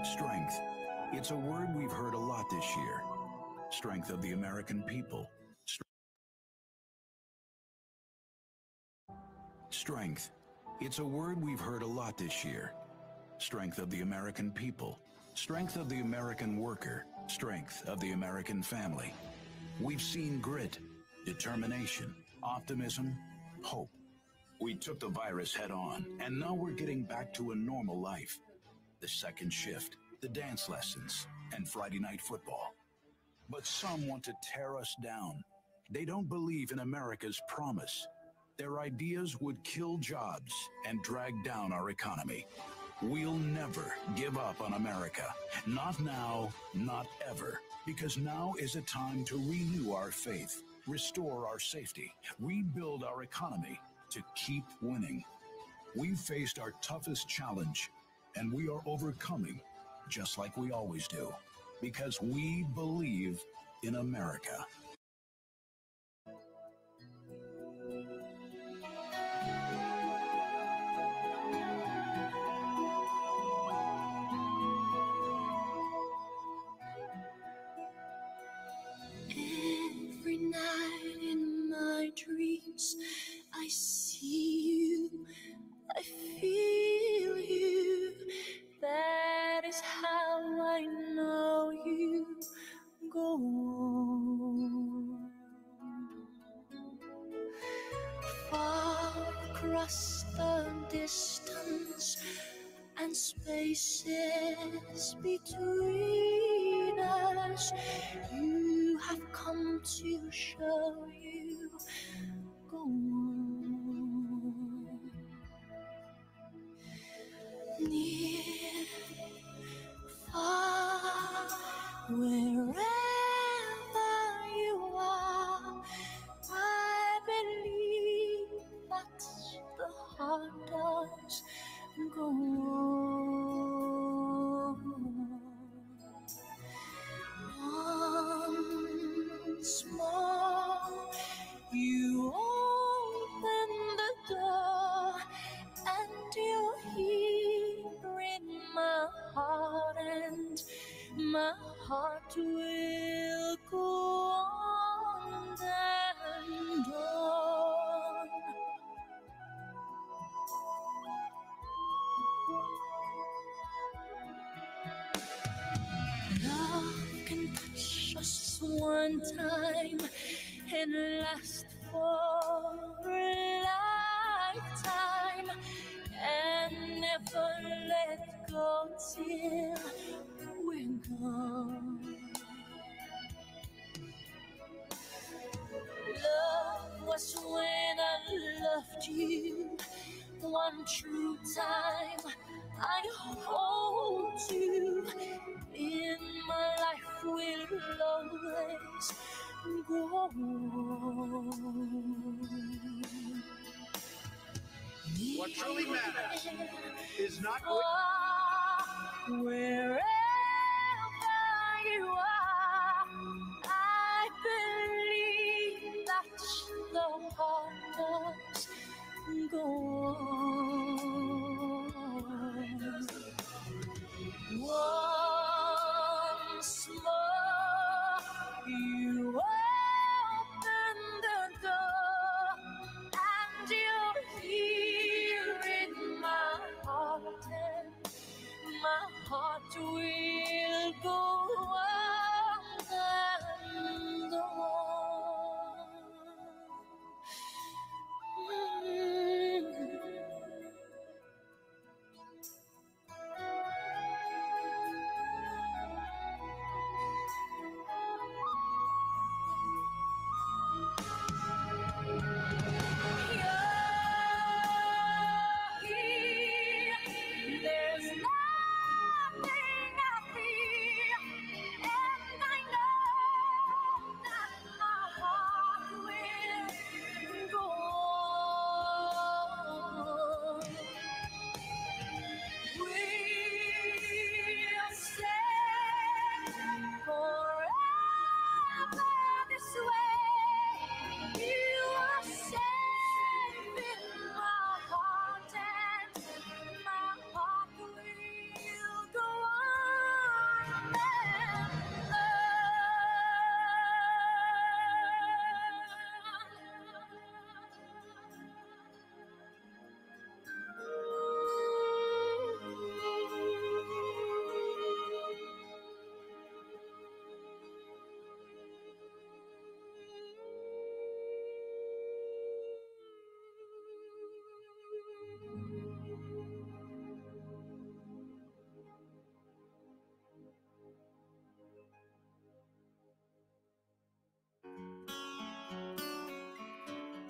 Strength. It's a word we've heard a lot this year. Strength of the American people. Strength. It's a word we've heard a lot this year. Strength of the American people. Strength of the American worker. Strength of the American family. We've seen grit, determination, optimism, hope. We took the virus head on, and now we're getting back to a normal life. The second shift, the dance lessons, and Friday night football. But some want to tear us down. They don't believe in America's promise. Their ideas would kill jobs and drag down our economy. We'll never give up on America. Not now, not ever. Because now is a time to renew our faith, restore our safety, rebuild our economy to keep winning. We've faced our toughest challenge, and we are overcoming just like we always do, because we believe in America. Every night in my dreams, I see you, I feel you. That is how I know you go on. Far across the distance and spaces between us, you have come to show you go on. Near, far, wherever you are, I believe that the heart does go on. Once more, you open the door, and you're here in my heart, and my heart will go on and on. Love can touch us one time and last for a lifetime, and never let go till we're gone. Love was when I loved you one true time. I hold you in my life, will always go on. What truly matters is not wherever heart will go on and there's nothing I fear, and I know that my heart will go on. We'll stay forever this way. You are safe in my heart, and my heart will go on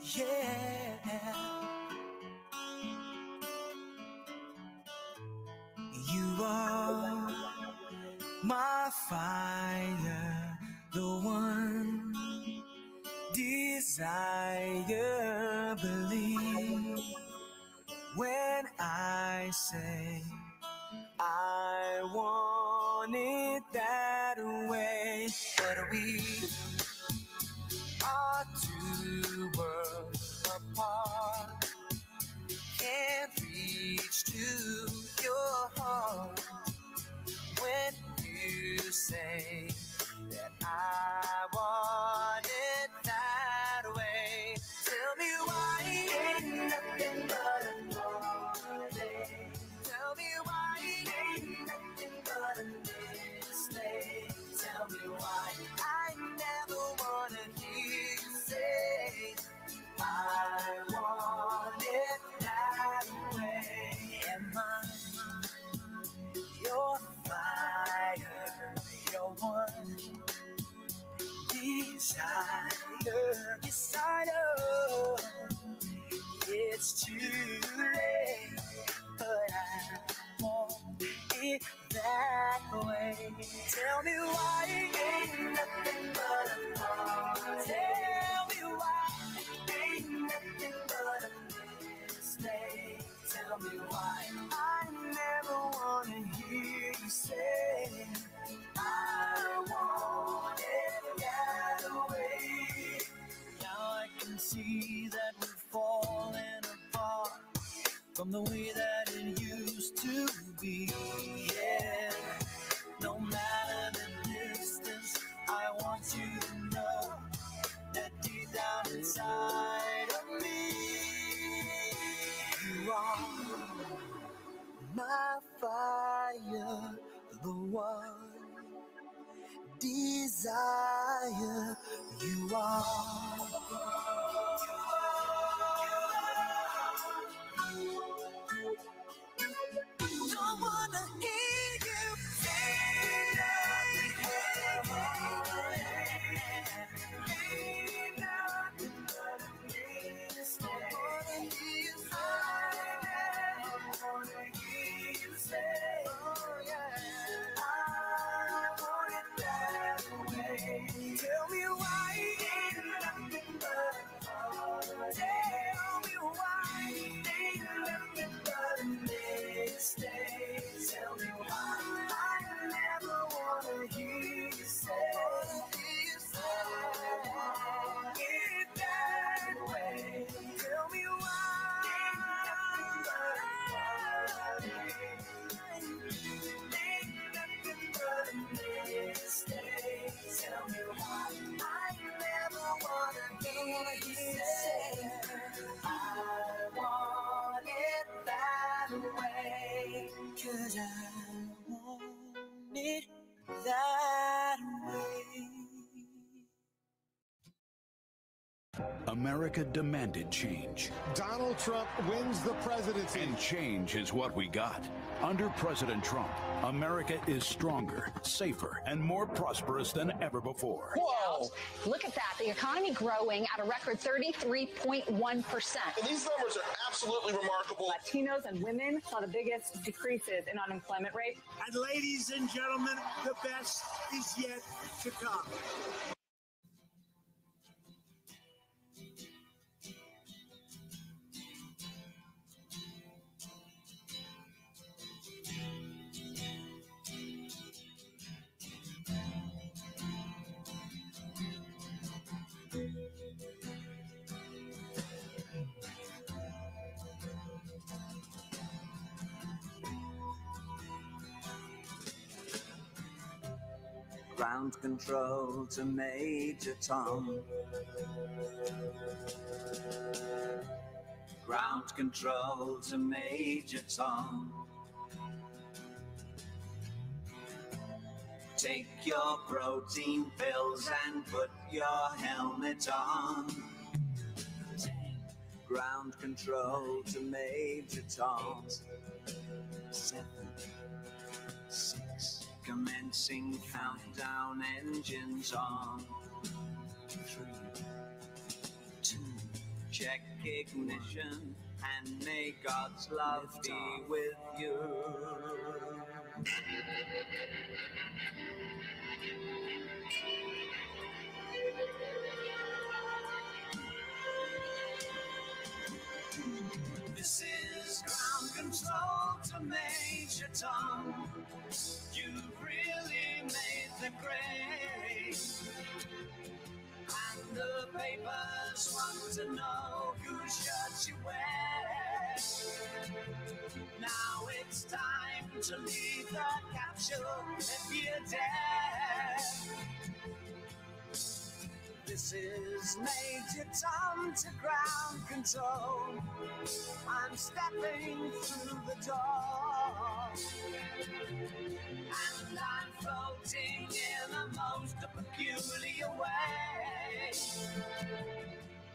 Yeah, you are my fire, the one desire. Believe when I say I want it that way. But we are two worlds apart, can't reach to your heart when you say that I want it that way. Tell me why ain't nothing but a morning. Tell me why ain't nothing but a mistake. Tell me why I never wanna hear you say I want it that way. Am I your fire, your one desire? Yes, I know it's too late, but I want it that way. Tell me why ain't nothing but a party. Tell me why ain't nothing but a mistake. Tell me why I never wanna hear you say I want it that way. Now I can see that we're falling apart from the way that it used to be. Yeah, no matter the distance, I want you to know that deep down inside of me, you are my fire, the one desire. You are America demanded change. Donald Trump wins the presidency. And change is what we got. Under President Trump, America is stronger, safer, and more prosperous than ever before. Whoa! Look at that. The economy growing at a record 33.1%. And these numbers are absolutely remarkable. Latinos and women saw the biggest decreases in unemployment rate. And ladies and gentlemen, the best is yet to come. Ground control to Major Tom. Ground control to Major Tom. Take your protein pills and put your helmet on. Ground control to Major Tom. 7, 6. Commencing countdown, engines on. 3, 2, check ignition, and may God's love be with you. This is ground control to Major Tom. You've really made the grade. And the papers want to know whose shirt you wear. Now it's time to leave the capsule if you dare. This is Major Tom to ground control. I'm stepping through the door. And I'm floating in a most peculiar way.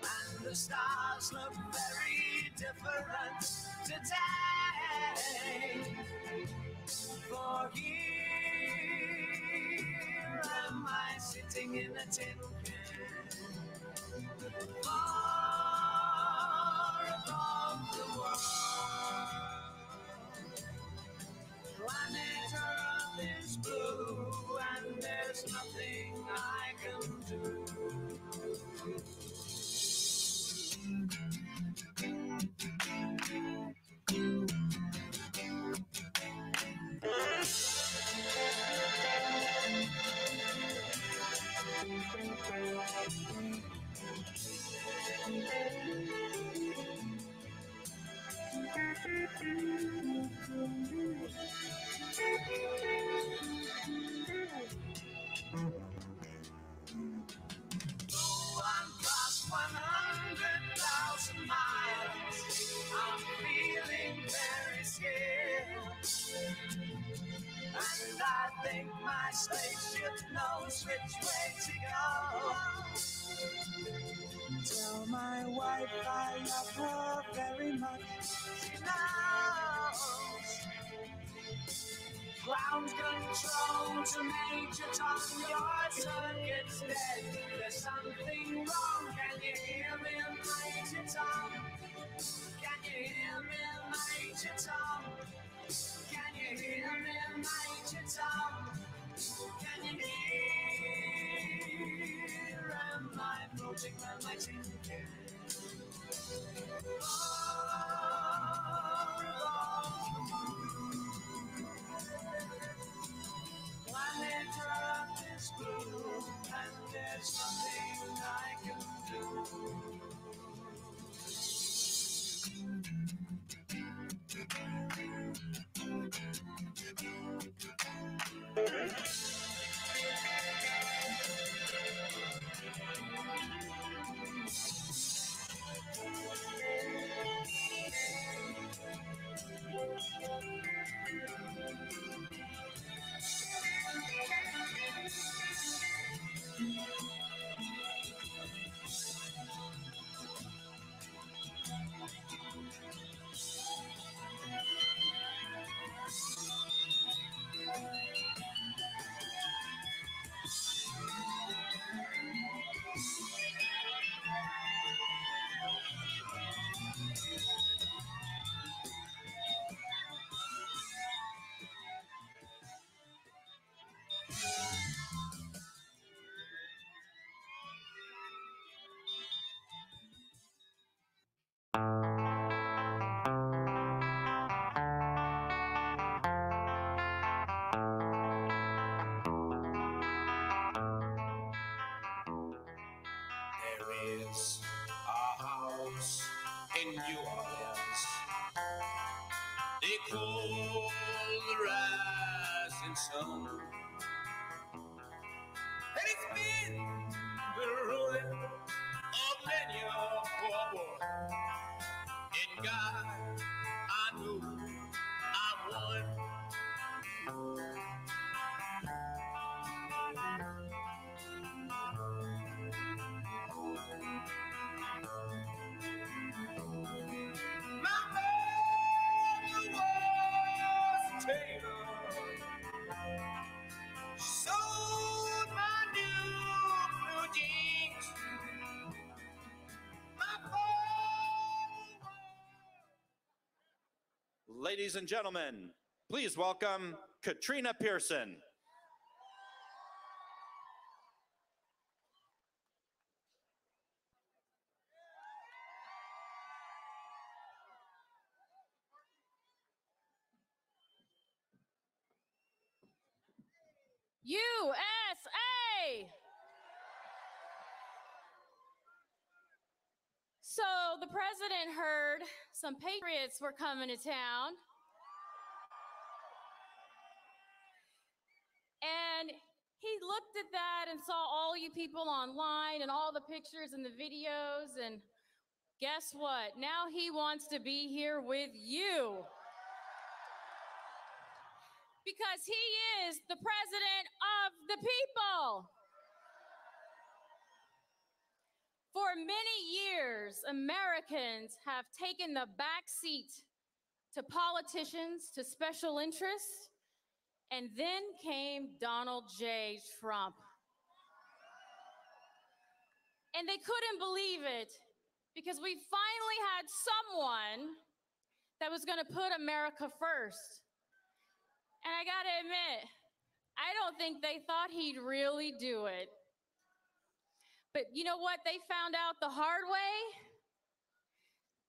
And the stars look very different today. For here am I sitting in a tin can. Far above the world. Planet Earth is blue, and there's nothing I can do. Though I'm past 100,000 miles, I'm feeling very scared. And I think my spaceship knows which way to go. Tell my wife I love her very much. She knows. Ground control to Major Tom. Your circuit's dead. There's something wrong. Can you hear me, Major Tom? Can you hear me, Major Tom? Can you hear me, Major Tom? Can you hear? Am I floating on my tin can? Planet Earth is blue, and there's nothing I can do. New Orleans. They call the rising sun. And it's been the ruin of many a poor boy. And God, I know I won. My mother was a tailor. She sold my new blue jeans. My father. Ladies and gentlemen, please welcome Katrina Pearson. USA! So the president heard some patriots were coming to town. And he looked at that and saw all you people online and all the pictures and the videos, and guess what? Now he wants to be here with you. Because he is the president of the people. For many years, Americans have taken the back seat to politicians, to special interests, and then came Donald J. Trump. And they couldn't believe it because we finally had someone that was going to put America first. And I got to admit, I don't think they thought he'd really do it. But you know what they found out the hard way?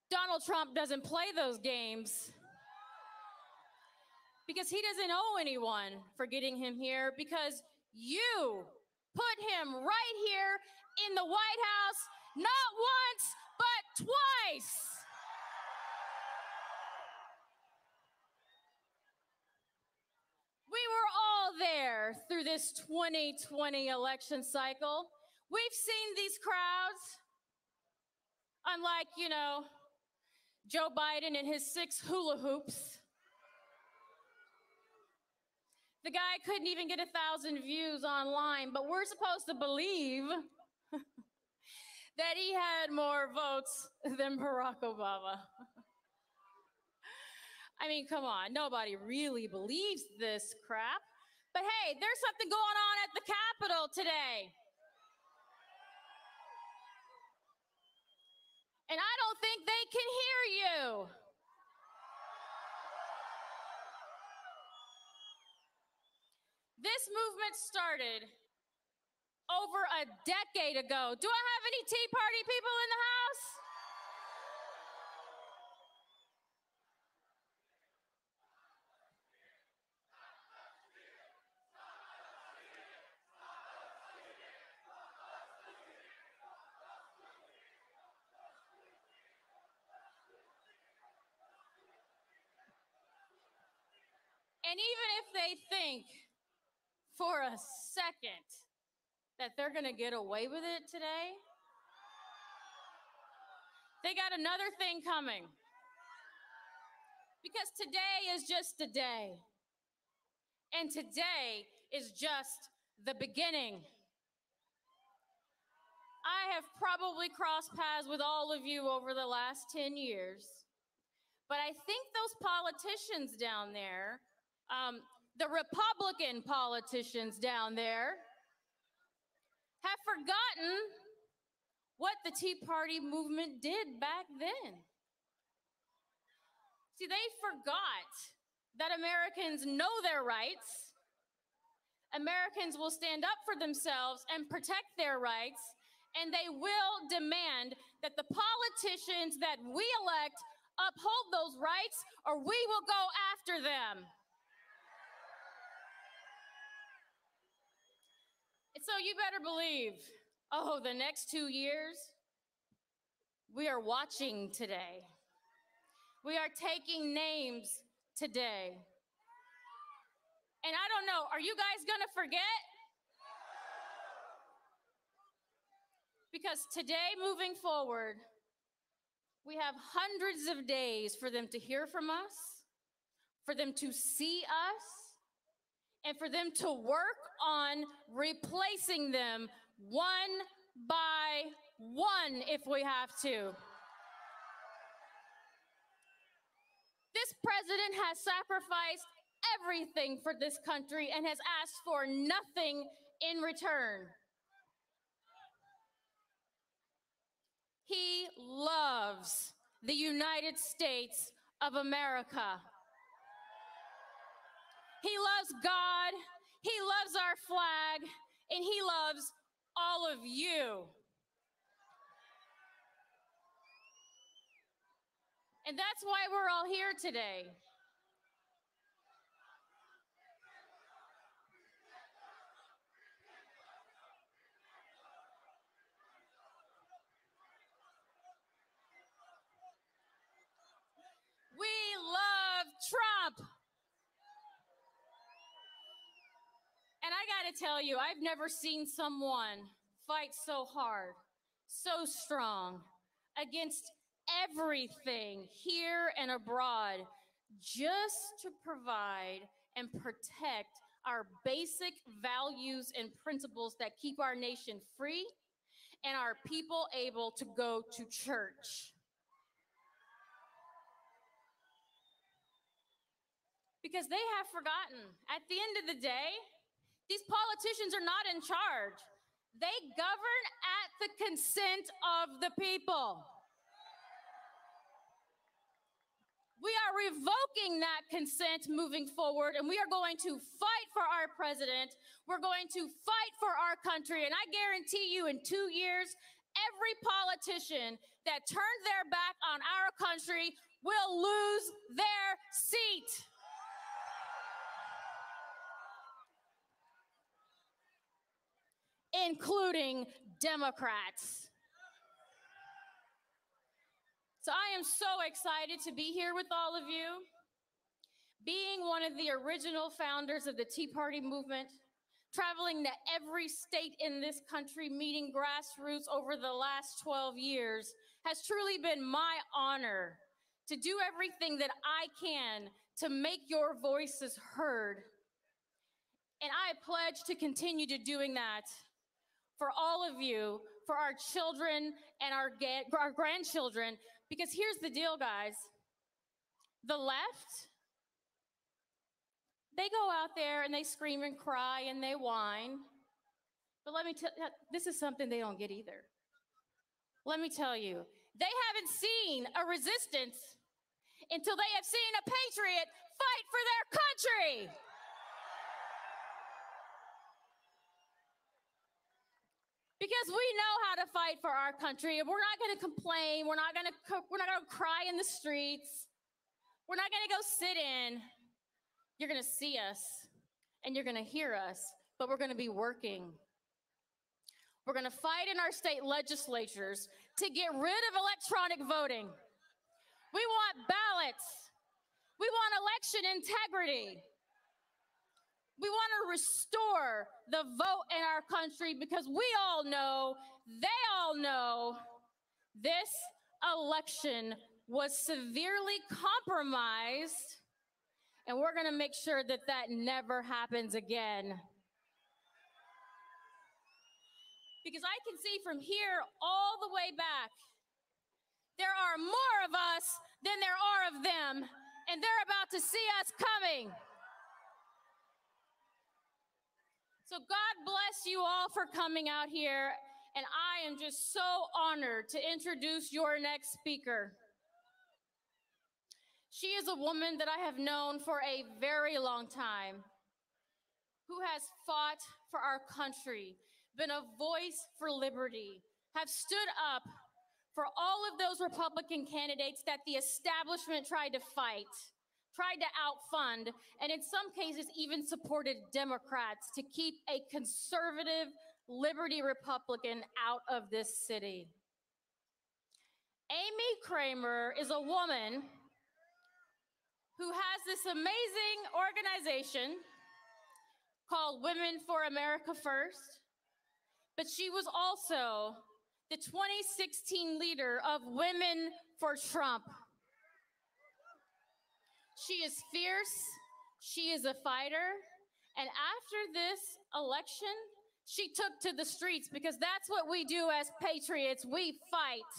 Donald Trump doesn't play those games. Because he doesn't owe anyone for getting him here, because you put him right here in the White House, not once, but twice. We were all there through this 2020 election cycle. We've seen these crowds, unlike, Joe Biden and his 6 hula hoops. The guy couldn't even get 1,000 views online, but we're supposed to believe that he had more votes than Barack Obama. I mean, come on, nobody really believes this crap. But hey, there's something going on at the Capitol today. And I don't think they can hear you. This movement started over a decade ago. Do I have any Tea Party people in the house? And even if they think for a second that they're going to get away with it today, they got another thing coming. Because today is just a day. And today is just the beginning. I have probably crossed paths with all of you over the last 10 years. But I think those politicians down there, the Republican politicians down there, have forgotten what the Tea Party movement did back then. See, they forgot that Americans know their rights. Americans will stand up for themselves and protect their rights, and they will demand that the politicians that we elect uphold those rights, or we will go after them. And so you better believe, the next 2 years, we are watching today. We are taking names today. And I don't know, are you guys gonna forget? Because today, moving forward, we have hundreds of days for them to hear from us, for them to see us, and for them to work on replacing them one by one if we have to. This president has sacrificed everything for this country and has asked for nothing in return. He loves the United States of America. He loves God, he loves our flag, and he loves all of you. And that's why we're all here today. We love Trump. And I gotta tell you, I've never seen someone fight so hard, so strong, against everything here and abroad, just to provide and protect our basic values and principles that keep our nation free and our people able to go to church. Because they have forgotten, at the end of the day, these politicians are not in charge. They govern at the consent of the people. We are revoking that consent moving forward, and we are going to fight for our president. We're going to fight for our country, and I guarantee you in 2 years, every politician that turned their back on our country will lose their seat. Including Democrats. So I am so excited to be here with all of you. Being one of the original founders of the Tea Party movement, traveling to every state in this country, meeting grassroots over the last 12 years, has truly been my honor to do everything that I can to make your voices heard. And I pledge to continue to doing that for all of you, for our children and our grandchildren, because here's the deal, guys. The left, they go out there and they scream and cry and they whine. But let me tell you, this is something they don't get either. Let me tell you, they haven't seen a resistance until they have seen a patriot fight for their country. Because we know how to fight for our country, and we're not going to complain. We're not going to cry in the streets. We're not going to go sit in. You're going to see us, and you're going to hear us, but we're going to be working. We're going to fight in our state legislatures to get rid of electronic voting. We want ballots. We want election integrity. We want to restore the vote in our country because we all know, they all know, this election was severely compromised, and we're going to make sure that that never happens again. Because I can see from here all the way back, there are more of us than there are of them, and they're about to see us coming. So God bless you all for coming out here, and I am just so honored to introduce your next speaker. She is a woman that I have known for a very long time, who has fought for our country, been a voice for liberty, have stood up for all of those Republican candidates that the establishment tried to fight, tried to outfund, and in some cases even supported Democrats to keep a conservative liberty Republican out of this city. Amy Kramer is a woman who has this amazing organization called Women for America First, but she was also the 2016 leader of Women for Trump. She is fierce, she is a fighter, and after this election, she took to the streets because that's what we do as patriots. We fight.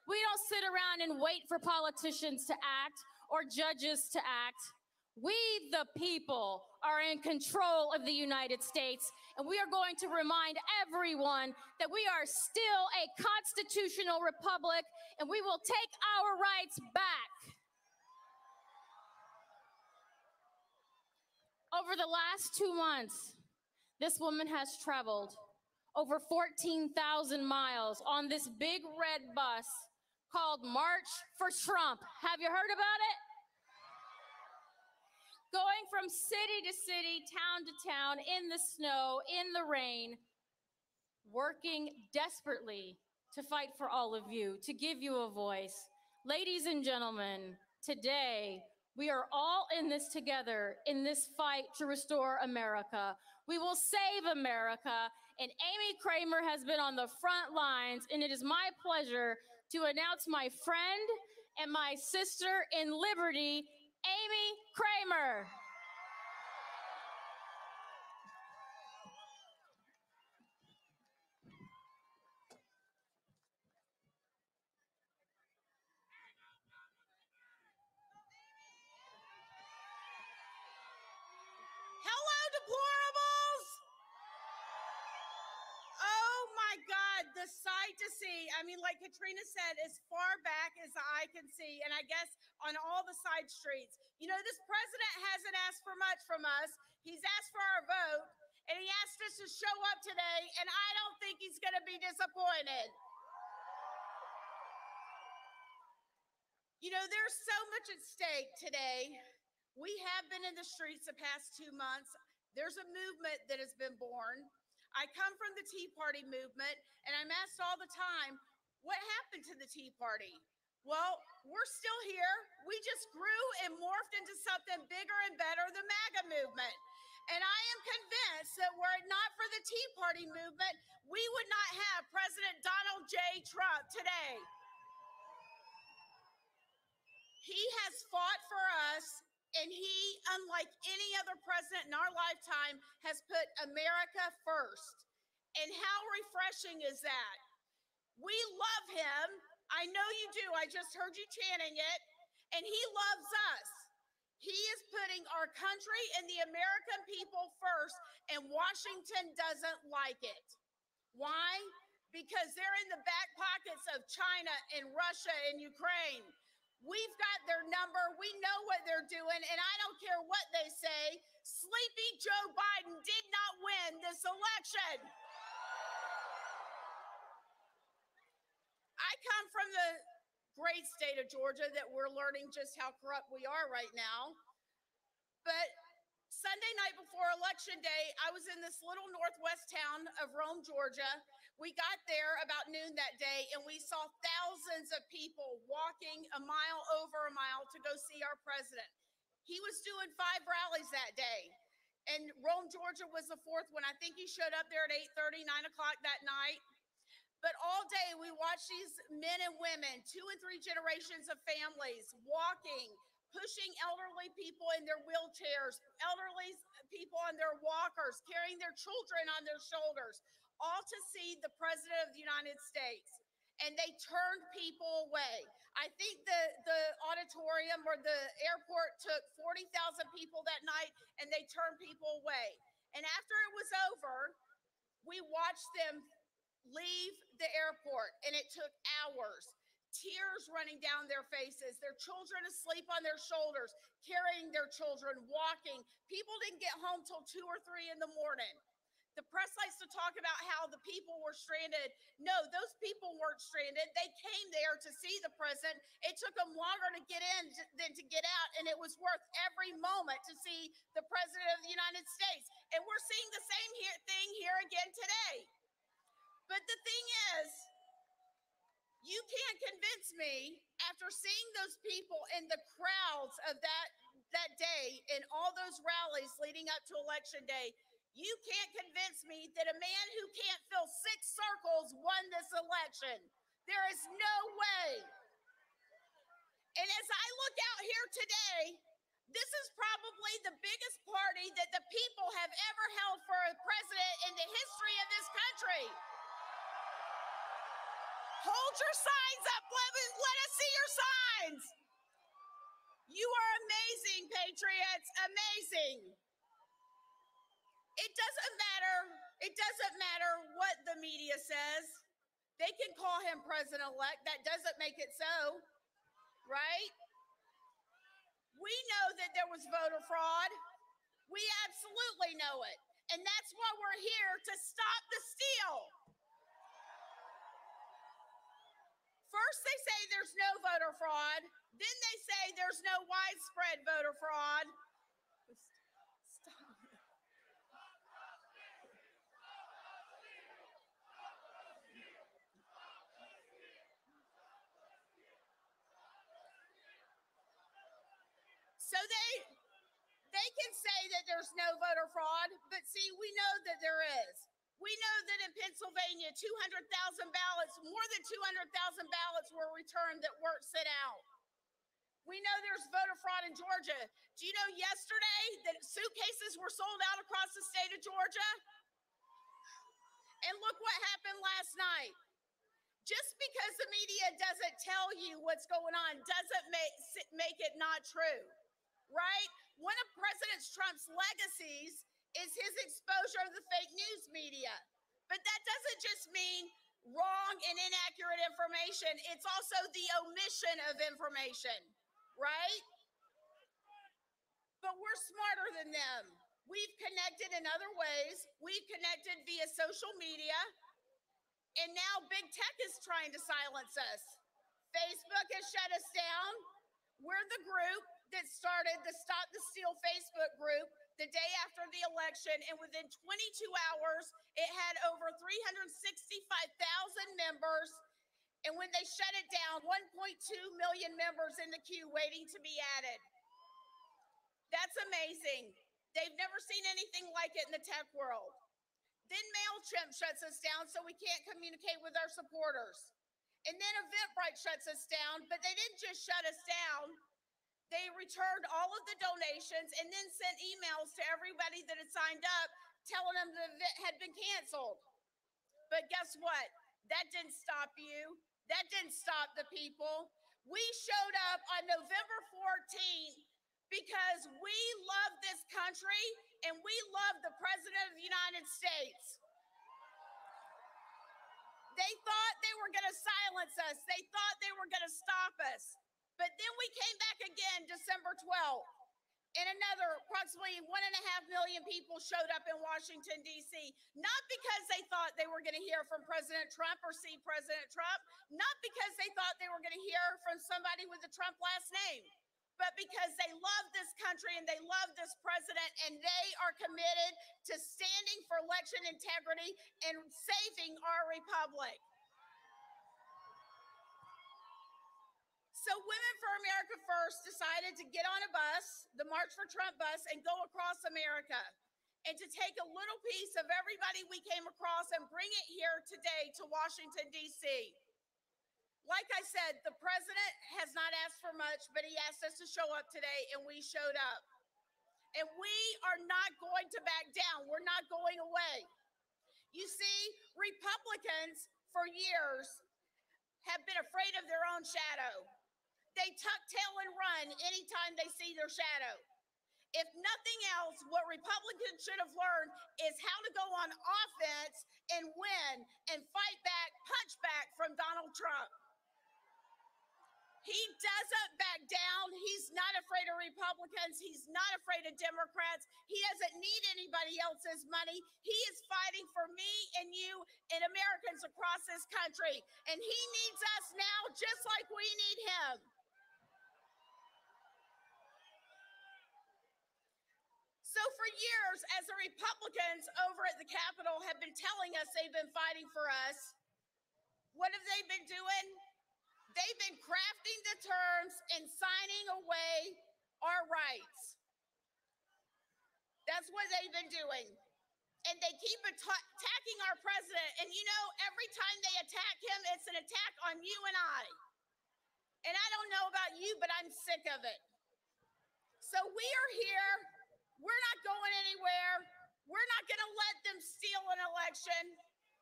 We don't sit around and wait for politicians to act or judges to act. We, the people, are in control of the United States, and we are going to remind everyone that we are still a constitutional republic, and we will take our rights back. Over the last 2 months, this woman has traveled over 14,000 miles on this big red bus called March for Trump. Have you heard about it? Going from city to city, town to town, in the snow, in the rain, working desperately to fight for all of you, to give you a voice. Ladies and gentlemen, today, we are all in this together, in this fight to restore America. We will save America, and Amy Kramer has been on the front lines, and it is my pleasure to announce my friend and my sister in liberty, Amy Kramer. Hello, deplorables! Oh my God, the sight to see. I mean, like Katrina said, as far back as the eye can see, and I guess on all the side streets. You know, this president hasn't asked for much from us. He's asked for our vote, and he asked us to show up today, and I don't think he's going to be disappointed. You know, there's so much at stake today. We have been in the streets the past 2 months. There's a movement that has been born. I come from the Tea Party movement, and I'm asked all the time, what happened to the Tea Party? Well, we're still here. We just grew and morphed into something bigger and better, the MAGA movement. And I am convinced that were it not for the Tea Party movement, we would not have President Donald J. Trump today. He has fought for us, and he, unlike any other president in our lifetime, has put America first. And how refreshing is that? We love him. I know you do. I just heard you chanting it. And he loves us. He is putting our country and the American people first, and Washington doesn't like it. Why? Because they're in the back pockets of China and Russia and Ukraine. We've got their number. We know what they're doing, and I don't care what they say. Sleepy Joe Biden did not win this election. I come from the great state of Georgia that we're learning just how corrupt we are right now. But Sunday night before Election Day, I was in this little northwest town of Rome, Georgia. We got there about noon that day, and we saw thousands of people walking a mile over a mile to go see our president. He was doing 5 rallies that day, and Rome, Georgia was the 4th one. I think he showed up there at 8:30, 9 o'clock that night. But all day, we watched these men and women, 2 and 3 generations of families, walking, pushing elderly people in their wheelchairs, elderly people on their walkers, carrying their children on their shoulders, all to see the President of the United States. And they turned people away. I think the auditorium or the airport took 40,000 people that night, and they turned people away. And after it was over, we watched them leave the airport, and it took hours. Tears running down their faces, their children asleep on their shoulders, carrying their children, walking. People didn't get home till 2 or 3 in the morning. The press likes to talk about how the people were stranded. No, those people weren't stranded. They came there to see the president. It took them longer to get in than to get out, and it was worth every moment to see the president of the United States. And we're seeing the same thing here again today. But the thing is, you can't convince me after seeing those people in the crowds of that those rallies leading up to Election Day, you can't convince me that a man who can't fill 6 circles won this election. There is no way. And as I look out here today, this is probably the biggest party that the people have ever held for a president in the history of this country. Hold your signs up. Let us see your signs. You are amazing, patriots. Amazing. It doesn't matter. It doesn't matter what the media says. They can call him president-elect. That doesn't make it so, right? We know that there was voter fraud. We absolutely know it. And that's why we're here to stop the steal. First, they say there's no voter fraud. Then they say there's no widespread voter fraud. Stop. So they can say that there's no voter fraud, but see, we know that there is. We know that in Pennsylvania, 200,000 ballots, more than 200,000 ballots were returned that weren't sent out. We know there's voter fraud in Georgia. Do you know yesterday that suitcases were sold out across the state of Georgia? And look what happened last night. Just because the media doesn't tell you what's going on doesn't make it not true, right? One of President Trump's legacies is his exposure of the fake news media. But that doesn't just mean wrong and inaccurate information. It's also the omission of information, right? But we're smarter than them. We've connected in other ways. We've connected via social media. And now big tech is trying to silence us. Facebook has shut us down. We're the group that started the Stop the Steal Facebook group the day after the election, and within 22 hours, it had over 365,000 members. And when they shut it down, 1.2 million members in the queue waiting to be added. That's amazing. They've never seen anything like it in the tech world. Then MailChimp shuts us down so we can't communicate with our supporters. And then Eventbrite shuts us down, but they didn't just shut us down. They returned all of the donations and then sent emails to everybody that had signed up telling them the event had been canceled. But guess what? That didn't stop you. That didn't stop the people. We showed up on November 14th because we love this country and we love the President of the United States. They thought they were going to silence us. They thought they were going to stop us. But then we came back again December 12th, and another approximately 1.5 million people showed up in Washington, D.C., not because they thought they were going to hear from President Trump or see President Trump, not because they thought they were going to hear from somebody with a Trump last name, but because they love this country and they love this president, and they are committed to standing for election integrity and saving our republic. So Women for America First decided to get on a bus, the March for Trump bus, and go across America and to take a little piece of everybody we came across and bring it here today to Washington, D.C. Like I said, the president has not asked for much, but he asked us to show up today, and we showed up. And we are not going to back down. We're not going away. You see, Republicans for years have been afraid of their own shadow. They tuck tail and run anytime they see their shadow. If nothing else, what Republicans should have learned is how to go on offense and win and fight back, punch back from Donald Trump. He doesn't back down. He's not afraid of Republicans. He's not afraid of Democrats. He doesn't need anybody else's money. He is fighting for me and you and Americans across this country. And he needs us now just like we need him. So for years, as the Republicans over at the Capitol have been telling us they've been fighting for us, what have they been doing? They've been crafting the terms and signing away our rights. That's what they've been doing. And they keep attacking our president. And you know, every time they attack him, it's an attack on you and I. And I don't know about you, but I'm sick of it. So we are here. We're not going anywhere. We're not going to let them steal an election,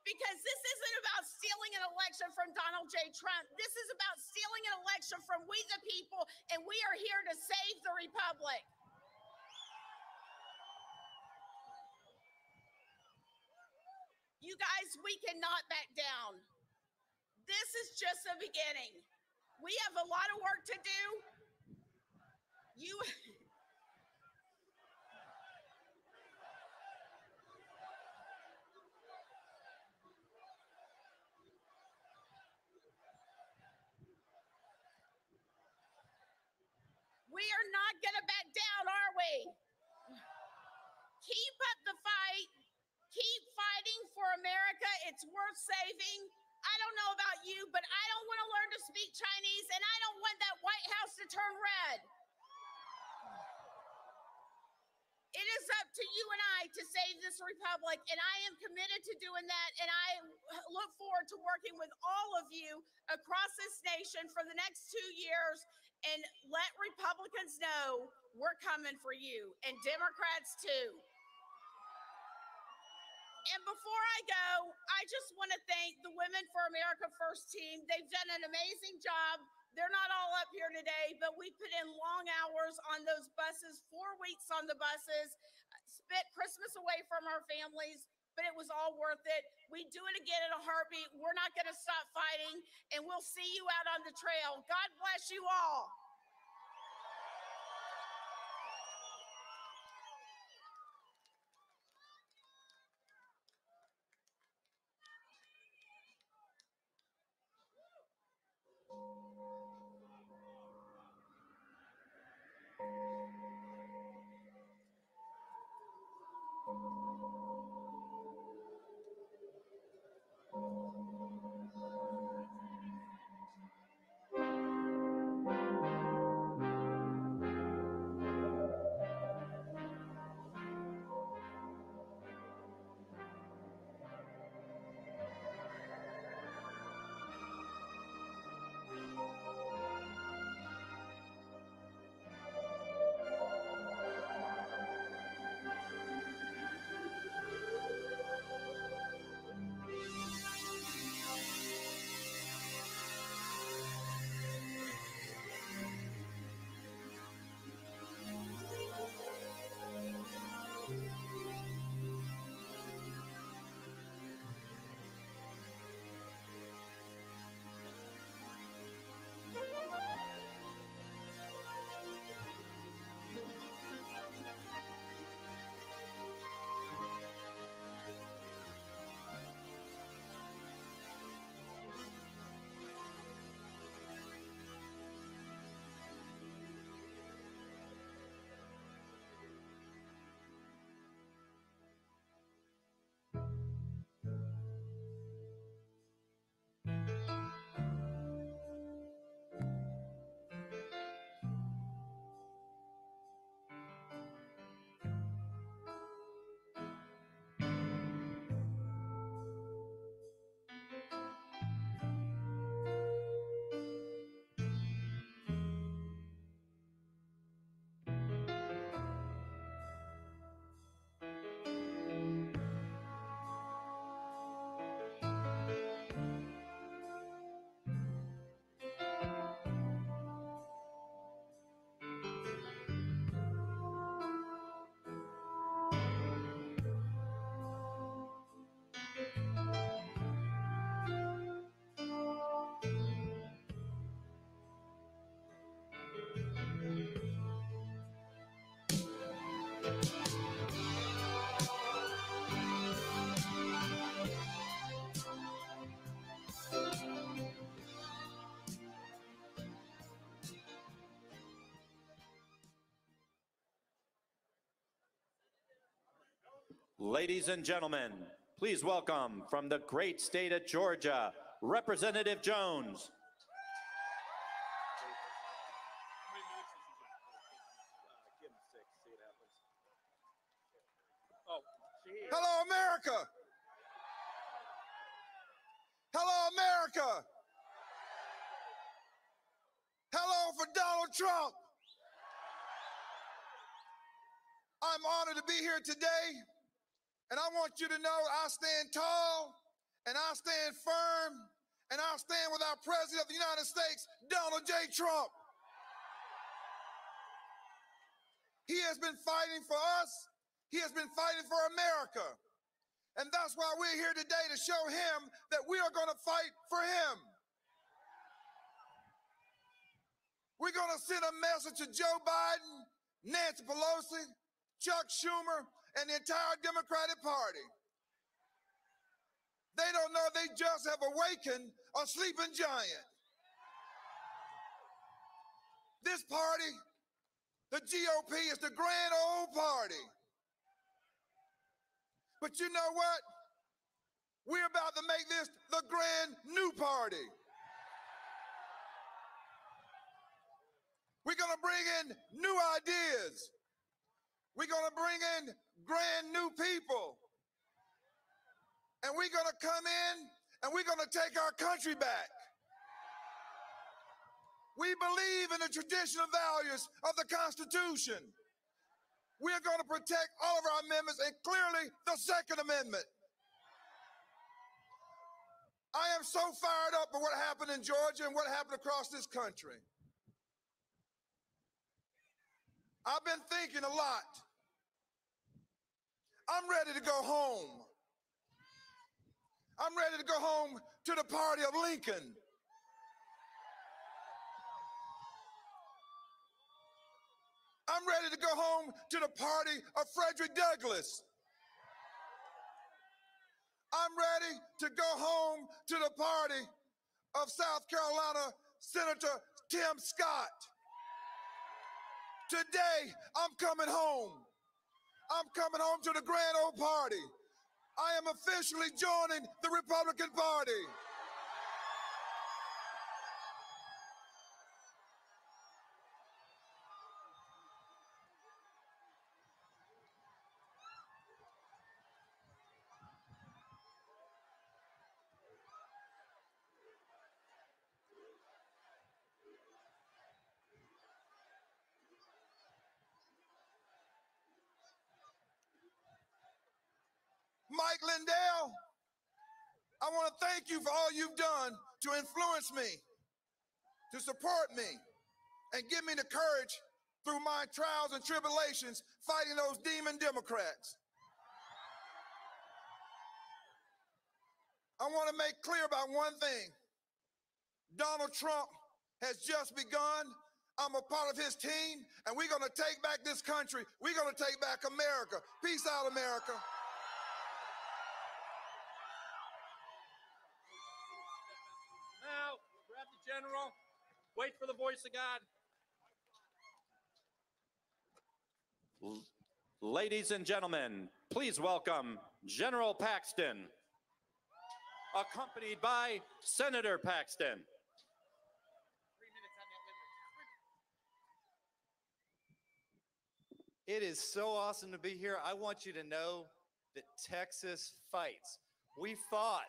because this isn't about stealing an election from Donald J. Trump. This is about stealing an election from we the people, and we are here to save the republic. You guys, we cannot back down. This is just the beginning. We have a lot of work to do. We are not going to back down, are we? Keep up the fight. Keep fighting for America. It's worth saving. I don't know about you, but I don't want to learn to speak Chinese, and I don't want that White House to turn red. It is up to you and I to save this republic, and I am committed to doing that, and I look forward to working with all of you across this nation for the next 2 years, and let Republicans know we're coming for you, and Democrats too. And before I go, I just want to thank the Women for America First team. They've done an amazing job. They're not all up here today, but we put in long hours on those buses, 4 weeks on the buses, spent Christmas away from our families, but it was all worth it. We do it again in a heartbeat. We're not going to stop fighting, and we'll see you out on the trail. God bless you all. Ladies and gentlemen, please welcome from the great state of Georgia, Representative Jones. America. Hello, America. Hello for Donald Trump. I'm honored to be here today, and I want you to know I stand tall, and I stand firm, and I stand with our President of the United States, Donald J. Trump. He has been fighting for us. He has been fighting for America. And that's why we're here today, to show him that we are going to fight for him. We're going to send a message to Joe Biden, Nancy Pelosi, Chuck Schumer, and the entire Democratic Party. They don't know they just have awakened a sleeping giant. This party, the GOP, is the grand old party. But you know what? We're about to make this the grand new party. We're going to bring in new ideas. We're going to bring in brand new people. And we're going to come in and we're going to take our country back. We believe in the traditional values of the Constitution. We're going to protect all of our amendments, and clearly the Second Amendment. I am so fired up for what happened in Georgia and what happened across this country. I've been thinking a lot. I'm ready to go home. I'm ready to go home to the party of Lincoln. I'm ready to go home to the party of Frederick Douglass. I'm ready to go home to the party of South Carolina Senator Tim Scott. Today, I'm coming home. I'm coming home to the grand old party. I am officially joining the Republican Party. Mike Lindell, I want to thank you for all you've done to influence me, to support me, and give me the courage through my trials and tribulations fighting those demon Democrats. I want to make clear about one thing. Donald Trump has just begun. I'm a part of his team, and we're going to take back this country. We're going to take back America. Peace out, America. Now, grab the general. Wait for the voice of God. Ladies and gentlemen, please welcome General Paxton, accompanied by Senator Paxton. It is so awesome to be here. I want you to know that Texas fights. We fought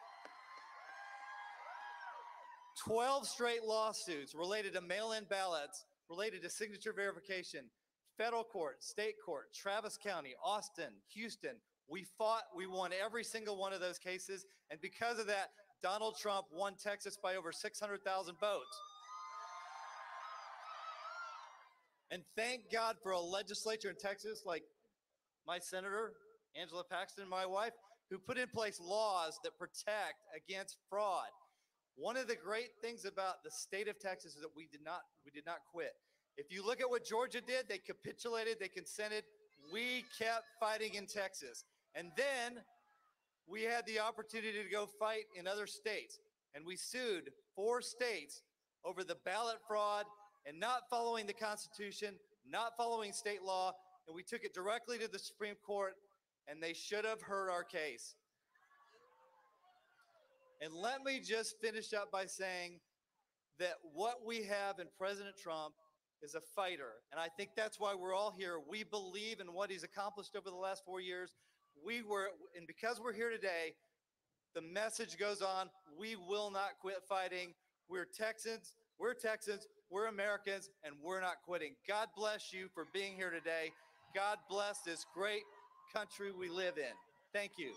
12 straight lawsuits related to mail-in ballots, related to signature verification, federal court, state court, Travis County, Austin, Houston. We fought, we won every single one of those cases, and because of that, Donald Trump won Texas by over 600,000 votes. And thank God for a legislature in Texas like my senator, Angela Paxton, my wife, who put in place laws that protect against fraud. One of the great things about the state of Texas is that we did not quit. If you look at what Georgia did, they capitulated, they consented. We kept fighting in Texas. And then we had the opportunity to go fight in other states. And we sued 4 states over the ballot fraud and not following the Constitution, not following state law. And we took it directly to the Supreme Court, and they should have heard our case. And let me just finish up by saying that what we have in President Trump is a fighter. And I think that's why we're all here. We believe in what he's accomplished over the last 4 years. And because we're here today, the message goes on. We will not quit fighting. We're Texans, we're Americans, and we're not quitting. God bless you for being here today. God bless this great country we live in. Thank you.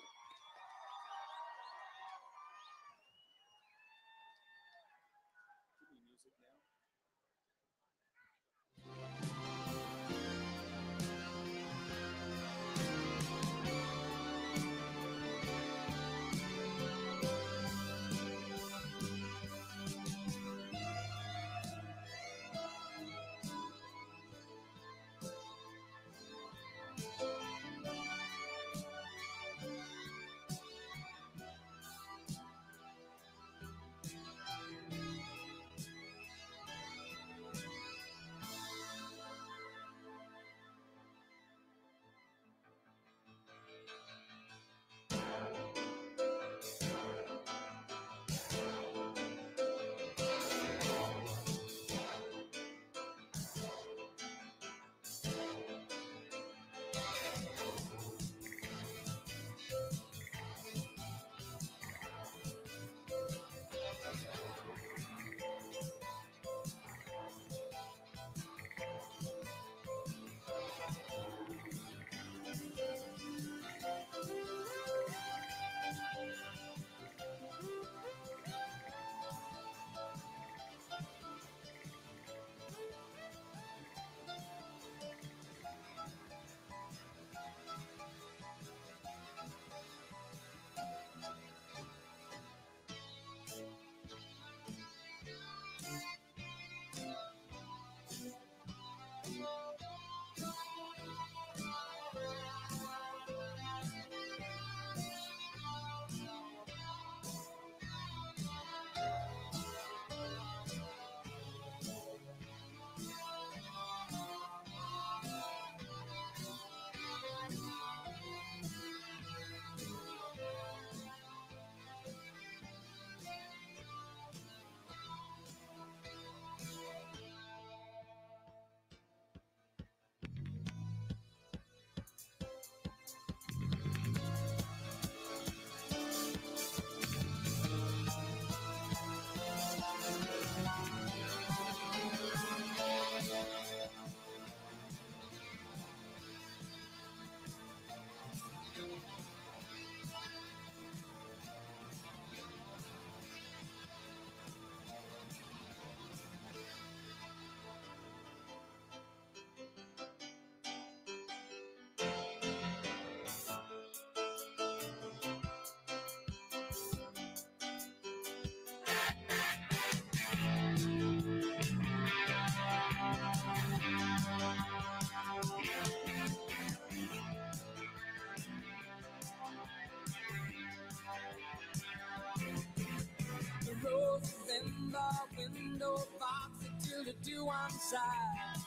The roses in the window box until the dew on side.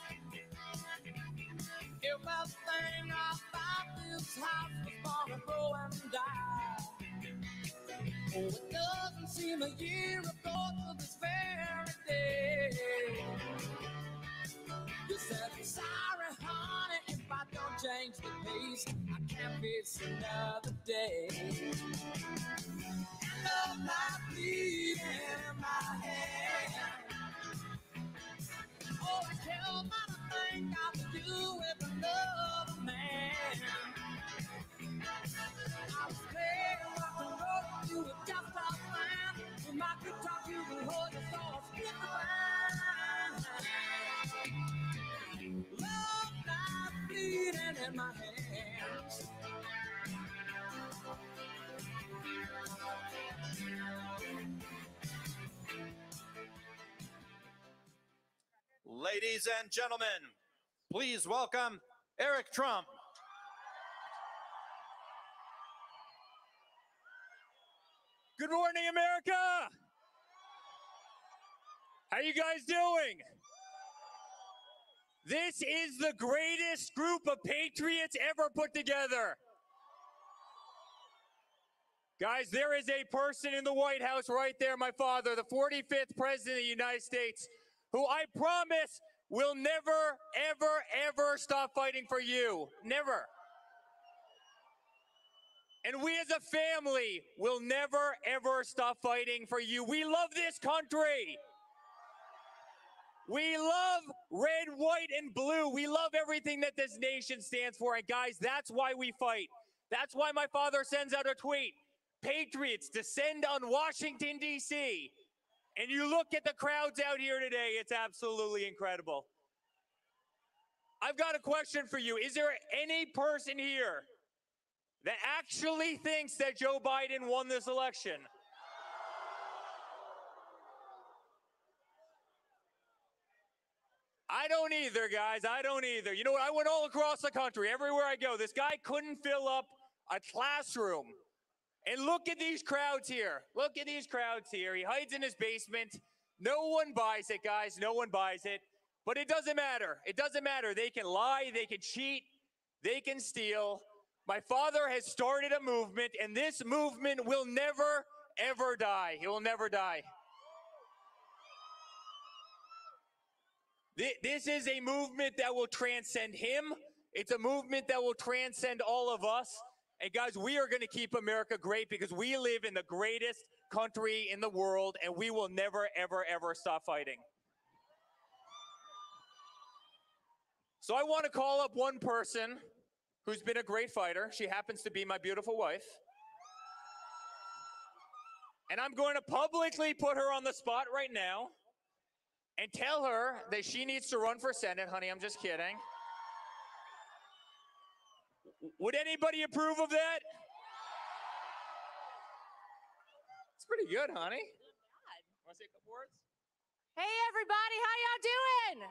Everything about this house was born to grow and die. Oh, it doesn't seem a year ago to this very day. You said, I'm sorry, honey, if I don't change the pace, I can't face another day. And love my bleeding in my head. Oh, I can't think I would do with another man. I was playing rock and roll, you were just a fan. With my guitar, you would hold your soul, split the line. Love lies bleeding in my hands. Ladies and gentlemen, please welcome Eric Trump. Good morning, America. How you guys doing? This is the greatest group of patriots ever put together. Guys, there is a person in the White House right there, my father, the 45th President of the United States, who I promise will never, ever, ever stop fighting for you. Never. And we as a family will never, ever stop fighting for you. We love this country. We love red, white, and blue. We love everything that this nation stands for. And guys, that's why we fight. That's why my father sends out a tweet. Patriots, descend on Washington, D.C. And you look at the crowds out here today, it's absolutely incredible. I've got a question for you. Is there any person here that actually thinks that Joe Biden won this election? I don't either, guys. I don't either. You know what? I went all across the country, everywhere I go. This guy couldn't fill up a classroom. And look at these crowds here. Look at these crowds here. He hides in his basement. No one buys it, guys. No one buys it. But it doesn't matter. It doesn't matter. They can lie. They can cheat. They can steal. My father has started a movement, and this movement will never, ever die. It will never die. This is a movement that will transcend him. It's a movement that will transcend all of us. And guys, we are going to keep America great because we live in the greatest country in the world, and we will never, ever, ever stop fighting. So I want to call up one person who's been a great fighter. She happens to be my beautiful wife. And I'm going to publicly put her on the spot right now and tell her that she needs to run for Senate. Honey, I'm just kidding. Would anybody approve of that? It's pretty good, honey. Want to say a couple words? Hey, everybody, how y'all doing?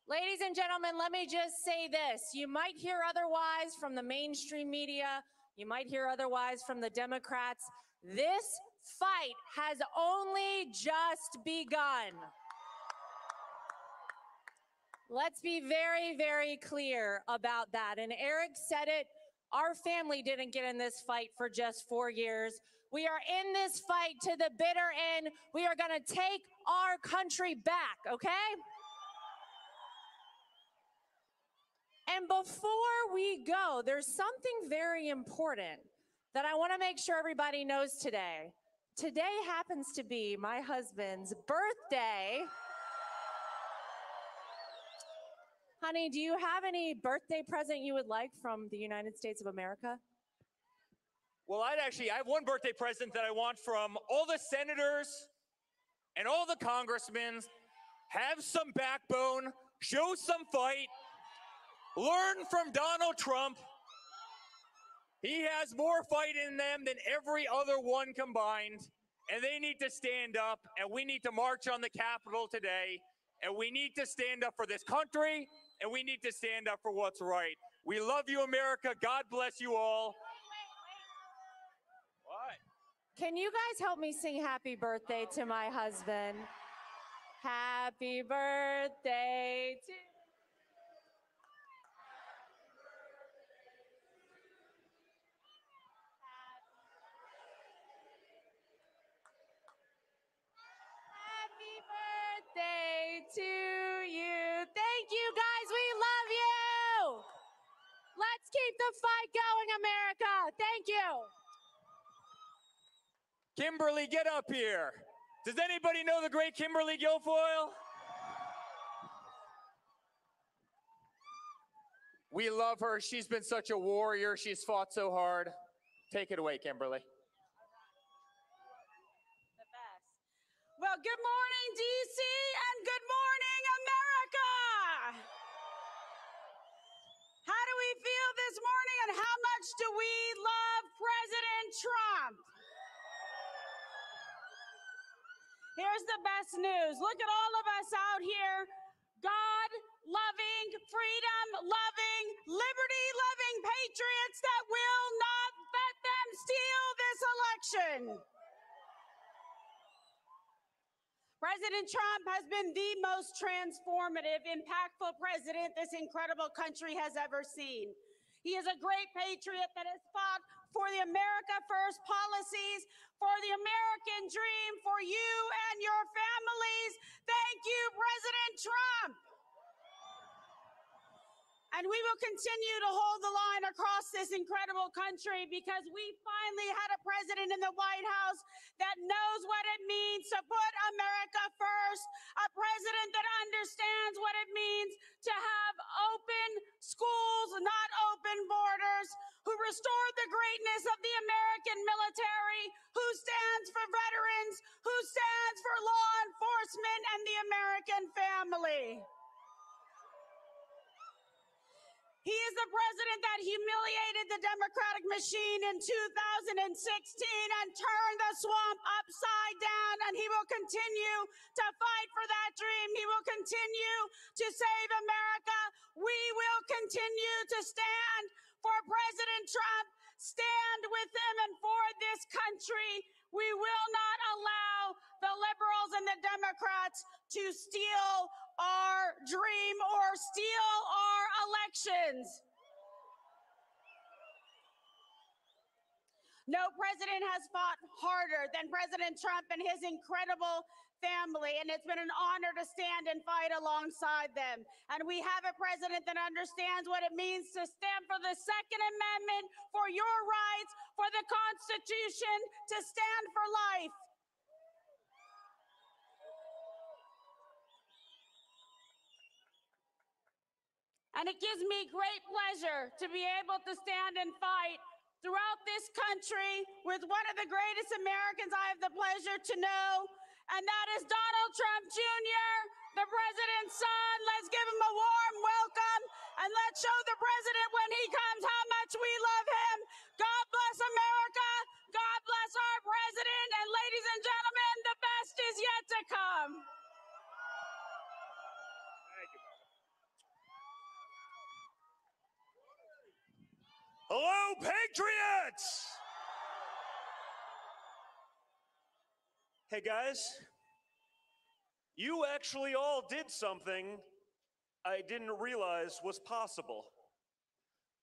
Ladies and gentlemen, let me just say this. You might hear otherwise from the mainstream media. You might hear otherwise from the Democrats. This fight has only just begun. Let's be very, very clear about that. And Eric said it, our family didn't get in this fight for just 4 years. We are in this fight to the bitter end. We are gonna take our country back, okay? And before we go, there's something very important that I wanna make sure everybody knows today. Today happens to be my husband's birthday. Honey, do you have any birthday present you would like from the United States of America? Well, I have one birthday present that I want from all the senators and all the congressmen. Have some backbone, show some fight, learn from Donald Trump. He has more fight in them than every other one combined, and they need to stand up, and we need to march on the Capitol today, and we need to stand up for this country, and we need to stand up for what's right. We love you, America. God bless you all. What? Can you guys help me sing happy birthday to my husband? Happy birthday to... Happy birthday to you. Thank you, guys. We love you. Let's keep the fight going, America. Thank you. Kimberly, get up here. Does anybody know the great Kimberly Guilfoyle? We love her. She's been such a warrior. She's fought so hard. Take it away, Kimberly. Well, good morning, DC, and good morning, America. How do we feel this morning, and how much do we love President Trump? Here's the best news. Look at all of us out here, God-loving, freedom-loving, liberty-loving patriots that will not let them steal this election. President Trump has been the most transformative, impactful president this incredible country has ever seen. He is a great patriot that has fought for the America First policies, for the American dream, for you and your families. Thank you, President Trump. And we will continue to hold the line across this incredible country because we finally had a president in the White House that knows what it means to put America first, a president that understands what it means to have open schools, not open borders, who restored the greatness of the American military, who stands for veterans, who stands for law enforcement and the American family. He is the president that humiliated the Democratic machine in 2016 and turned the swamp upside down, and he will continue to fight for that dream. He will continue to save America. We will continue to stand for President Trump, stand with him and for this country. We will not allow the liberals and the Democrats to steal our dream or steal our elections. No president has fought harder than President Trump and his incredible family, and it's been an honor to stand and fight alongside them. And we have a president that understands what it means to stand for the Second Amendment, for your rights, for the Constitution, to stand for life. And it gives me great pleasure to be able to stand and fight throughout this country with one of the greatest Americans I have the pleasure to know, and that is Donald Trump Jr., the president's son. Let's give him a warm welcome, and let's show the president when he comes how much we love him. God bless America. God bless our president. And ladies and gentlemen, the best is yet to come. Hello, Patriots! Hey, guys. You actually all did something I didn't realize was possible.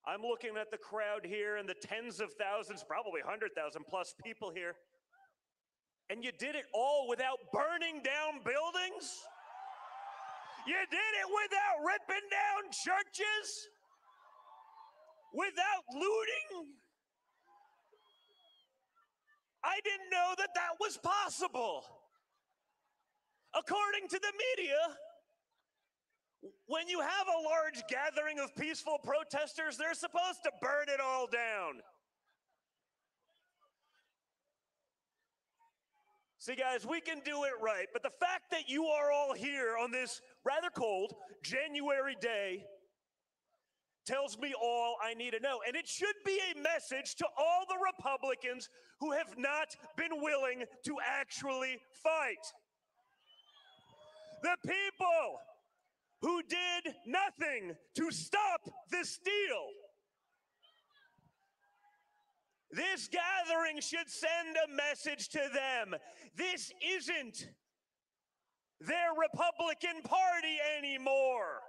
I'm looking at the crowd here and the tens of thousands, probably 100,000 plus people here. And you did it all without burning down buildings? You did it without ripping down churches? Without looting? I didn't know that that was possible. According to the media, when you have a large gathering of peaceful protesters, they're supposed to burn it all down. See, guys, we can do it right, but the fact that you are all here on this rather cold January day tells me all I need to know. And it should be a message to all the Republicans who have not been willing to actually fight. The people who did nothing to stop the steal. This gathering should send a message to them. This isn't their Republican Party anymore.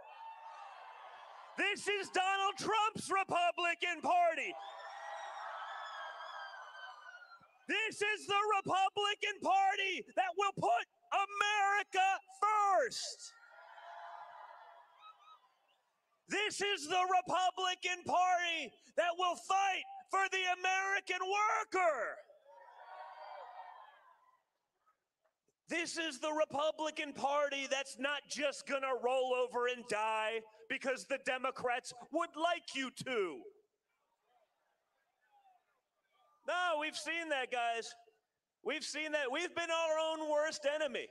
This is Donald Trump's Republican Party. This is the Republican Party that will put America first. This is the Republican Party that will fight for the American worker. This is the Republican Party that's not just gonna roll over and die because the Democrats would like you to. No, we've seen that, guys. We've seen that. We've been our own worst enemy.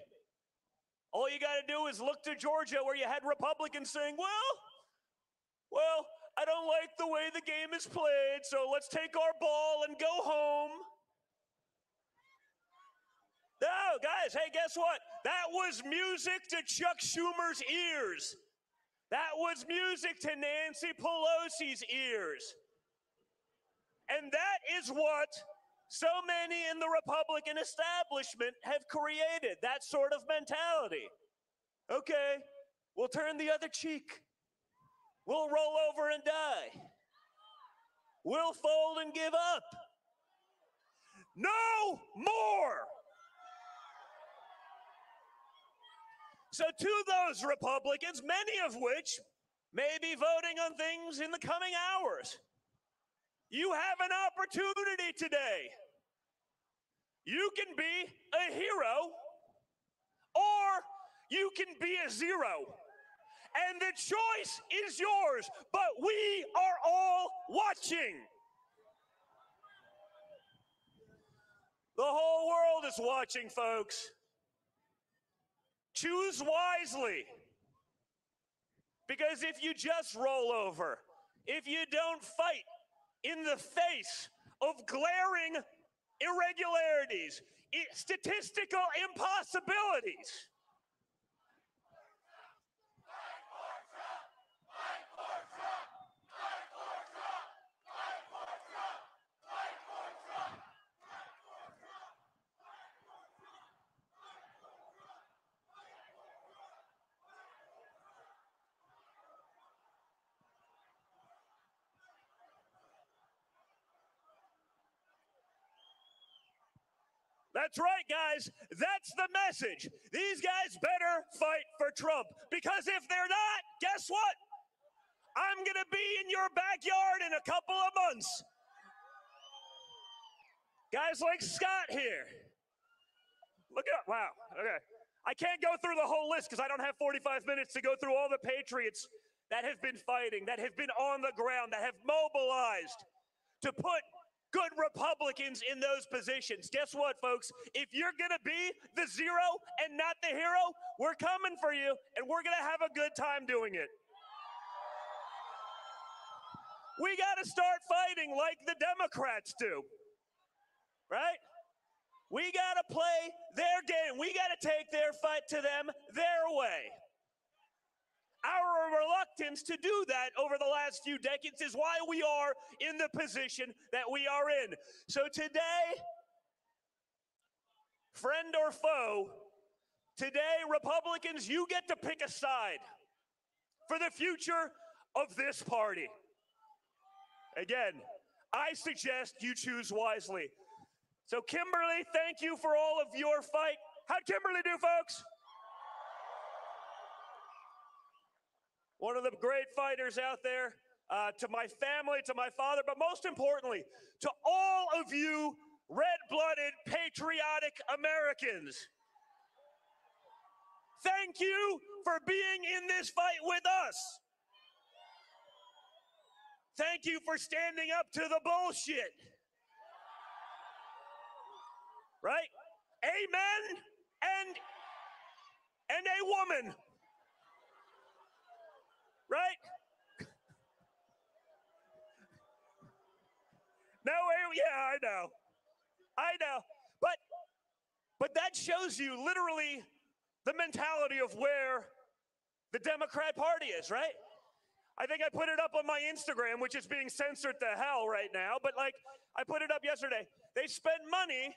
All you gotta do is look to Georgia, where you had Republicans saying, well, I don't like the way the game is played, so let's take our ball and go home. No, guys, hey, guess what? That was music to Chuck Schumer's ears. That was music to Nancy Pelosi's ears. And that is what so many in the Republican establishment have created, that sort of mentality. Okay, we'll turn the other cheek. We'll roll over and die. We'll fold and give up. No more. So to those Republicans, many of which may be voting on things in the coming hours. You have an opportunity today. You can be a hero, or you can be a zero. And the choice is yours, but we are all watching. The whole world is watching, folks. Choose wisely. Because if you just roll over, if you don't fight in the face of glaring irregularities, statistical impossibilities, that's right, guys. That's the message. These guys better fight for Trump. Because if they're not, guess what? I'm going to be in your backyard in a couple of months. Guys like Scott here. Look at, wow, okay. I can't go through the whole list because I don't have 45 minutes to go through all the patriots that have been fighting, that have been on the ground, that have mobilized to put good Republicans in those positions. Guess what, folks? If you're going to be the zero and not the hero, we're coming for you, and we're going to have a good time doing it. We got to start fighting like the Democrats do, right? We got to play their game. We got to take their fight to them their way. Our reluctance to do that over the last few decades is why we are in the position that we are in. So today, friend or foe, today, Republicans, you get to pick a side for the future of this party. Again, I suggest you choose wisely. So Kimberly, thank you for all of your fight. How'd Kimberly do, folks? One of the great fighters out there, to my family, to my father, but most importantly, to all of you red-blooded, patriotic Americans. Thank you for being in this fight with us. Thank you for standing up to the bullshit. Right? Amen and a woman. Right? No, yeah, I know. But that shows you literally the mentality of where the Democrat Party is, right? I think I put it up on my Instagram, which is being censored to hell right now, but like I put it up yesterday. They spent money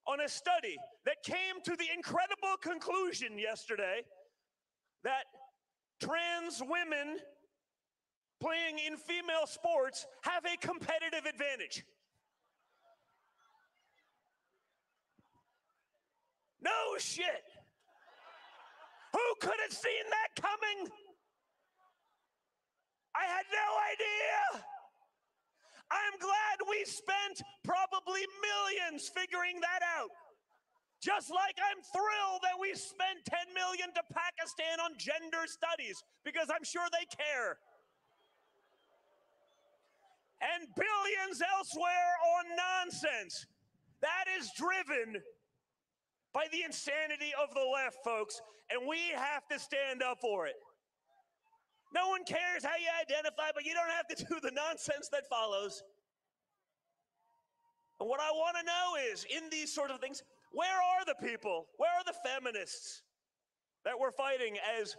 on a study that came to the incredible conclusion yesterday that trans women playing in female sports have a competitive advantage. No shit. Who could have seen that coming? I had no idea. I'm glad we spent probably millions figuring that out. Just like I'm thrilled that we spent $10 million to Pakistan on gender studies, because I'm sure they care. And billions elsewhere on nonsense. That is driven by the insanity of the left, folks, and we have to stand up for it. No one cares how you identify, but you don't have to do the nonsense that follows. And what I want to know is, in these sort of things, where are the people? Where are the feminists that we're fighting as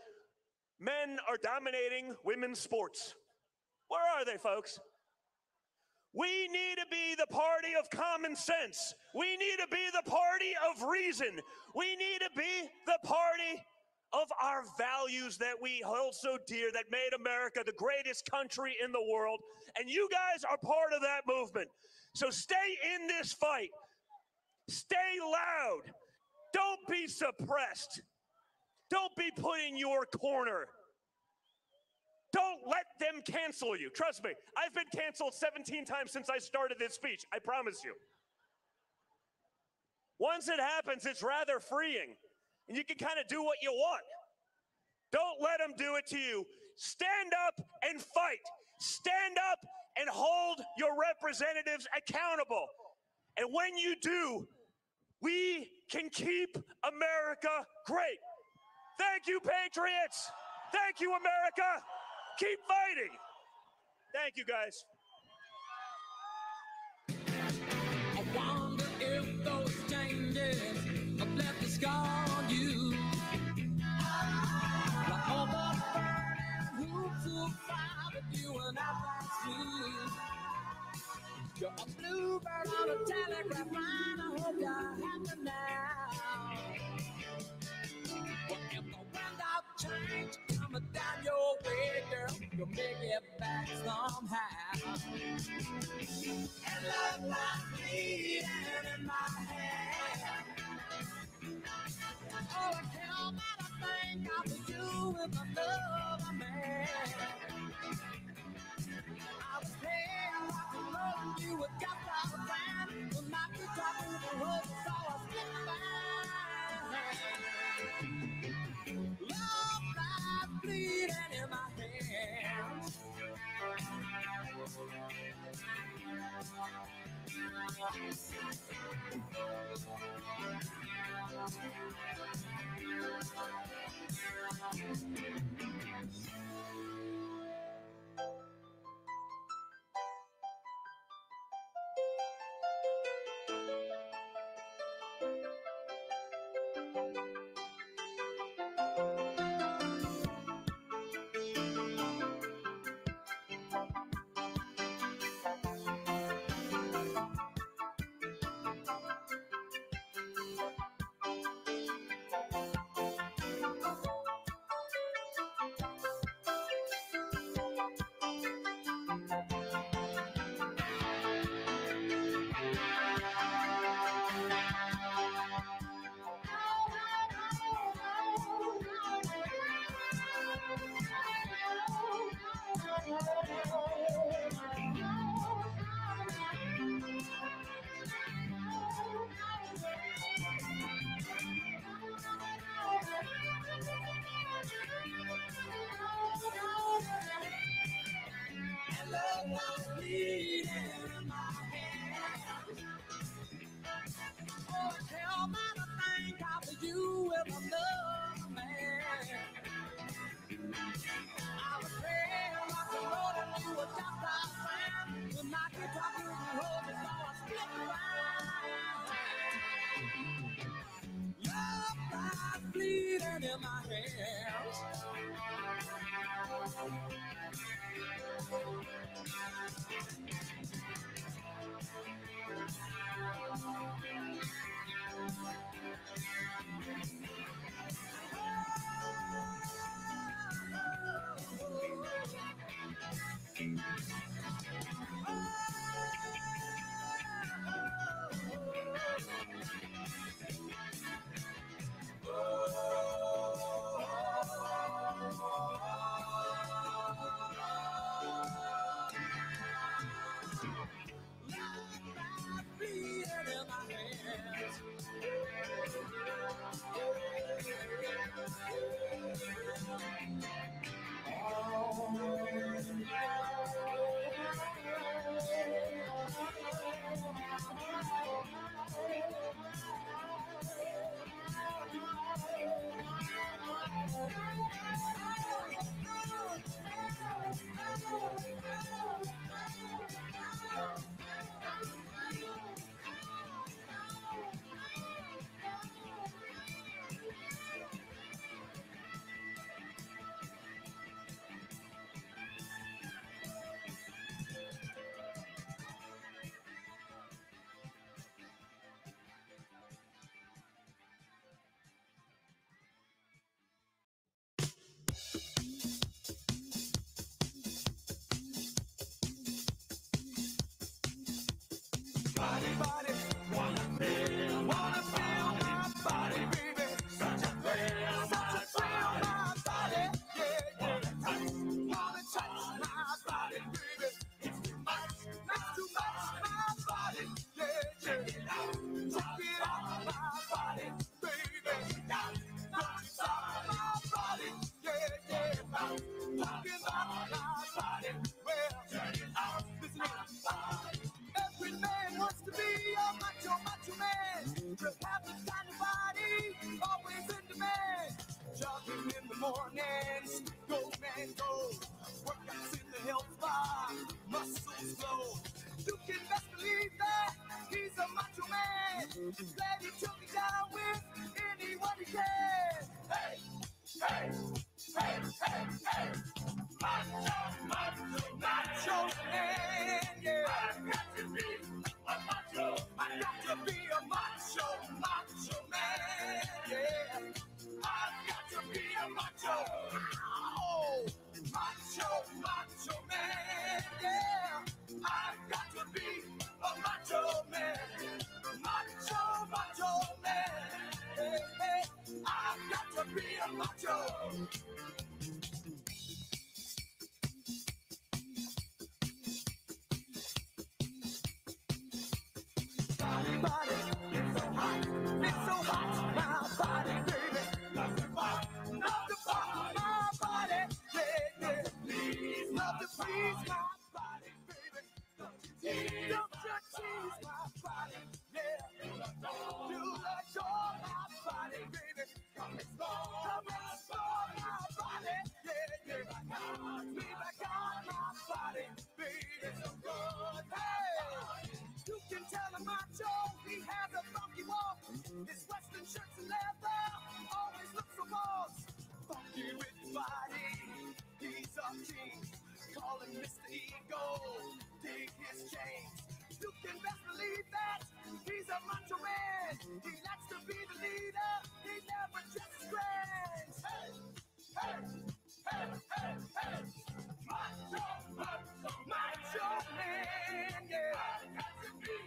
men are dominating women's sports? Where are they, folks? We need to be the party of common sense. We need to be the party of reason. We need to be the party of our values that we hold so dear, that made America the greatest country in the world. And you guys are part of that movement. So stay in this fight. Stay loud. Don't be suppressed. Don't be put in your corner. Don't let them cancel you. Trust me, I've been canceled 17 times since I started this speech. I promise you. Once it happens, it's rather freeing, and you can kind of do what you want. Don't let them do it to you. Stand up and fight. Stand up and hold your representatives accountable. And when you do, we can keep America great. Thank you, Patriots. Thank you, America. Keep fighting. Thank you, guys. I wonder if those changes have left a scar on you. Like all the burning hoops of fire that you and I passed through. You're a bluebird on a telegraph line. I hope you're happy now. Well, if the wind of change coming down your way, girl, you'll make it back somehow. And love like bleeding in my hand. Oh, I can't matter think of you with my love, man. I was playing rock and roll and you were just out of time. When my guitar moved the road, so I slipped by. Love like bleeding in my hands. In my hands. Body, body, wanna feel my body, baby. Such a thrill, my body, yeah, yeah. Wanna touch You have the kind of body, always in demand. Jogging in the mornings, go man go. Workouts in the health bar, muscles glow. You can best believe that he's a macho man. Glad he took me down with anyone he can. Hey, hey, hey, hey, hey. Macho, macho, macho man, yeah. I've got to be a macho. I've got to be a macho, macho man, yeah. I've got to be a macho. Oh, macho, macho man, yeah. I've got to be a macho man. Macho, macho man. Hey, hey. I've got to be a macho. Body, it's so hot, my body, baby. Love to pop, my body, yeah, yeah. Please, love to please my body, baby. Don't you tease my body, yeah. You adore my body, baby. Come explore my body, yeah, yeah. Me back on my body, baby, so good, hey. You can tell him macho, he has a funky walk. His western shirts and leather always look so boss. Funky with his body, he's a king. Call him Mr. Ego, dig his chains. You can best believe that he's a macho man. He likes to be the leader, he never dresses grand. Hey, hey, hey, hey, hey. Macho, macho, macho man, yeah. I've got to be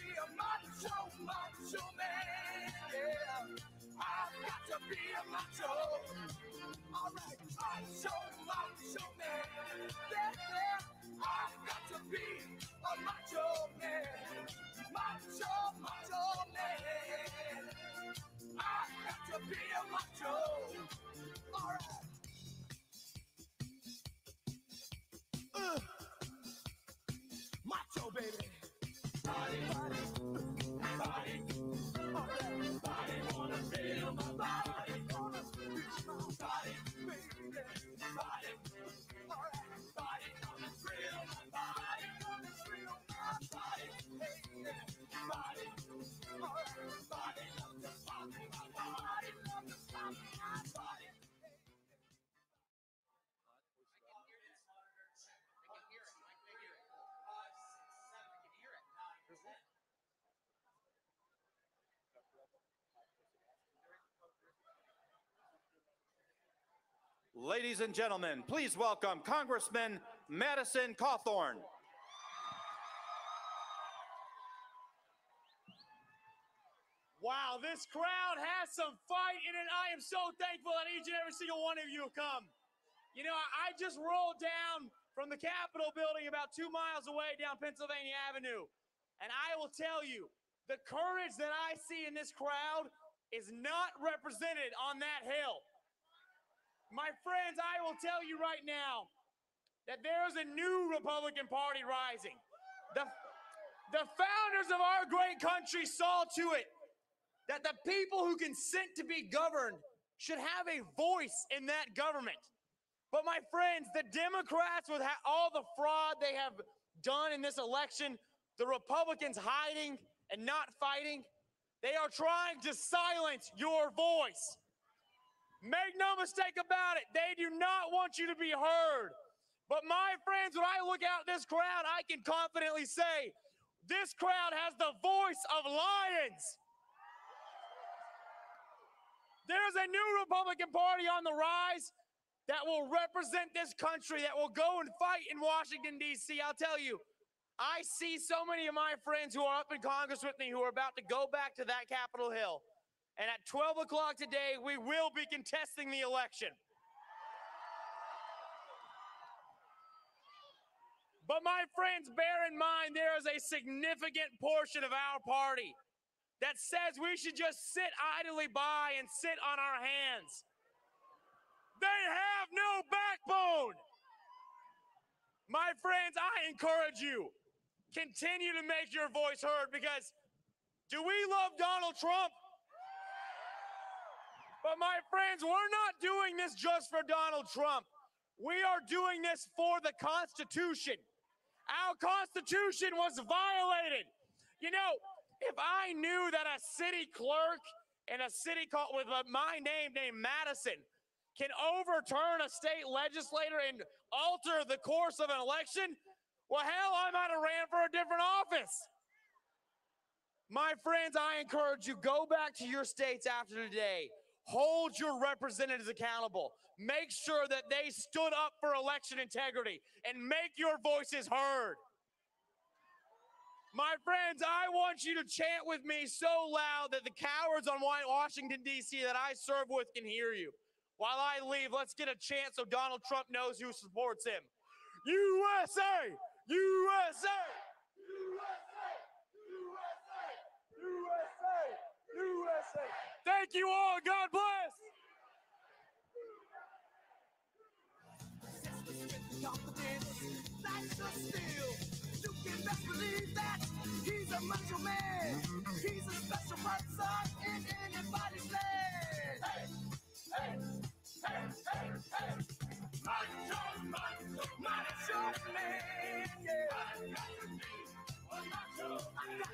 a macho, macho man, yeah. I've got to be a macho. All right, macho, macho man, yeah, yeah. I've got to be a macho man. Macho, macho man. I've got to be a macho. All right. Macho, baby. Body, body, body, body, wanna feel my body, wanna feel my body, baby, body, alright, body, wanna feel my body, wanna feel my body, hey, body, alright, body, love to pop my body, love to pop my body. Ladies and gentlemen, please welcome Congressman Madison Cawthorn. Wow, this crowd has some fight in it. I am so thankful that each and every single one of you have come. You know, I just rolled down from the Capitol building about 2 miles away down Pennsylvania Avenue. And I will tell you, the courage that I see in this crowd is not represented on that hill. My friends, I will tell you right now that there is a new Republican Party rising. The founders of our great country saw to it that the people who consent to be governed should have a voice in that government. But my friends, the Democrats, with all the fraud they have done in this election, the Republicans hiding and not fighting, they are trying to silence your voice. Make no mistake about it, they do not want you to be heard. But my friends, when I look out this crowd, I can confidently say, this crowd has the voice of lions. There's a new Republican Party on the rise that will represent this country, that will go and fight in Washington, D.C. I'll tell you, I see so many of my friends who are up in Congress with me who are about to go back to that Capitol Hill. And at 12 o'clock today, we will be contesting the election. But my friends, bear in mind, there is a significant portion of our party that says we should just sit idly by and sit on our hands. They have no backbone. My friends, I encourage you, continue to make your voice heard, because Do we love Donald Trump? But my friends, we're not doing this just for Donald Trump. We are doing this for the Constitution. Our Constitution was violated. You know, if I knew that a city clerk in a city called with my name named Madison can overturn a state legislator and alter the course of an election, well, hell, I might have ran for a different office. My friends, I encourage you, go back to your states after today. Hold your representatives accountable. Make sure that they stood up for election integrity and make your voices heard. My friends, I want you to chant with me so loud that the cowards on Washington, D.C. that I serve with can hear you. While I leave, let's get a chant so Donald Trump knows who supports him. USA! USA! USA! USA! USA! USA! Thank you all. God bless. You can best believe that he's a macho man. He's a special person in anybody's land. Hey, hey, hey, hey, hey. Macho, macho, macho man. Yeah. I got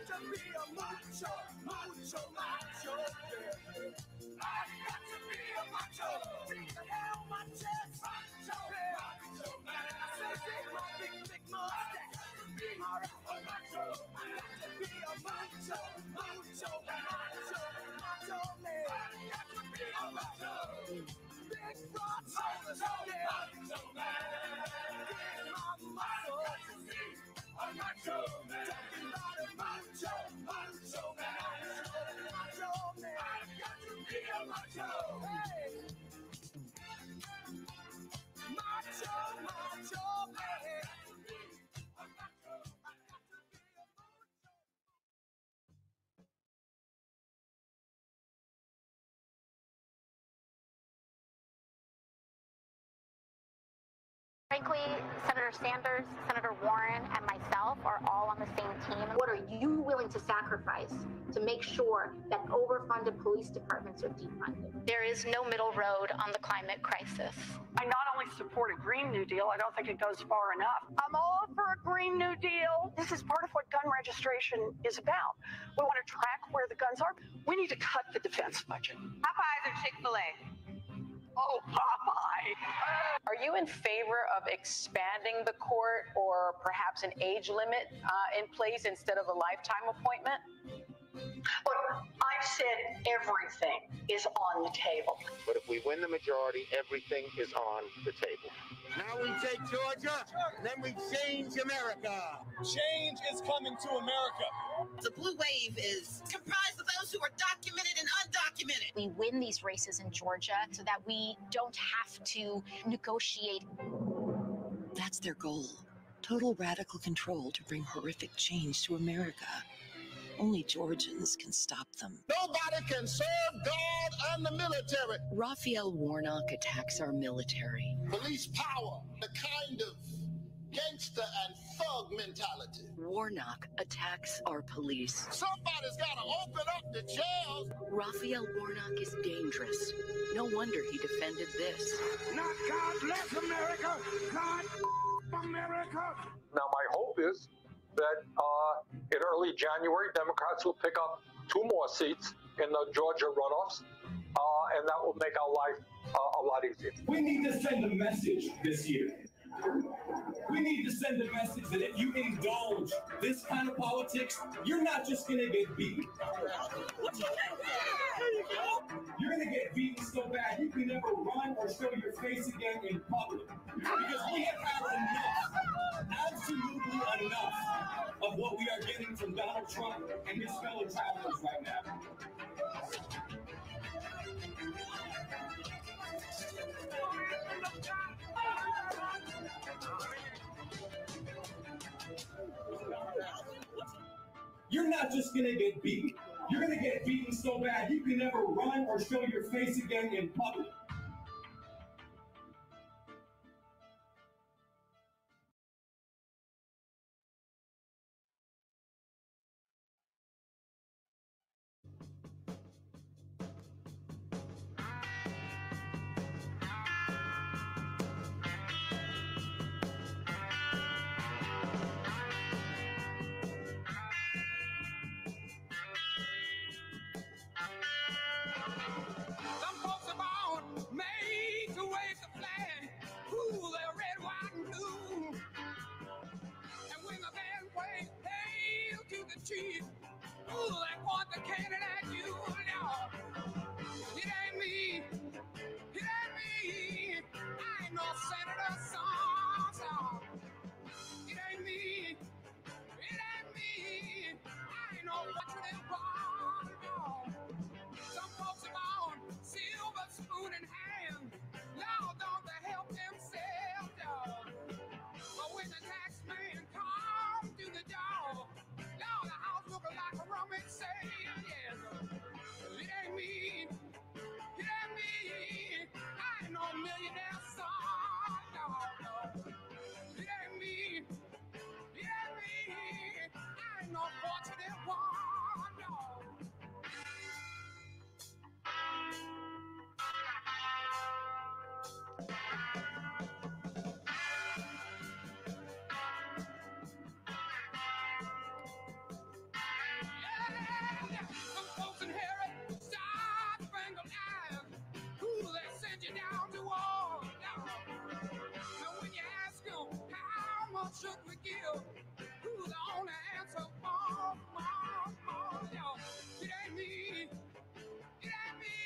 to be a macho, macho, macho. Yeah. I got to be a macho. Bring the hell my chest. Macho, macho man. I say, see my big, big mustache. All right, macho. I got to be a macho, macho, macho, macho man. I got to be a macho. Big broad shoulders, yeah. Macho man. Get my muscle. I got to be a macho man. Talking about a macho, macho man. Macho man. I got to be a macho. Hey. Macho, macho man. Frankly, Senator Sanders, Senator Warren, and myself are all on the same team. What are you willing to sacrifice to make sure that overfunded police departments are defunded? There is no middle road on the climate crisis. I not only support a Green New Deal, I don't think it goes far enough. I'm all for a Green New Deal. This is part of what gun registration is about. We want to track where the guns are. We need to cut the defense budget. Popeyes or Chick-fil-A? Oh, Popeye. Are you in favor of expanding the court or perhaps an age limit in place instead of a lifetime appointment? Look, I've said everything is on the table. But if we win the majority, everything is on the table. Now we take Georgia, then we change America. Change is coming to America. The blue wave is comprised of those who are documented and undocumented. We win these races in Georgia so that we don't have to negotiate. That's their goal. Total radical control to bring horrific change to America. Only Georgians can stop them. Nobody can serve God and the military. Raphael Warnock attacks our military. Police power, the kind of gangster and thug mentality. Warnock attacks our police. Somebody's got to open up the jails. Raphael Warnock is dangerous. No wonder he defended this. Not God bless America, God America. Now, my hope is that in early January, Democrats will pick up 2 more seats in the Georgia runoffs, and that will make our life a lot easier. We need to send a message this year. We need to send a message that if you indulge this kind of politics, you're not just going to get beat. You're going to get beaten so bad you can never run or show your face again in public. Because we have had enough, absolutely enough, of what we are getting from Donald Trump and his fellow travelers right now. You're not just going to get beat. You're going to get beaten so bad you can never run or show your face again in public. cheek. Ooh, they point the cannon at you, Lord. It ain't me. It ain't me. I ain't no senator, son. It ain't me. It ain't me. I ain't no watching ball, no. Some folks are born silver spoon in hand. Lord, don't they help themselves, dog. But when the tax man comes through the door, Lord, the house looking like a rummage sale, yes. It ain't me. It ain't me. I ain't no millionaire son, no. It ain't me. It ain't me. I ain't no fortunate one, no. Some folks inherit star-spangled eyes. Ooh, they send you down to war. Now when you ask them, how much should we give? Ooh, the only answer, more. It ain't me. It ain't me.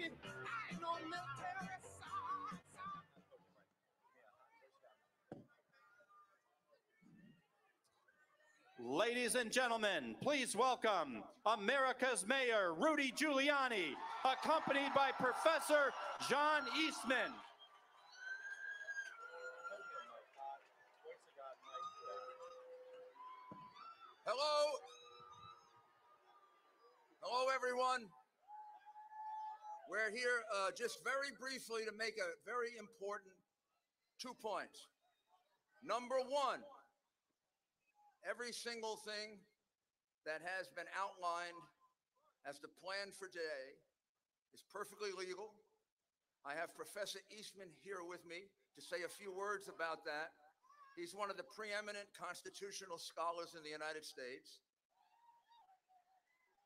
I ain't no military son. Ladies and gentlemen, please welcome America's Mayor Rudy Giuliani, accompanied by Professor John Eastman. Hello. Hello, everyone. We're here just very briefly to make a very important 2 points. Number one, every single thing that has been outlined as the plan for today is perfectly legal. I have Professor Eastman here with me to say a few words about that. He's one of the preeminent constitutional scholars in the United States.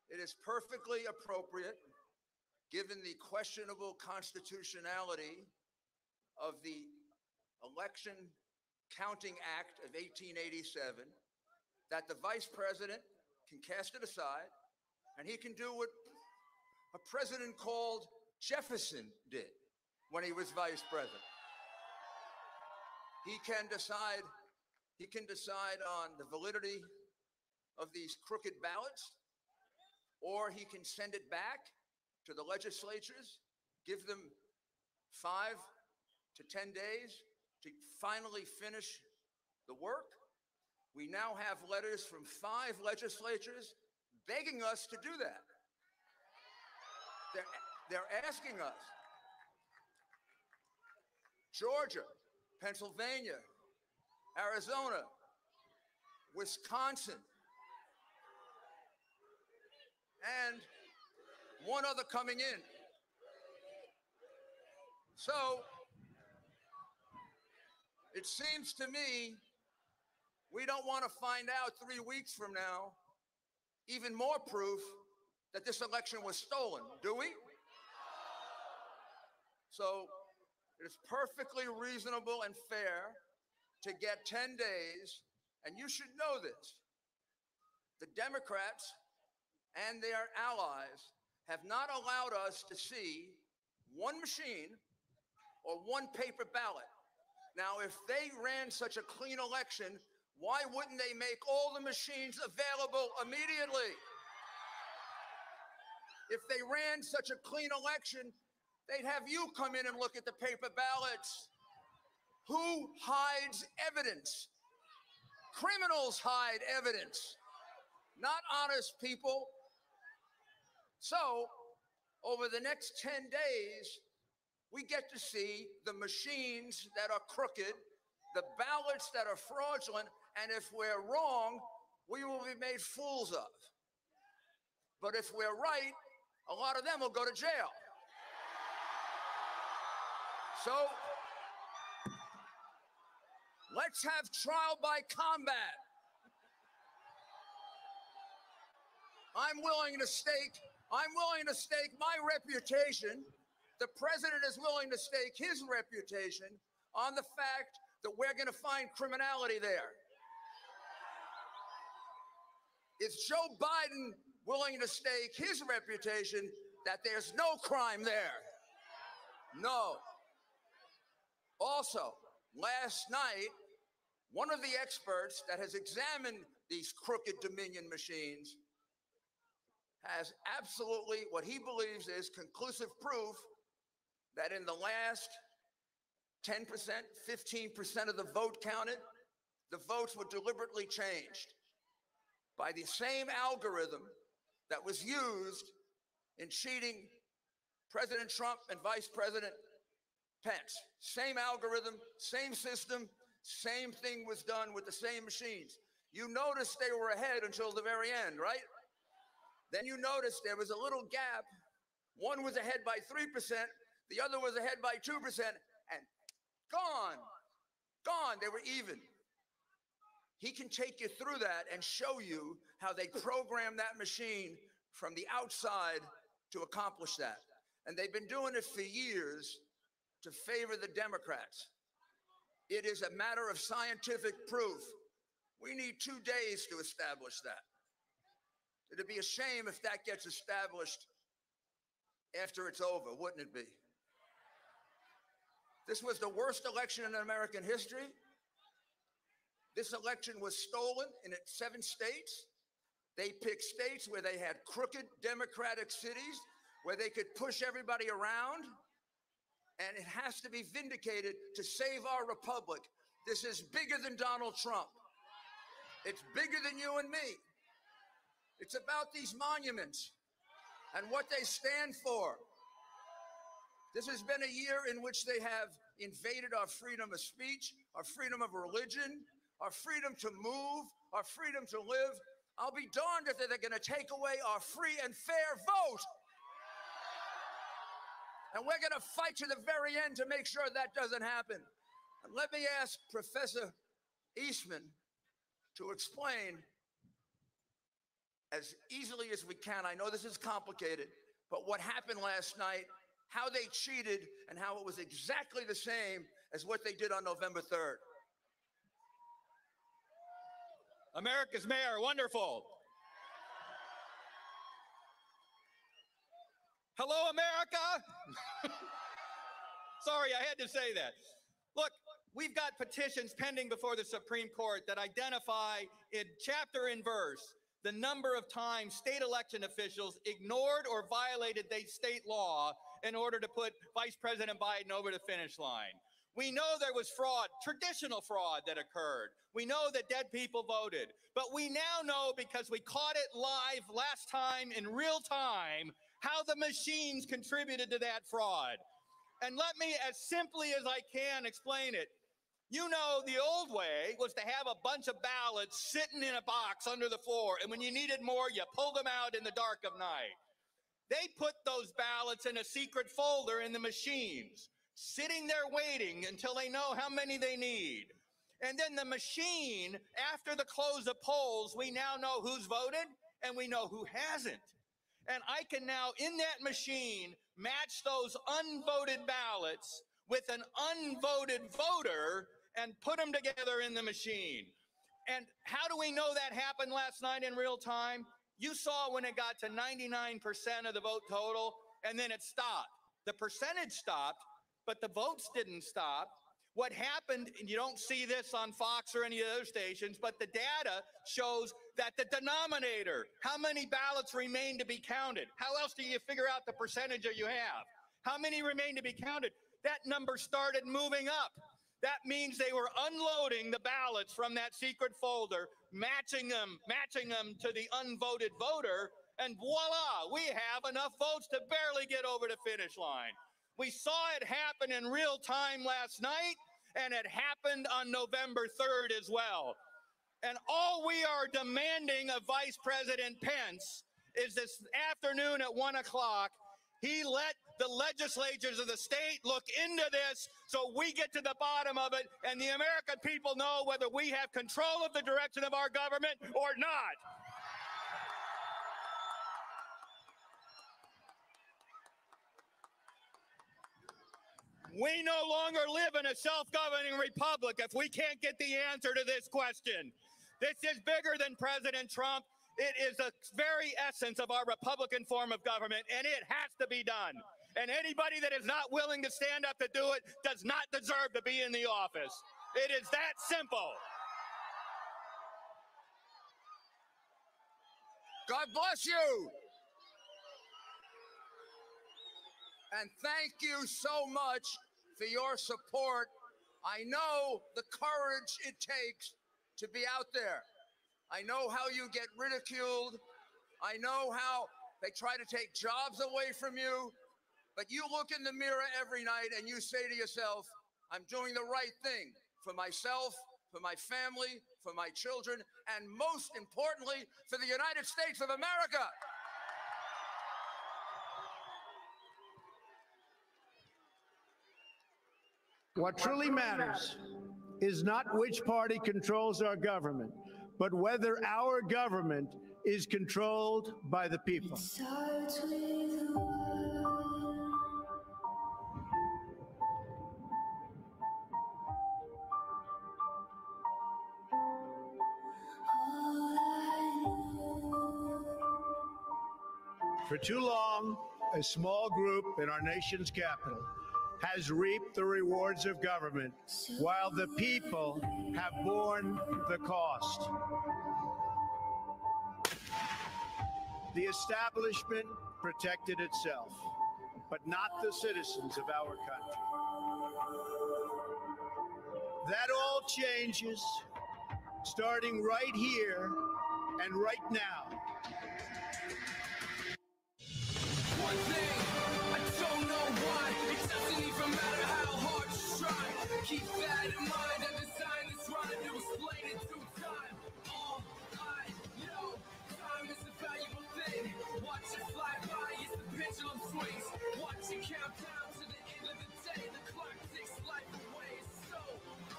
It is perfectly appropriate, given the questionable constitutionality of the Election Counting Act of 1887, that the vice president can cast it aside and he can do what a president called Jefferson did when he was vice president. He can decide on the validity of these crooked ballots, or he can send it back to the legislatures, give them 5 to 10 days to finally finish the work. We now have letters from 5 legislatures begging us to do that. They're asking us. Georgia, Pennsylvania, Arizona, Wisconsin, and one other coming in. So it seems to me we don't want to find out 3 weeks from now even more proof that this election was stolen, do we? So it is perfectly reasonable and fair to get 10 days, and you should know this. The Democrats and their allies have not allowed us to see one machine or one paper ballot. Now, if they ran such a clean election, why wouldn't they make all the machines available immediately? If they ran such a clean election, they'd have you come in and look at the paper ballots. Who hides evidence? Criminals hide evidence, not honest people. So, over the next 10 days, we get to see the machines that are crooked, the ballots that are fraudulent, and if we're wrong, we will be made fools of. But if we're right, a lot of them will go to jail. So, let's have trial by combat. I'm willing to stake my reputation. The president is willing to stake his reputation on the fact that we're going to find criminality there. Is Joe Biden willing to stake his reputation that there's no crime there? No. Also, last night, one of the experts that has examined these crooked Dominion machines has absolutely what he believes is conclusive proof that in the last 10%, 15% of the vote counted, the votes were deliberately changed by the same algorithm that was used in cheating President Trump and Vice President Pence. Same algorithm, same system, same thing was done with the same machines. You noticed they were ahead until the very end, right? Then you noticed there was a little gap. One was ahead by 3%, the other was ahead by 2%, and gone. They were even. He can take you through that and show you how they programmed that machine from the outside to accomplish that. And they've been doing it for years to favor the Democrats. It is a matter of scientific proof. We need 2 days to establish that. It'd be a shame if that gets established after it's over, wouldn't it be? This was the worst election in American history. This election was stolen in 7 states. They picked states where they had crooked Democratic cities, where they could push everybody around. And it has to be vindicated to save our republic. This is bigger than Donald Trump. It's bigger than you and me. It's about these monuments and what they stand for. This has been a year in which they have invaded our freedom of speech, our freedom of religion, our freedom to move, our freedom to live. I'll be darned if they're going to take away our free and fair vote. And we're going to fight to the very end to make sure that doesn't happen. And let me ask Professor Eastman to explain as easily as we can. I know this is complicated, but what happened last night, how they cheated, and how it was exactly the same as what they did on November 3rd. America's mayor, wonderful. Hello, America. Sorry, I had to say that. Look, we've got petitions pending before the Supreme Court that identify in chapter and verse the number of times state election officials ignored or violated the state law in order to put Vice President Biden over the finish line. We know there was fraud, traditional fraud that occurred. We know that dead people voted. But we now know, because we caught it live last time in real time, how the machines contributed to that fraud. And let me, as simply as I can, explain it. You know, the old way was to have a bunch of ballots sitting in a box under the floor, and when you needed more, you pulled them out in the dark of night. They put those ballots in a secret folder in the machines, sitting there waiting until they know how many they need. And then the machine, after the close of polls, we now know who's voted and we know who hasn't. And I can now, in that machine, match those unvoted ballots with an unvoted voter and put them together in the machine. And how do we know that happened last night in real time? You saw when it got to 99% of the vote total, and then it stopped. The percentage stopped, but the votes didn't stop. What happened, and you don't see this on Fox or any of the other stations, but the data shows that the denominator, how many ballots remain to be counted? How else do you figure out the percentage that you have? How many remain to be counted? That number started moving up. That means they were unloading the ballots from that secret folder, matching them to the unvoted voter, and voila, we have enough votes to barely get over the finish line. We saw it happen in real time last night, and it happened on November 3rd as well. And all we are demanding of Vice President Pence is this afternoon at 1 o'clock, he let the legislatures of the state look into this so we get to the bottom of it and the American people know whether we have control of the direction of our government or not. We no longer live in a self-governing republic if we can't get the answer to this question. This is bigger than President Trump. It is the very essence of our Republican form of government, and it has to be done. And anybody that is not willing to stand up to do it does not deserve to be in the office. It is that simple. God bless you. And thank you so much for your support. I know the courage it takes to be out there. I know how you get ridiculed. I know how they try to take jobs away from you. But you look in the mirror every night and you say to yourself, I'm doing the right thing for myself, for my family, for my children, and most importantly, for the United States of America. What truly matters is not which party controls our government, but whether our government is controlled by the people. For too long, a small group in our nation's capital has reaped the rewards of government while the people have borne the cost. The establishment protected itself, but not the citizens of our country. That all changes starting right here and right now. One thing, I don't know why. It doesn't even matter how hard you try. Keep that in mind. I designed this rhyme to explain it through time. All I know, time is a valuable thing. Watch it fly by as the pendulum swings. Watch it count down to the end of the day. The clock takes life away. It's so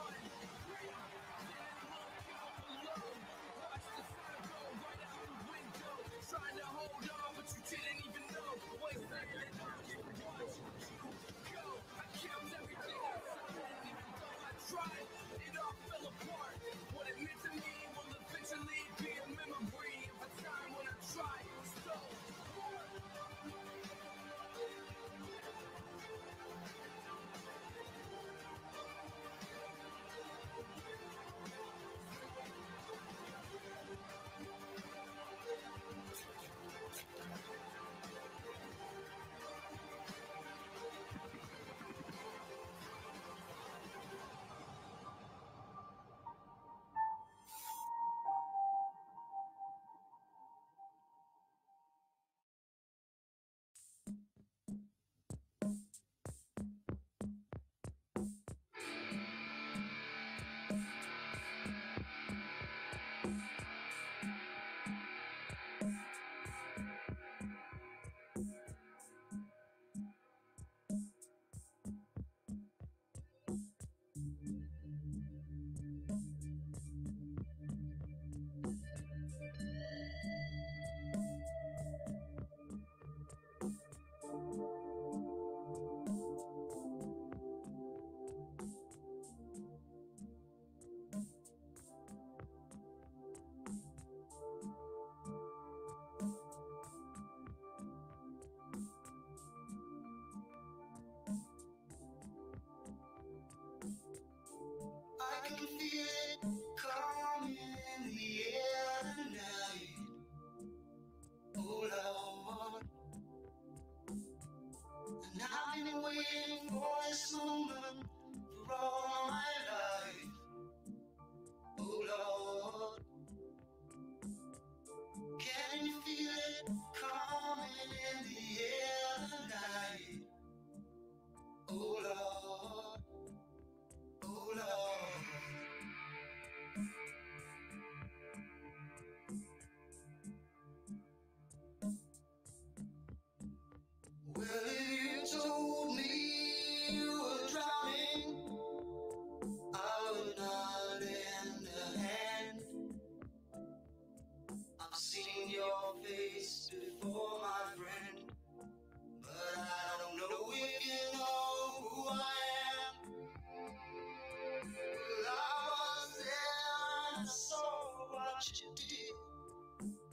unreal. Then it won't count below. Watch the time go right out the window. Trying to hold on, but you didn't even know. Wait a second, watch you go. I count everything outside, and even though I tried,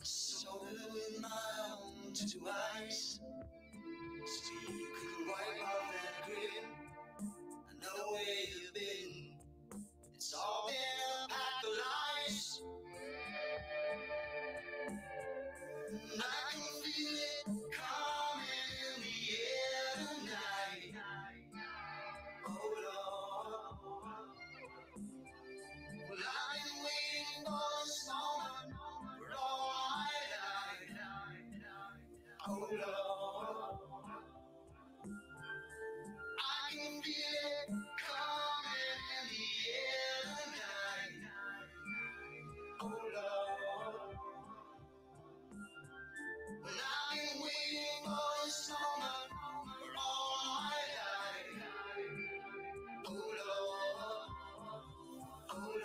Saw it with my own two eyes. So you could wipe off that grin. I know where you've been. It's all been a pack of lies. And I can feel it coming in the air tonight. Oh Lord. Well, I've been waiting for this moment for all my life. Oh Lord. I can feel it coming in the air tonight. Oh Lord. Well, I've been waiting for this moment for all my life. Oh Lord. Oh Lord.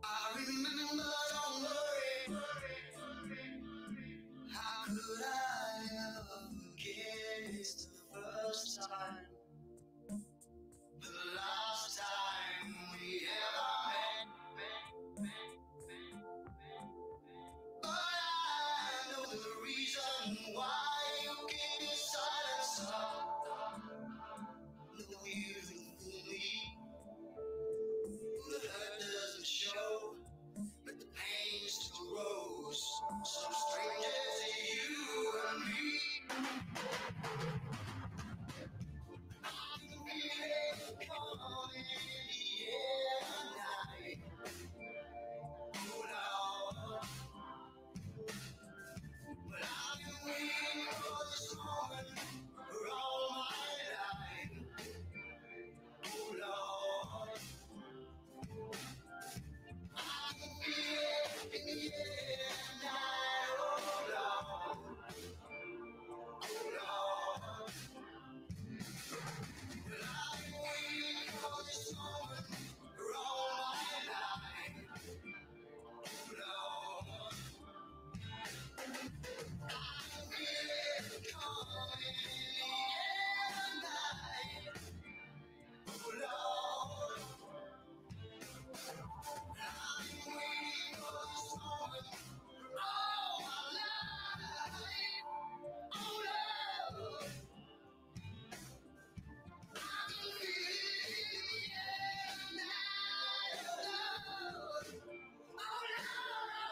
I remember, don't worry. How could I ever forget? It's the first time, the last time we ever met. But I know the reason why you keep your silence up. No, you didn't fool me. The hurt doesn't show, but the pain still grows. So strangers to you and me. I can feel it coming in the air tonight. Oh Lord. But I've been waiting for this moment for all my life. Oh Lord. I can feel it in the air tonight. Oh Lord. Oh Lord. Well, I've been waiting for this moment for all my life. Oh Lord. I can feel it coming in the air tonight. Oh Lord. I've been waiting for this moment for all my life. Oh Lord. I can feel it in the air tonight. Oh Lord. Oh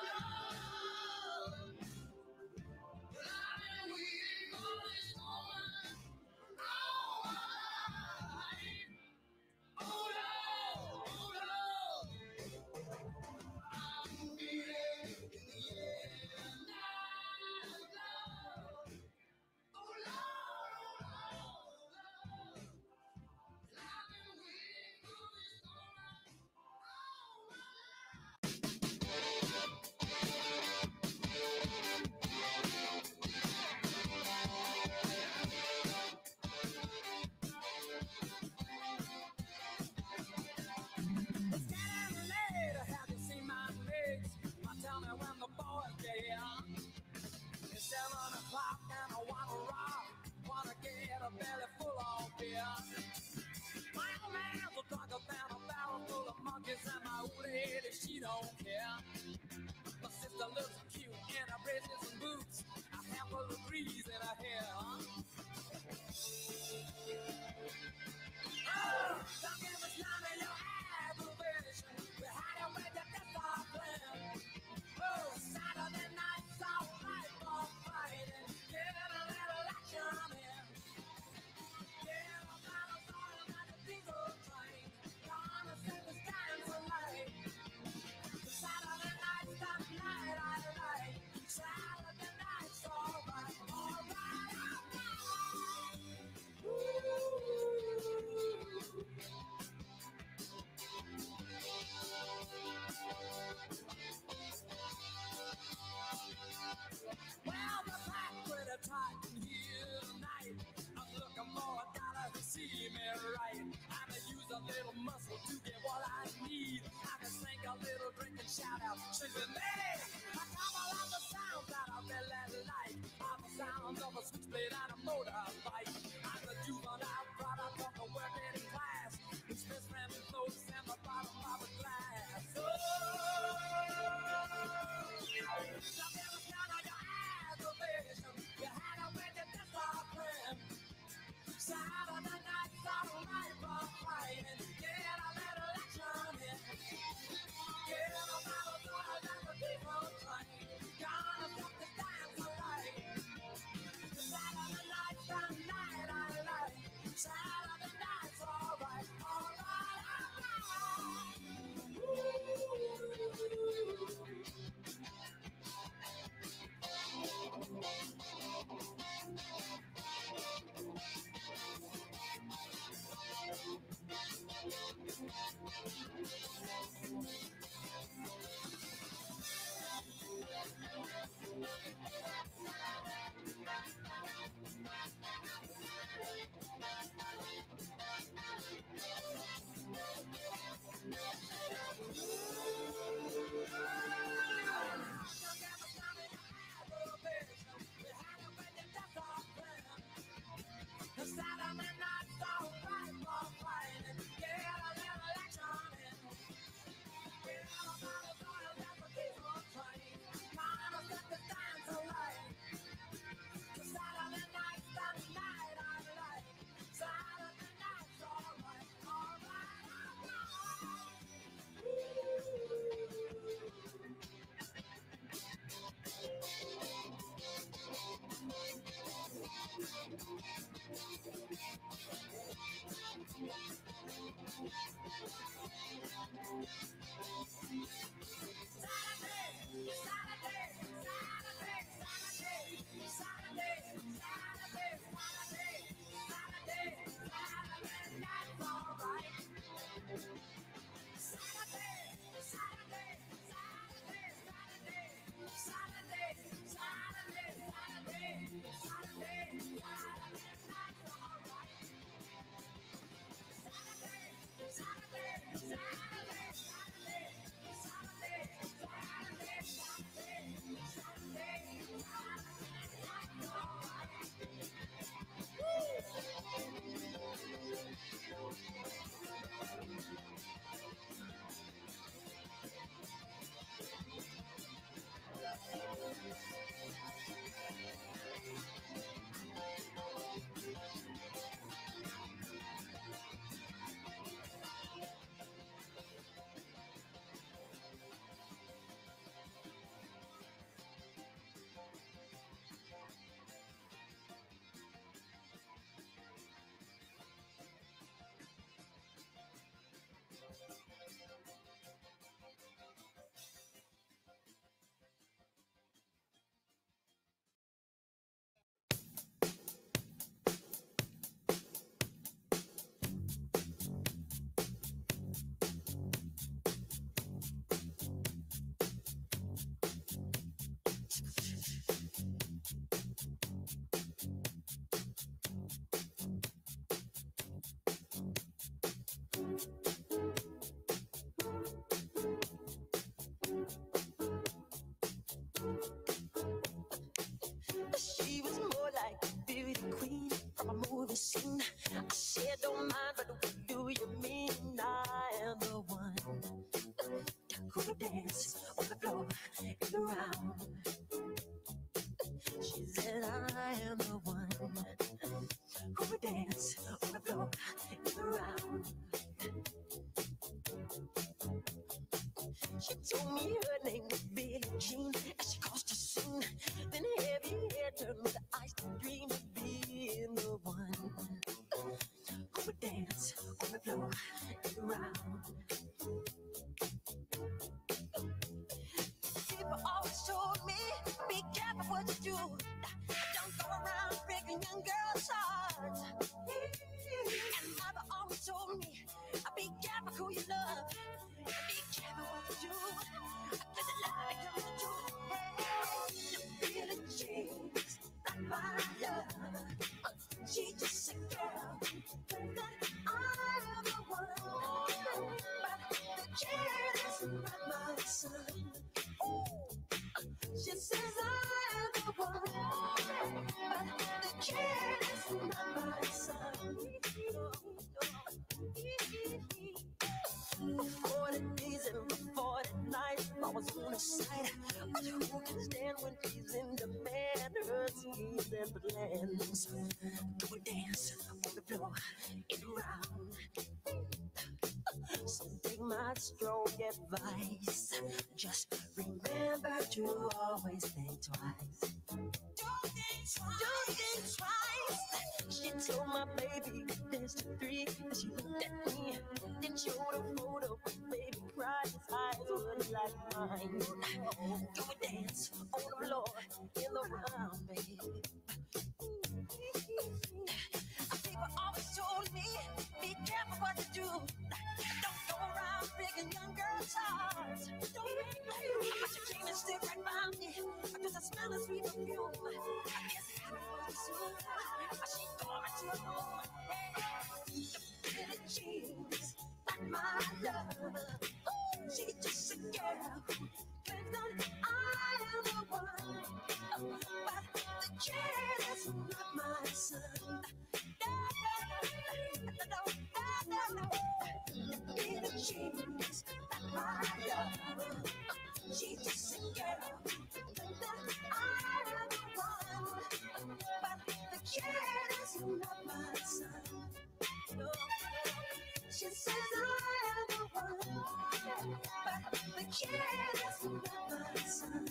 Lord. Well, I've been waiting for this moment all my life. Oh Lord. Oh Lord. I can feel it in the air tonight. Oh Lord. Oh Lord. And I've been waiting for this moment all my life. It's getting late. Have you seen my legs? Tell me when the boys get here. It's 7 o'clock and I wanna rock. Wanna get a belly full of beer. My old man's a drunker than a barrel full of monkeys, and my old lady, she don't care. My sister looks cute in her braces and boots, a handful of breeze in her hair. Oh, don't give us none of your aggravation. We had it with the death of plan. Oh, Saturday night's all right for fighting. Get a little action in. Get a battle started like a diesel train. Gonna send the stands tonight. Saturday night's the night I like. Saturday night's all right, all right, all right. Well, the back with a tight here tonight. I'm looking for a dollar to see me right. I can use a little muscle to get what I need. I can sing a little drink and shout out, she's with me. I come all of the sounds that I really like. Are the sounds of a switchblade and told me her name was Billie Jean as she crossed the scene. Then heavy hair turned with ice to dream of being the one who would dance on the floor and around. People always told me, be careful what you do. Don't go around breaking young girls' hearts. And mother always told me, be careful who you love. Be careful what you do. Cause the lie comes true. Hey, Billie Jean's not my love. She just a girl that I'm the one. But the kid is not my son. She says I'm the one, but the kid is not my son. For 40 days and for 40 nights, I was on her side. But who can stand when she's in demand? Her schemes and plans. Do a dance on the floor and around. So take my strong advice. Just remember to always think twice. Don't think twice. She told my baby there's the three. And she looked at me, then showed a photo. Baby cried, his eyes were like mine. Do a dance on the floor in the round, baby. People always told me, be careful what you do. Don't go around breaking young girls' hearts. But she came and stood right by me, because I smell the sweet perfume. I guess it happened soon. She tore me to the bone. Billie Jean's not my love. She's just a girl who claims that I am the one. But the kid is not my son. Billie Jean's not my love. She's just a girl that I am the one. But the kid is not my son. No. She says I am the one, but the kid is not my son.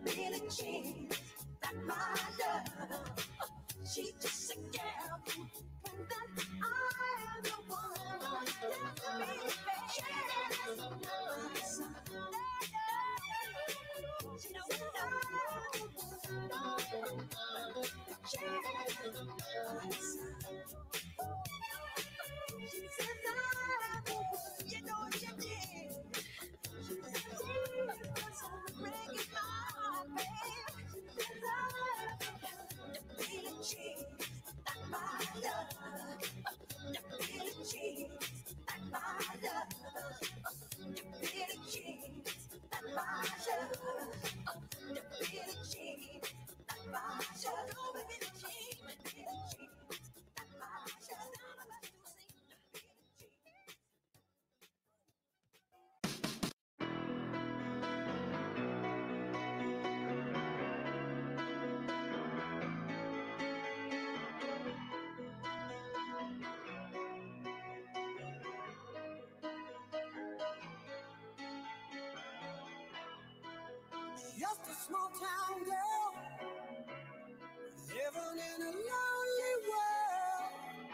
Billie Jean's not my love. She's just a girl who claims that I am the one. Baby, she's not my son. She knows that I'm the one. She's not my son. She says I'm the one. You know you did. She says breaking my heart, babe. Billie Jean's not my love. Billie Jean's not my love. Billie Jean's not my love. Billie Jean's not my love. Billie Jean's not my Just a small town girl living in a lonely world.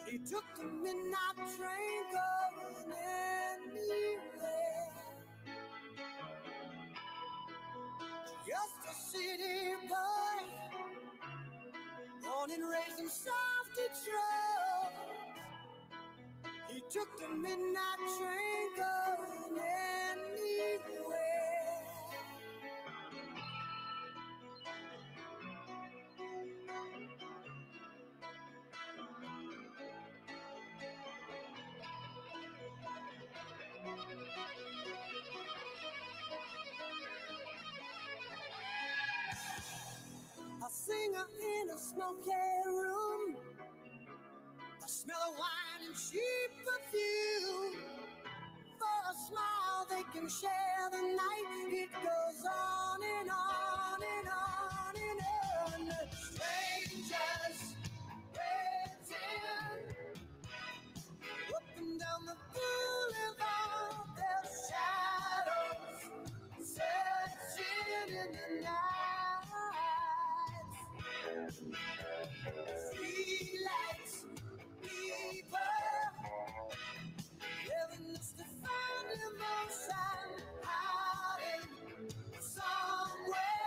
She took the midnight train going anywhere. Just a city boy, born and raised in South Detroit. He took the midnight train going anywhere. in a smoky room. The smell of wine and cheap perfume. For a smile they can share the night. It goes on and on and on and on. Strangers waiting up and down the boulevard. Their shadows searching in the night. Street lights, people, willingness to find emotion hiding somewhere.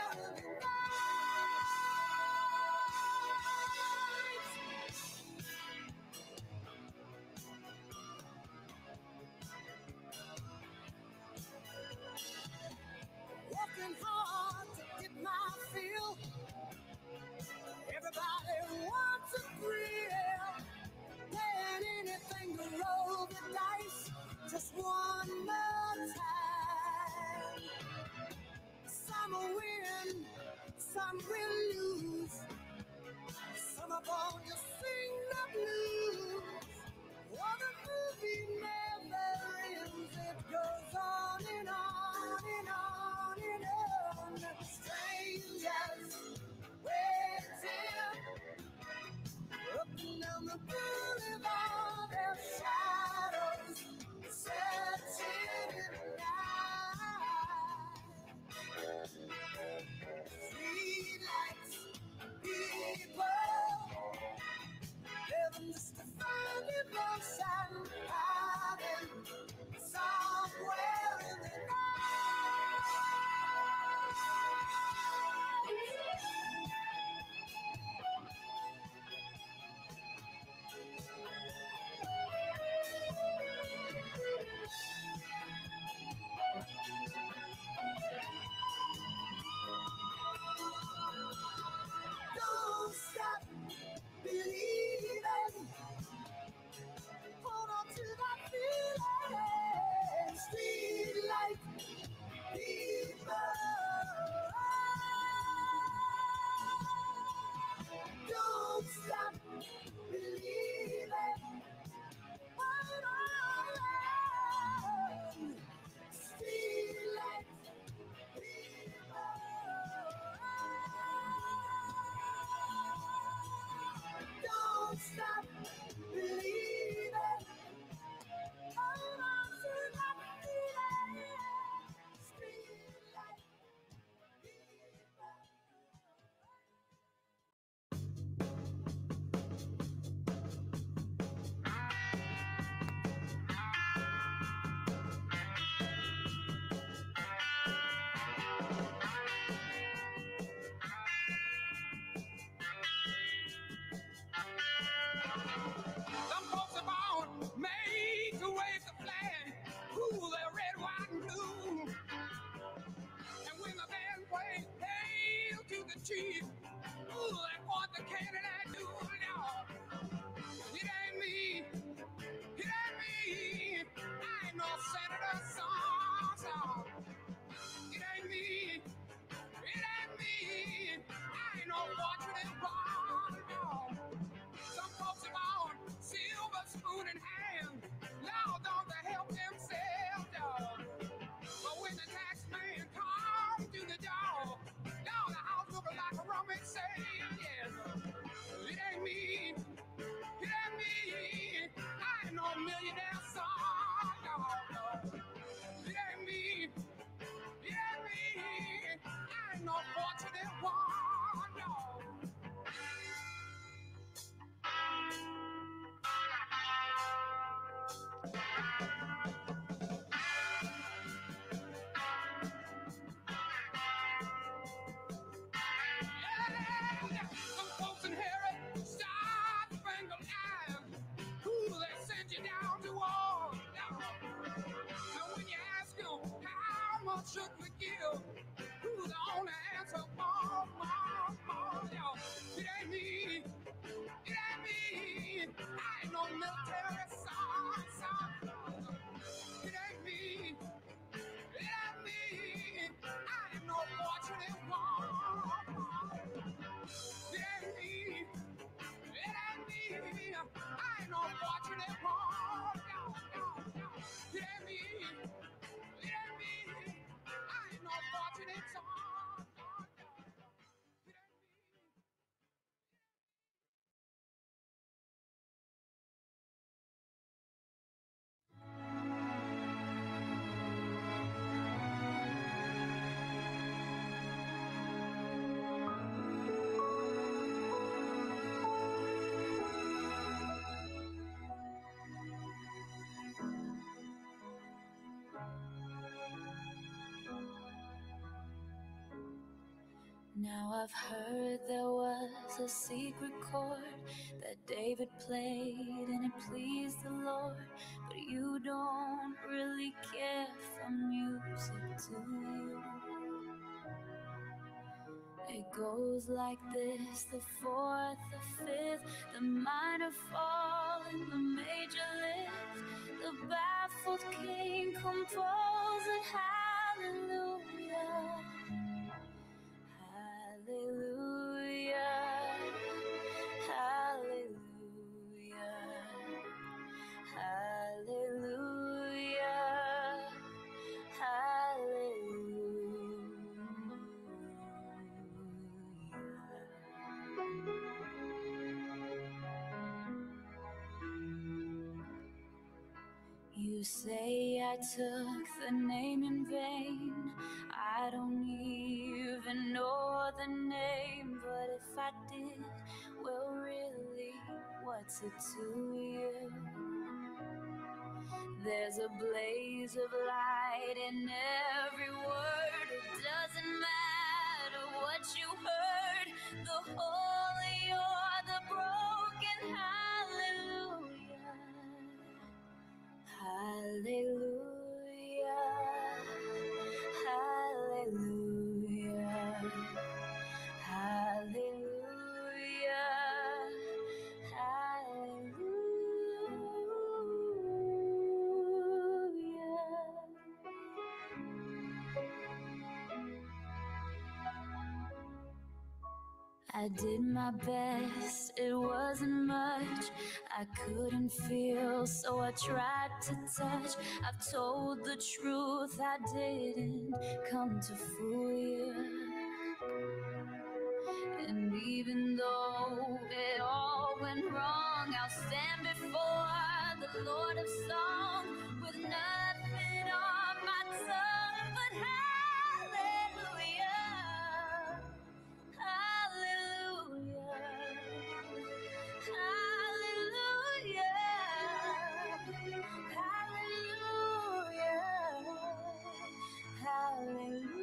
Now I've heard there was a secret chord that David played and it pleased the Lord, but you don't really care for music, do you? It goes like this: the fourth, the fifth, the minor fall and the major lift. The baffled king composing hallelujah, hallelujah, hallelujah, hallelujah, hallelujah. You say I took the name in vain. I don't even know the name, but if I did, well, really, what's it to you? There's a blaze of light in every word. It doesn't matter what you heard, the holy or the broken. Hallelujah, hallelujah, hallelujah, hallelujah, hallelujah. I did my best, it wasn't much. I couldn't feel, so I tried to touch. I've told the truth, I didn't come to fool you. And even though it all went wrong, I'll stand before the Lord of Song with nothing on my tongue but hallelujah. Hallelujah, hallelujah, hallelujah, hallelujah,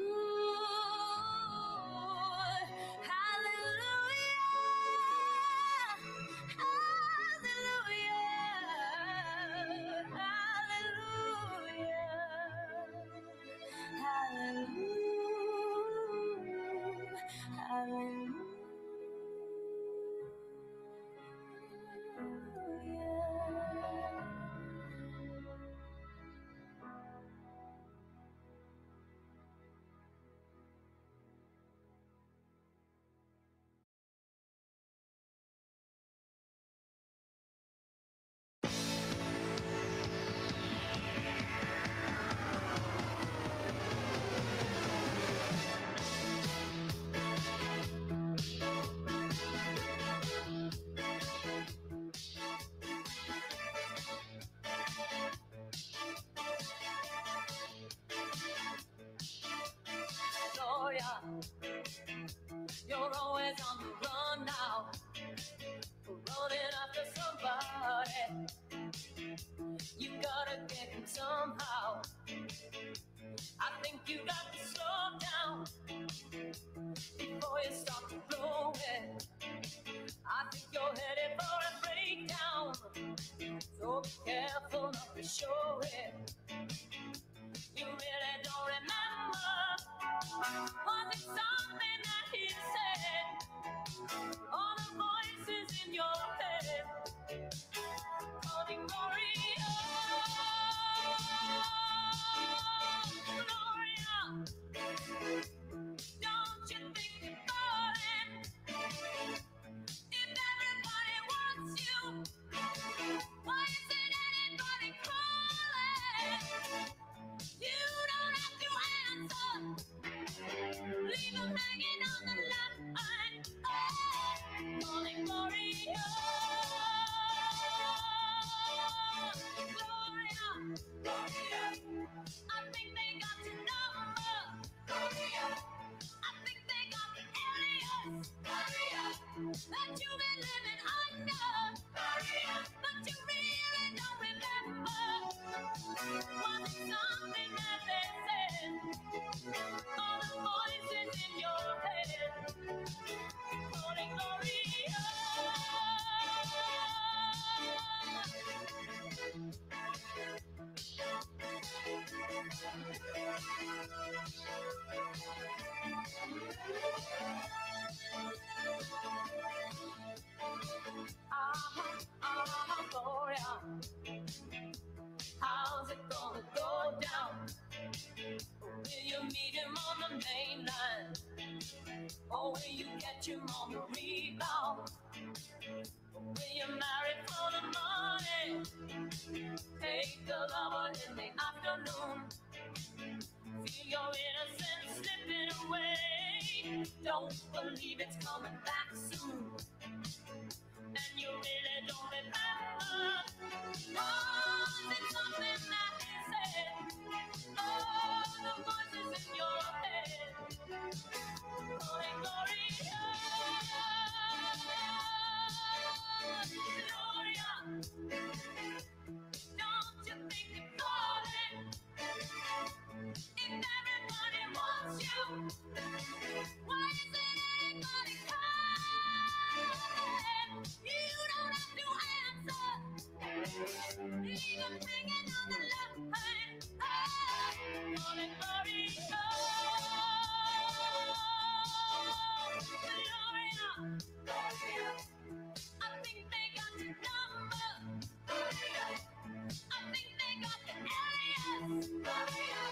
Gloria, you're always on the run now, running after somebody. You gotta get him somehow. I think you got to slow down before you start to blow it. I think you're headed for a breakdown, so be careful not to show it. You really don't remember. Was it something that he said? All the voices in your head calling Gloria, Gloria. Don't you think you're falling? If everybody wants you, why isn't anybody calling? You don't have to answer. Leave them hanging on the line. Oh, calling Gloria. When you're married for the money, take a lover in the afternoon. Feel your innocence slipping away. Don't believe it's coming back soon. And you really don't remember. Was it something that he said? Oh, the voices in your head. Glory, glory, Gloria. Don't you think you're calling? If everybody wants you, why isn't anybody calling? You don't have to answer. Leave them hanging on the line. Calling Gloria. Gloria. I think they got your number. Gloria. I think they got the alias. Gloria.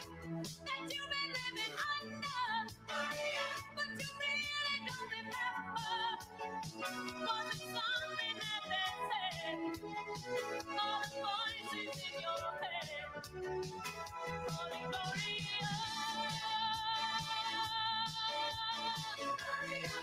That you've been living under. Gloria. But you really don't remember. Was it something that they said? All the voices in your head. Calling Gloria. Gloria.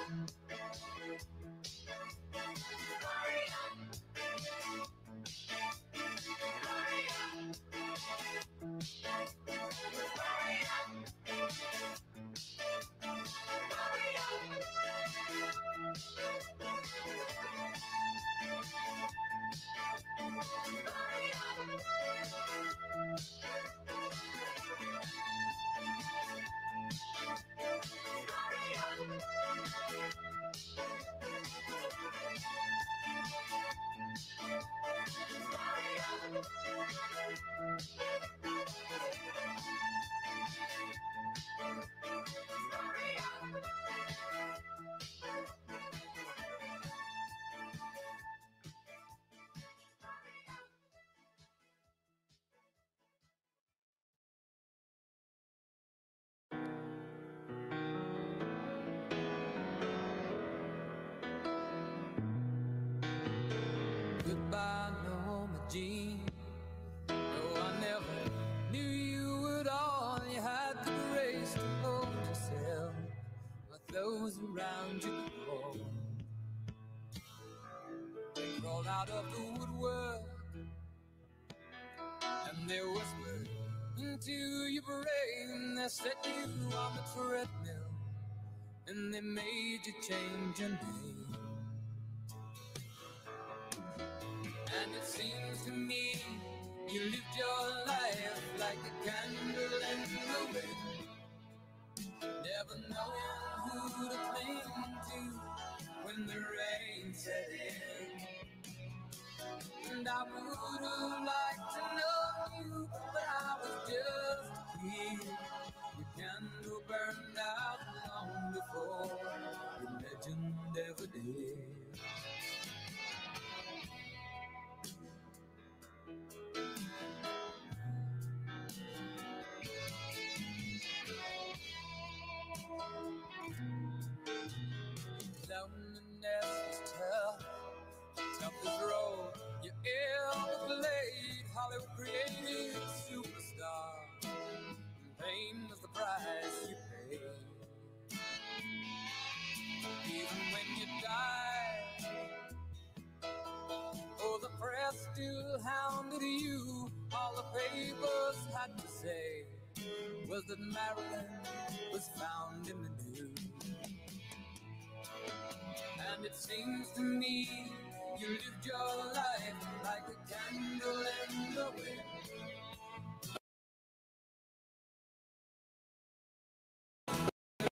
Goodbye, Norma Jean. No, I never knew you at all. You had the grace to hold yourself, but those around you crawled. They crawled out of the woodwork, and they whispered into your brain. They set you on the treadmill, and they made you change your name. And it seems to me you lived your life like a candle in the wind, never knowing who to cling to when the rain set in. And I would have liked to know you, but I was just a kid. Your candle burned out long before the legend ever did. Loneliness is tough, tough as road you ever played. Hollywood created a superstar, and pain was the price you paid. Even when you died, oh, the press still hounded you. All the papers had to say was that Marilyn was found in the news. And it seems to me you lived your life like a candle in the wind.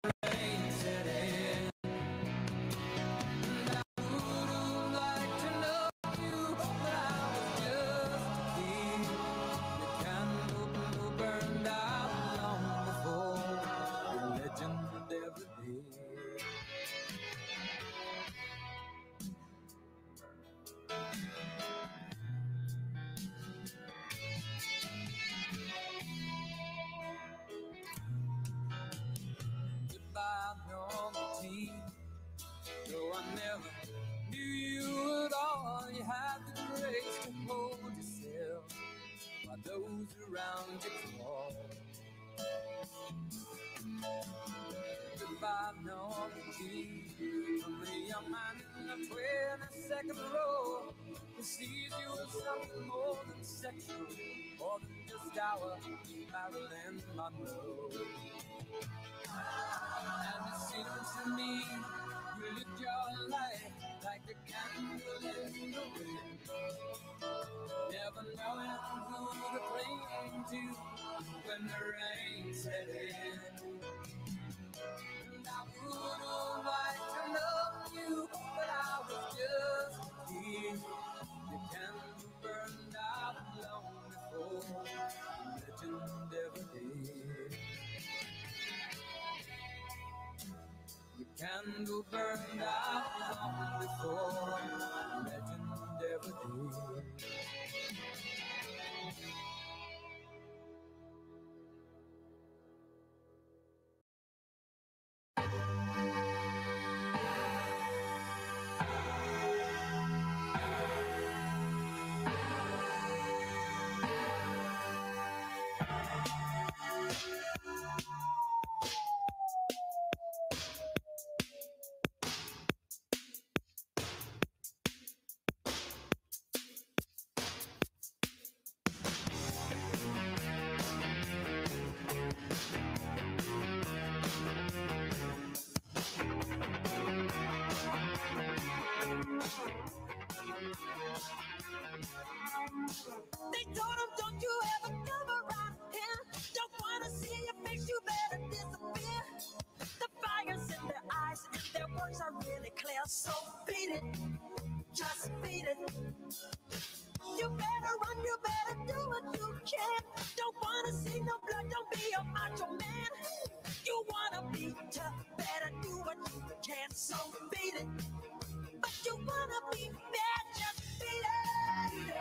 The rain set in, and I would have liked to know you, but I was just a kid. The candle burned out long before the legend ever did. goes around its wall. Goodbye, knowledge from a young man in the 22nd row who sees you as something more than sexual, more than just our Marilyn Monroe. And it seems to me you lived your life like a candle in the wind, never knowing who to cling to when the rain set in. And I would have liked to love you, but I was just a kid. The candle burned out long before legend ever did. The candle burned out long before legend ever did. They told him, don't you ever come around here. Don't wanna see your face, you better disappear. The fire's in their eyes and their words are really clear. So beat it, just beat it. You better run, you better do what you can. Don't wanna see no blood, don't be a macho man. You wanna be tough, better do what you can. So beat it, but you wanna be bad, just beat it. Beat it,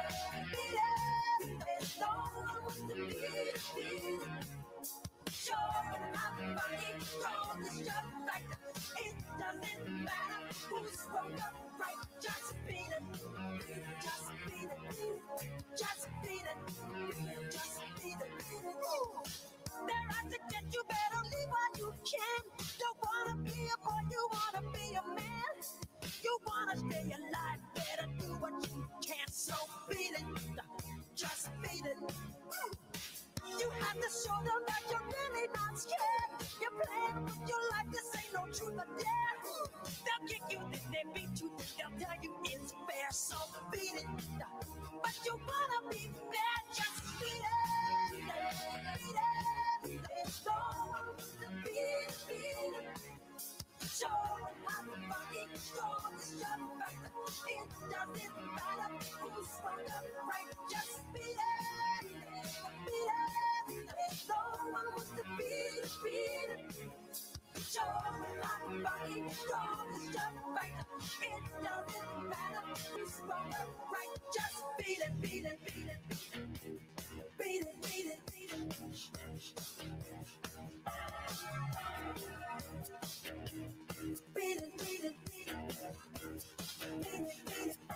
beat it, no one wants to beat it, beat it. Sure, I'm funny, wrong is just right. It doesn't matter who's wrong or right. Just beat it, just beat it, just beat it, just beat it. Ooh. They're out to get you, better leave while you can. Don't wanna be a boy, you wanna be a man. You wanna stay alive, better do what you can. So beat it, just beat it. You have to show them that you're really not scared. You're playing with your life, this ain't no truth or dare. They'll kick you, then they beat you, then they'll tell you it's fair. So beat it, but you wanna be bad, just beat it. Beat it, beat it, don't beat it, beat it. Show how to fucking strong is just right. It doesn't matter who's wrong or right. Just beat it, beat it, beat it. No one wants to beat it, beat it. Show how to fucking strong is just right. It doesn't matter who's wrong or right. Just beat it, beat it, beat it, beat it, beat it, beat it. Beat it, beat it, beat it. Beat it, beat it.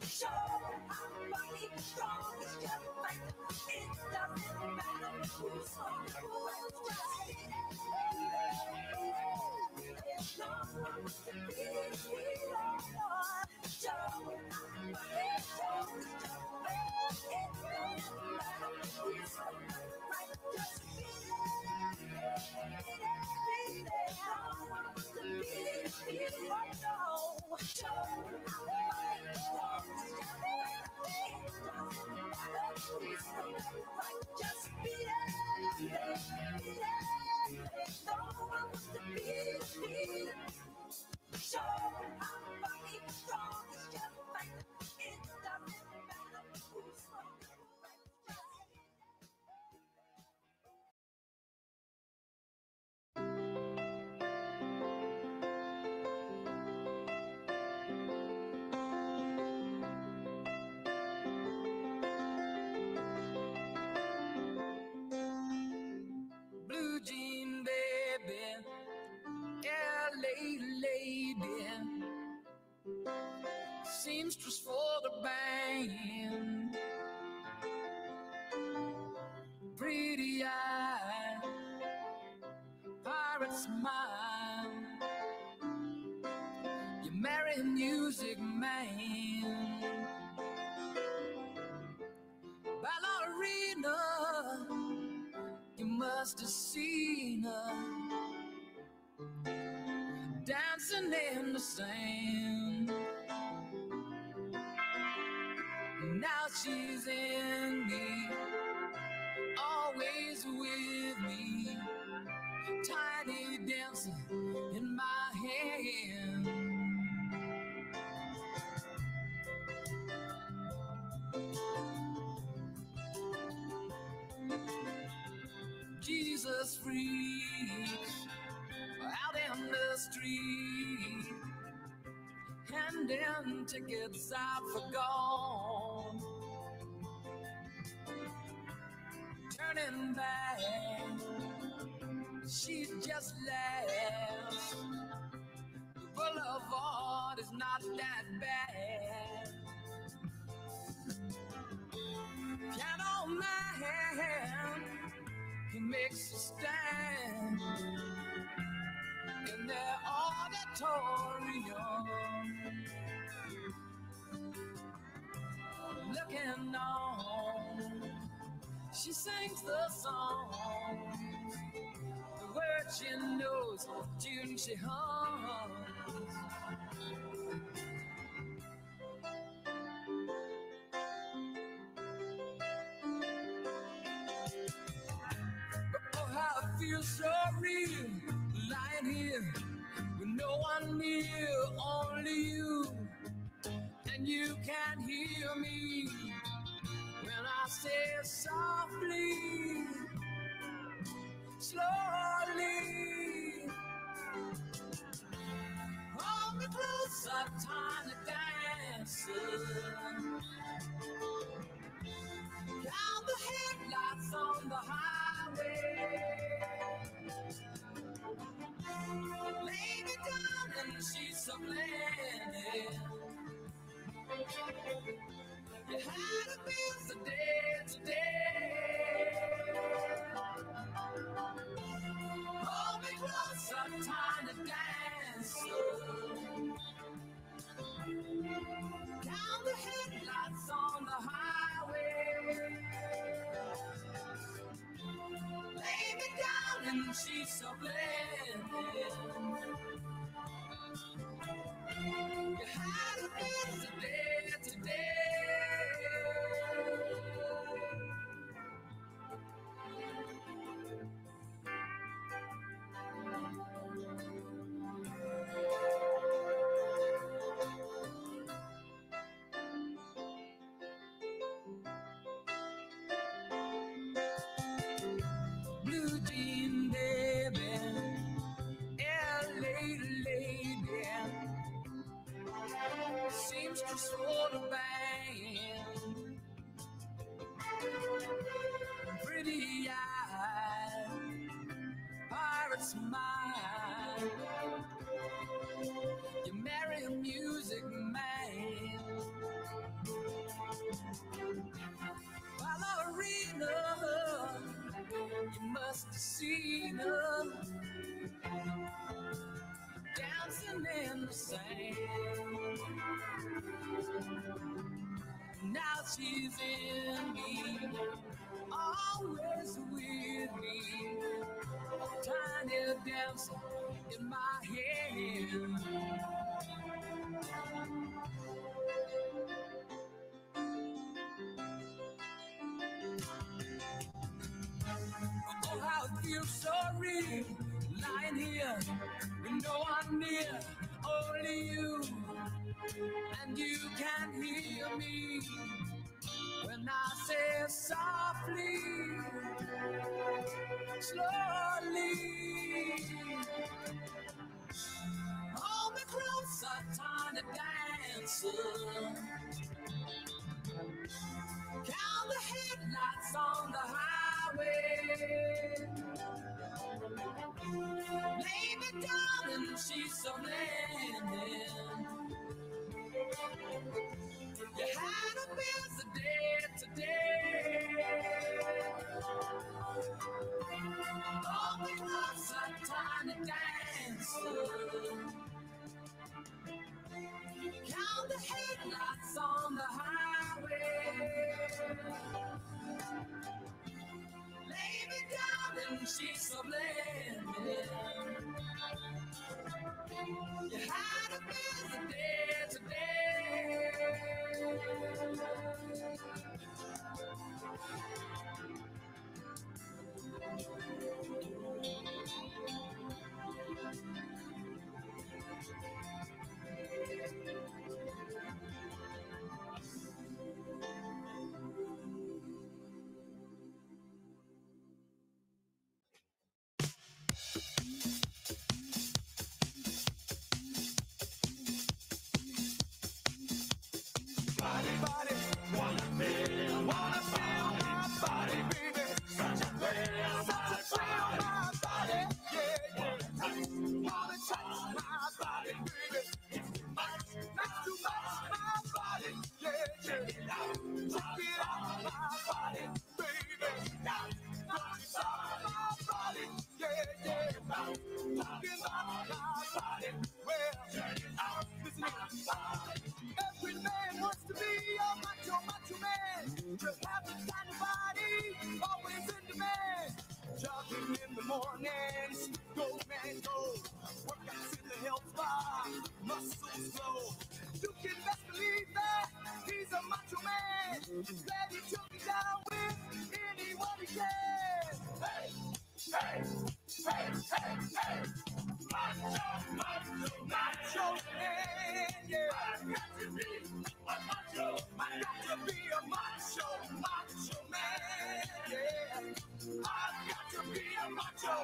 Show how funny, strong is just right. It doesn't matter who's wrong, who's right. No one wants to be Lord. Show how funny, strong is just right. It doesn't matter who's wrong, right. Just beat it. No one wants to be Lord. Show how funny, strong is just right. seamstress for the band, pretty-eyed pirate smile. You marry a music man, ballerina. You must have seen her dancing in the sand. Now she's in me, always with me, tiny dancer in my hand. Jesus freaks out in the street, handing tickets out for gone. Turning back, she just laughs. The boulevard is not that bad. Piano man, he makes a stand in their auditorium, looking on. She sings the song, the words she knows, tune she hums. But oh, how it feels so real, lying here with no one near, only you. And you can't hear me when I say it softly, slowly. Hold me closer, tiny dancer. Count the headlights on the highway. Lay me down in the sheets of linen. You had a busy day today. Hold me closer, tiny dancer. Count the headlights on the highway. Lay me down in the sheets of linen. You had a busy day today. Blue jean baby, LA lady, seamstress for the band, pretty-eyed pirate smile. You marry a music man, ballerina. You must have seen her dancing in the sand. Now she's in me, always with me, tiny dancer in my hand. Oh, how it feels so real, lying here with no one near, only you. And you can hear me when I say softly, slowly. Hold me closer, tiny dancer. Count the headlights on the highway. Lay me down in the sheets of linen. the headlights on the highway. Lay me down in sheets of linen. You had a busy day today. Every man wants to be a macho, macho man. You have the kind of body, always in demand. Jogging in the mornings, go man go. Workouts in the health spa, muscles glow. You can best believe that he's a macho man. Ready to be down with anyone he can. Hey, hey, hey, hey, hey. Macho, macho, macho man, yeah. I've got to be a macho. I've got to be a macho, macho man, yeah. I've got to be a macho.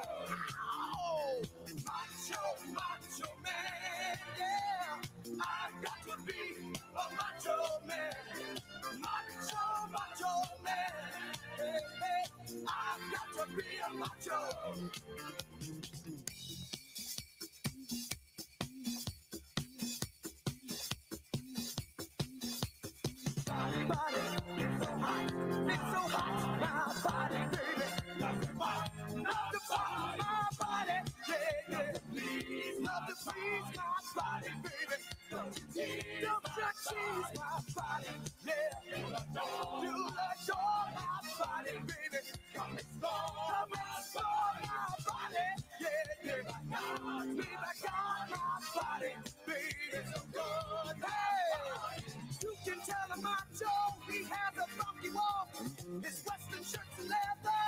Oh, macho, macho man, yeah. I've got to be a macho man. Macho, macho man, hey, hey. I've got to be a macho. Body, it's so hot, my body, baby. Love the body, my body, yeah, yeah. Please, love to please my body, baby. Don't you tease my body, yeah. You adore my body, baby. Come explore my body, yeah, yeah. Be back on my body, baby. So good, hey. You can tell a macho he has a funky walk. His western shirts and leather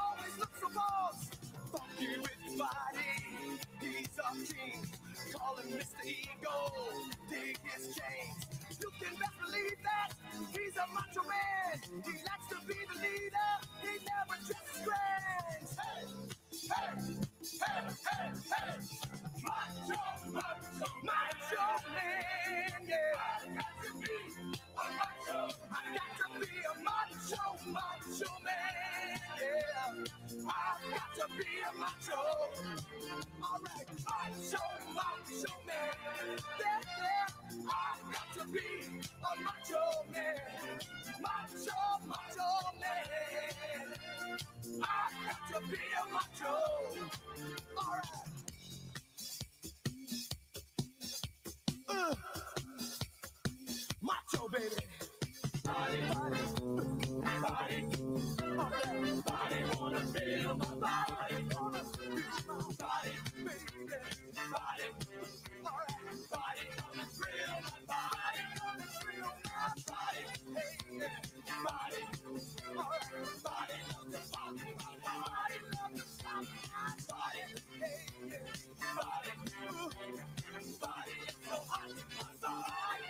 always look so boss. Funky with his body, he's a king. Call him Mr. Ego, dig his chains. You can best believe that he's a macho man. He likes to be the leader, he never dresses grand. Hey, hey, hey, hey, hey. Macho, macho, macho man, yeah. I got to be a macho. I got to be a macho, macho man, yeah. I've got to be a macho. All right, macho, macho man, yeah, yeah. I've got to be a macho man. Macho, macho man. I've got to be a macho. All right. Macho, baby. Body, body, body. Oh, that body wanna feel my body. Wanna feel my body, baby. Body. All right. Body wanna feel my body. Wanna feel my body. Hey, yeah. Body. All right. Body love to funk my body. Love to funk my body. Hey, yeah. Body. Ooh. Body is so hot. So hot.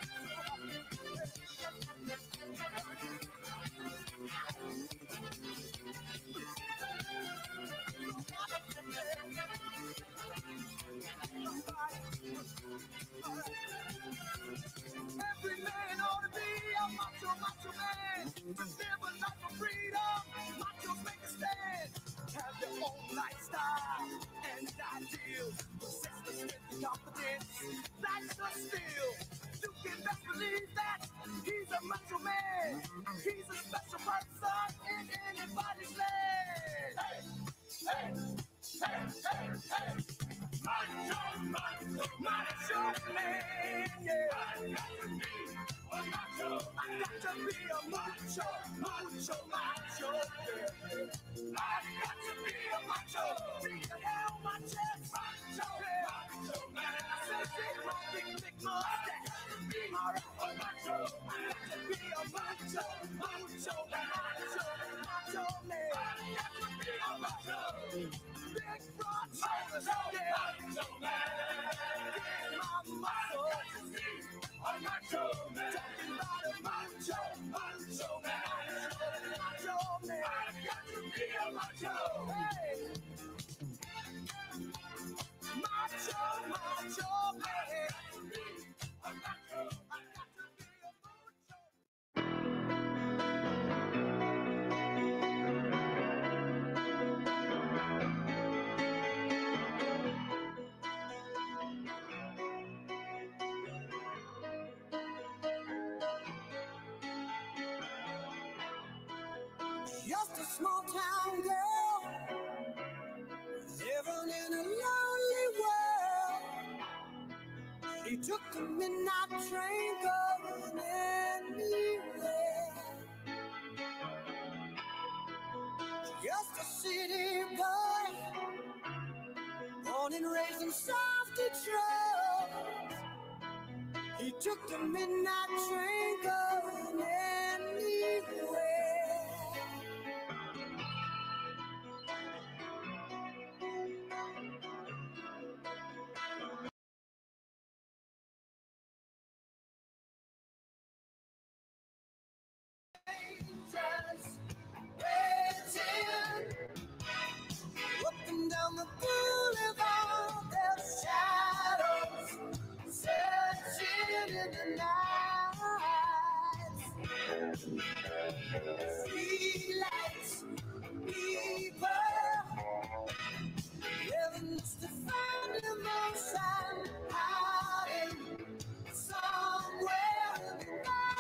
Every man ought to be a macho, macho man. To live a life of freedom, machos make a stand. Have their own lifestyle and ideals. Possess the strength and confidence, life's a steal. You can best believe that he's a macho man. He's a special person in anybody's land. Hey, hey, hey, hey, hey. Macho, macho, macho man, yeah. I got to be macho. I got to be a macho, macho, macho. Yeah. I got to be a macho. Bring the hell on my chest, macho, macho man. I said, see my big mustache. All right, a macho. I got to be a macho, macho, macho, macho man. I got to be a macho. Big broad shoulders, yeah. Macho man. Get my muscle. A macho man. Talking about a macho, macho man. Macho man. I got to be a macho. Hey. Macho, macho man. A macho. I got to be a macho. Just a small town girl living in a lonely world. She took the midnight train going anywhere. Just a city boy, born and raised in South Detroit. He took the midnight train going anywhere. Angels waiting, up and down the boulevard, there's shadows searching in the night. Streetlights, people, living just to find emotion, hiding somewhere in the night.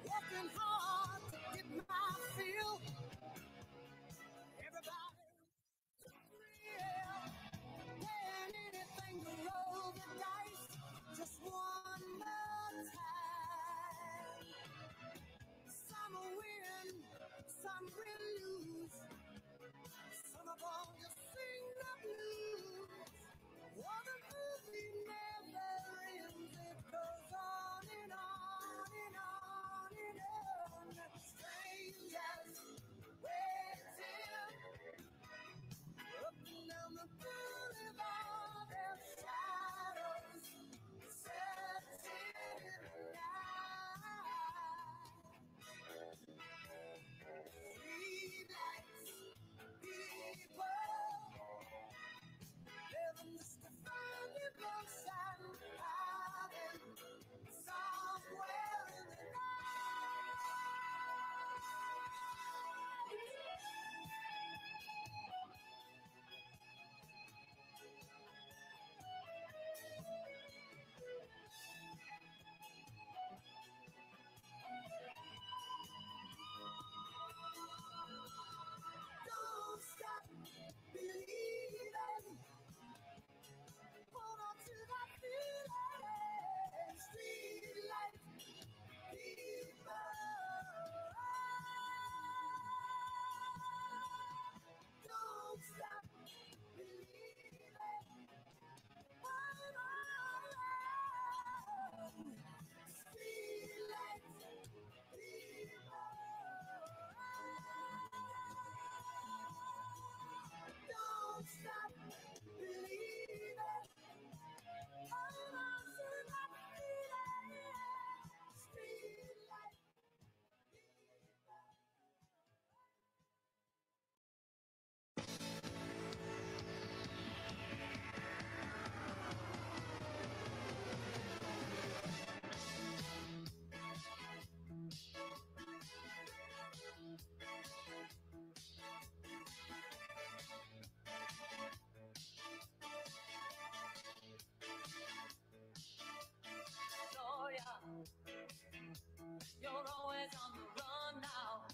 Working hard to get my fill. Everybody to thrill. Paying anything to roll the dice. Just one more time. Some win, some will lose. Some are born to sing the blues. Oh, the movie never ends. It goes on and on and on and on. Strangers waiting up and down the boulevard. There's shadows searching in the night. Streetlights, people, living just to find emotion, hiding somewhere in the night. Don't stop believing. Hold on to that feeling. Streetlight people. Don't stop believing. Hold on. Streetlight people. Don't stop believing. Hold on to that feeling. Streetlight You're always on the run now.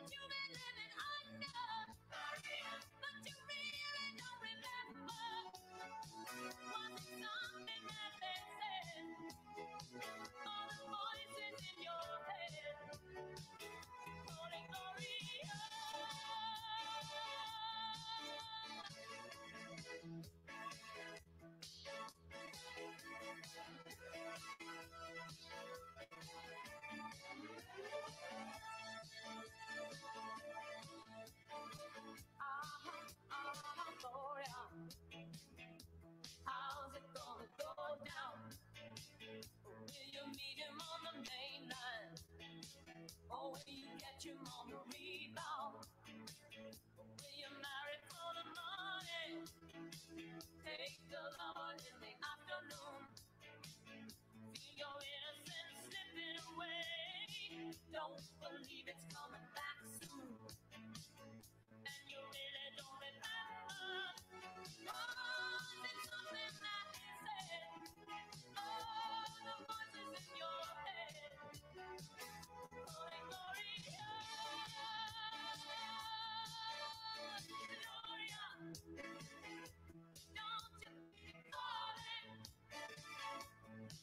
you've been living under. But you really don't remember. Was it something that they said? All the voices in your head calling Gloria. Gloria. How's it gonna go down? Will you meet him on the main line? Or will you get him on the rebound? Will you marry for the money? Take the lover in the afternoon. Feel your innocence slipping away. Don't believe it's coming back soon. And you really don't remember. Oh, it's something that he said. Oh, the voices in your head. Calling Gloria. Gloria. Don't you keep calling.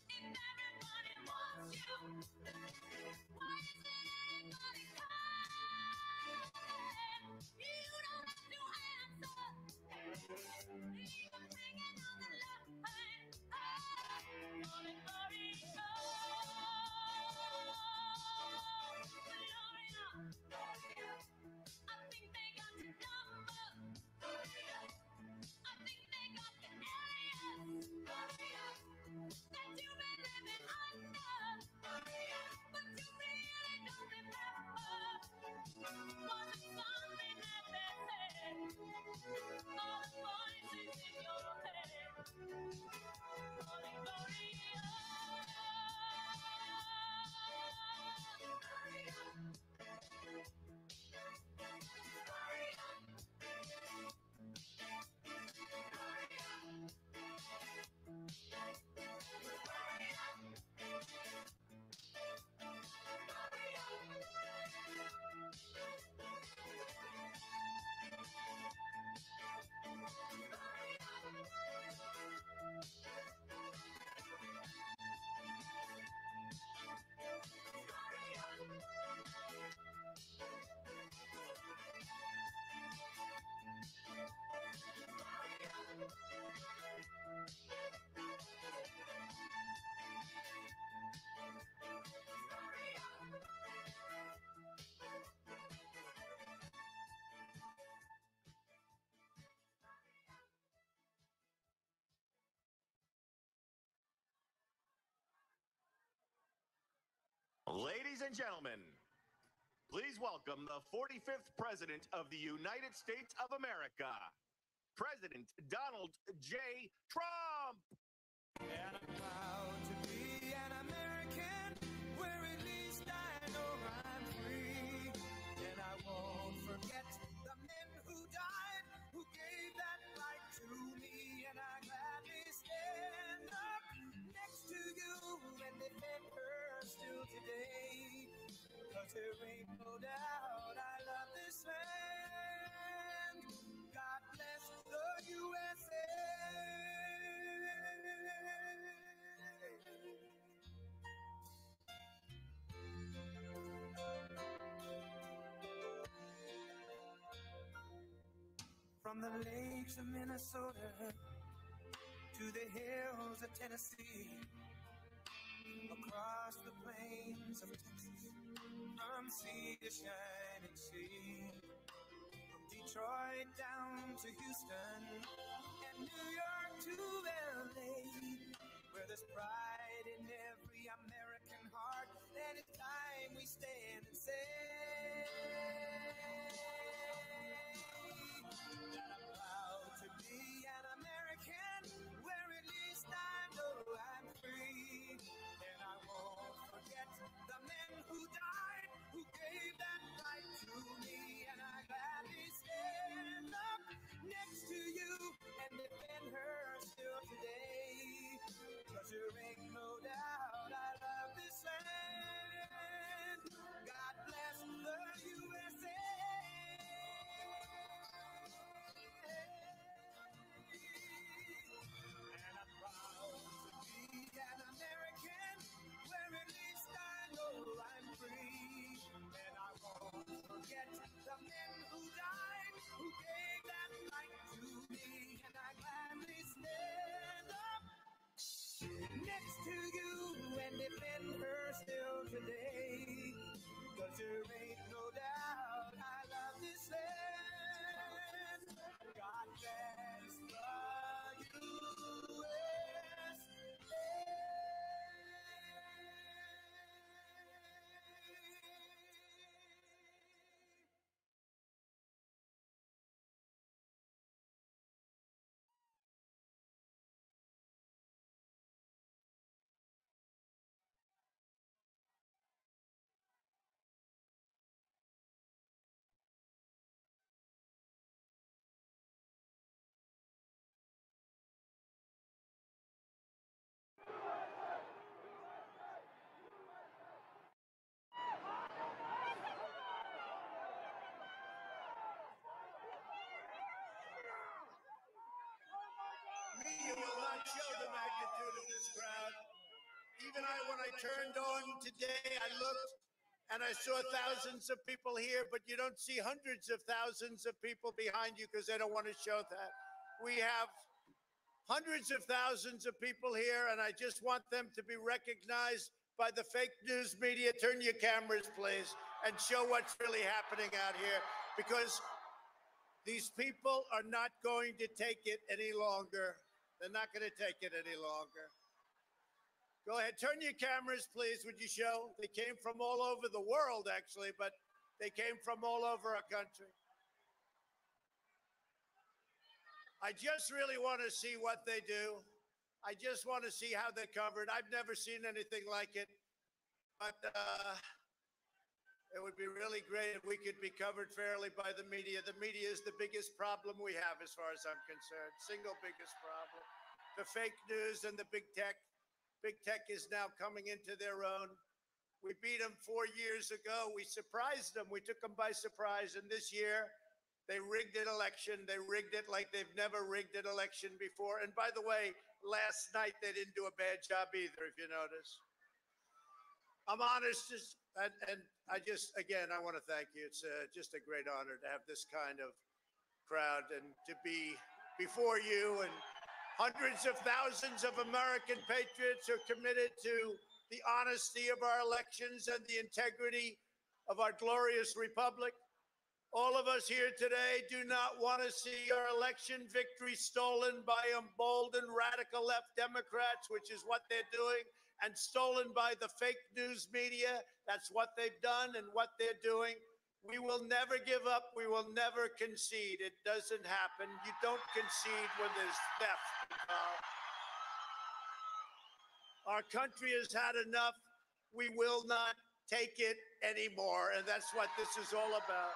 If everybody wants you, why isn't anybody calling? You don't have to answer. Leave them hanging on the line. Calling Gloria. Gloria. I think they got your number. I think they got the alias. That you've been living under. But you really don't remember. Was it something that they said? All the voices in your head calling Gloria. Ladies and gentlemen, please welcome the 45th President of the United States of America, President Donald J. Trump. And I'm proud to be an American, where at least I know I'm free. And I won't forget the men who died, who gave that right to me. And I gladly stand up next to you and defend her still today. 'Cause there ain't no doubt I love this land. God bless the USA. From the lakes of Minnesota to the hills of Tennessee, across the plains of Texas, from sea to shining sea, from Detroit down to Houston, and New York to LA, where there's pride in every American heart, and it's time we stand and say that I'm proud to be an American, where at least I know I'm free. And I won't forget the men who died, who gave that right to me. And I gladly stand up next to you and defend her still today. 'Cause there ain't no doubt I love this land. God bless to you and defend her still today. 'Cause there ain't no doubt I love this land. God bless the Media will not show the magnitude of this crowd. Even when I turned on today, I looked and I saw thousands of people here, but you don't see hundreds of thousands of people behind you because they don't want to show that. We have hundreds of thousands of people here, and I just want them to be recognized by the fake news media. Turn your cameras, please, and show what's really happening out here, because these people are not going to take it any longer. They're not going to take it any longer. Go ahead, turn your cameras, please, would you show? They came from all over the world, actually, but they came from all over our country. I just really want to see what they do. I just want to see how they're covered. I've never seen anything like it, but it would be really great if we could be covered fairly by the media. The media is the biggest problem we have as far as I'm concerned, single biggest problem. The fake news and the big tech. Big tech is now coming into their own. We beat them 4 years ago. We surprised them. We took them by surprise. And this year, they rigged an election. They rigged it like they've never rigged an election before. And by the way, last night, they didn't do a bad job either, if you notice. I'm honest, and I just, again, I want to thank you. It's just a great honor to have this kind of crowd and to be before you, and hundreds of thousands of American patriots are committed to the honesty of our elections and the integrity of our glorious republic. All of us here today do not want to see our election victory stolen by emboldened radical left Democrats, which is what they're doing, and stolen by the fake news media. That's what they've done and what they're doing. We will never give up. We will never concede. It doesn't happen. You don't concede when there's theft involved. Our country has had enough. We will not take it anymore. And that's what this is all about.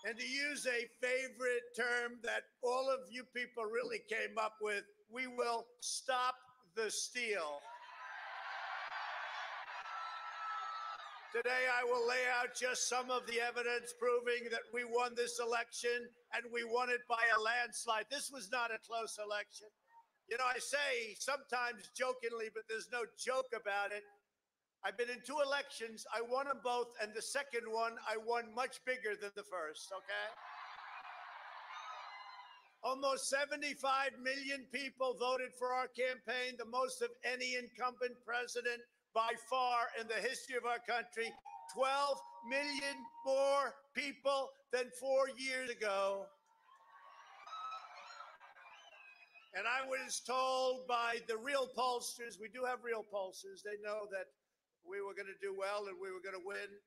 And to use a favorite term that all of you people really came up with, we will stop the steal. Today, I will lay out just some of the evidence proving that we won this election, and we won it by a landslide. This was not a close election. You know, I say sometimes jokingly, but there's no joke about it. I've been in 2 elections. I won them both, and the second one, I won much bigger than the first, okay? Almost 75 million people voted for our campaign, the most of any incumbent president by far in the history of our country. 12 million more people than 4 years ago. And I was told by the real pollsters, we do have real pollsters, they know that we were going to do well and we were going to win.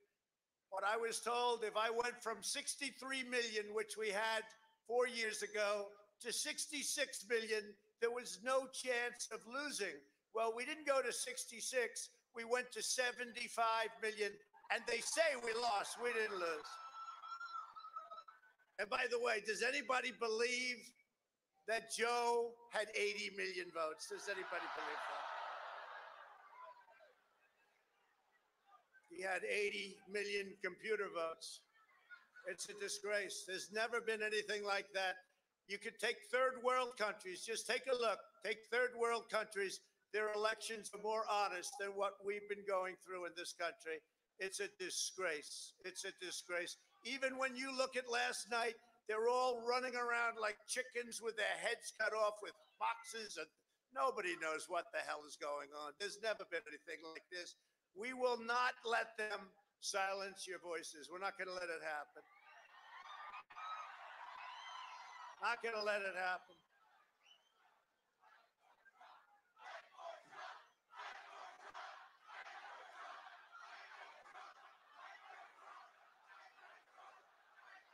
But I was told if I went from 63 million, which we had 4 years ago, to 66 million, there was no chance of losing. Well, we didn't go to 66. We went to 75 million, and they say we lost. We didn't lose. And by the way, does anybody believe that Joe had 80 million votes? Does anybody believe that? He had 80 million computer votes. It's a disgrace. There's never been anything like that. You could take third world countries. Just take a look. Take third world countries. Their elections are more honest than what we've been going through in this country. It's a disgrace. It's a disgrace. Even when you look at last night, they're all running around like chickens with their heads cut off with boxes and Nobody knows what the hell is going on. There's never been anything like this. We will not let them silence your voices. We're not going to let it happen. Not going to let it happen.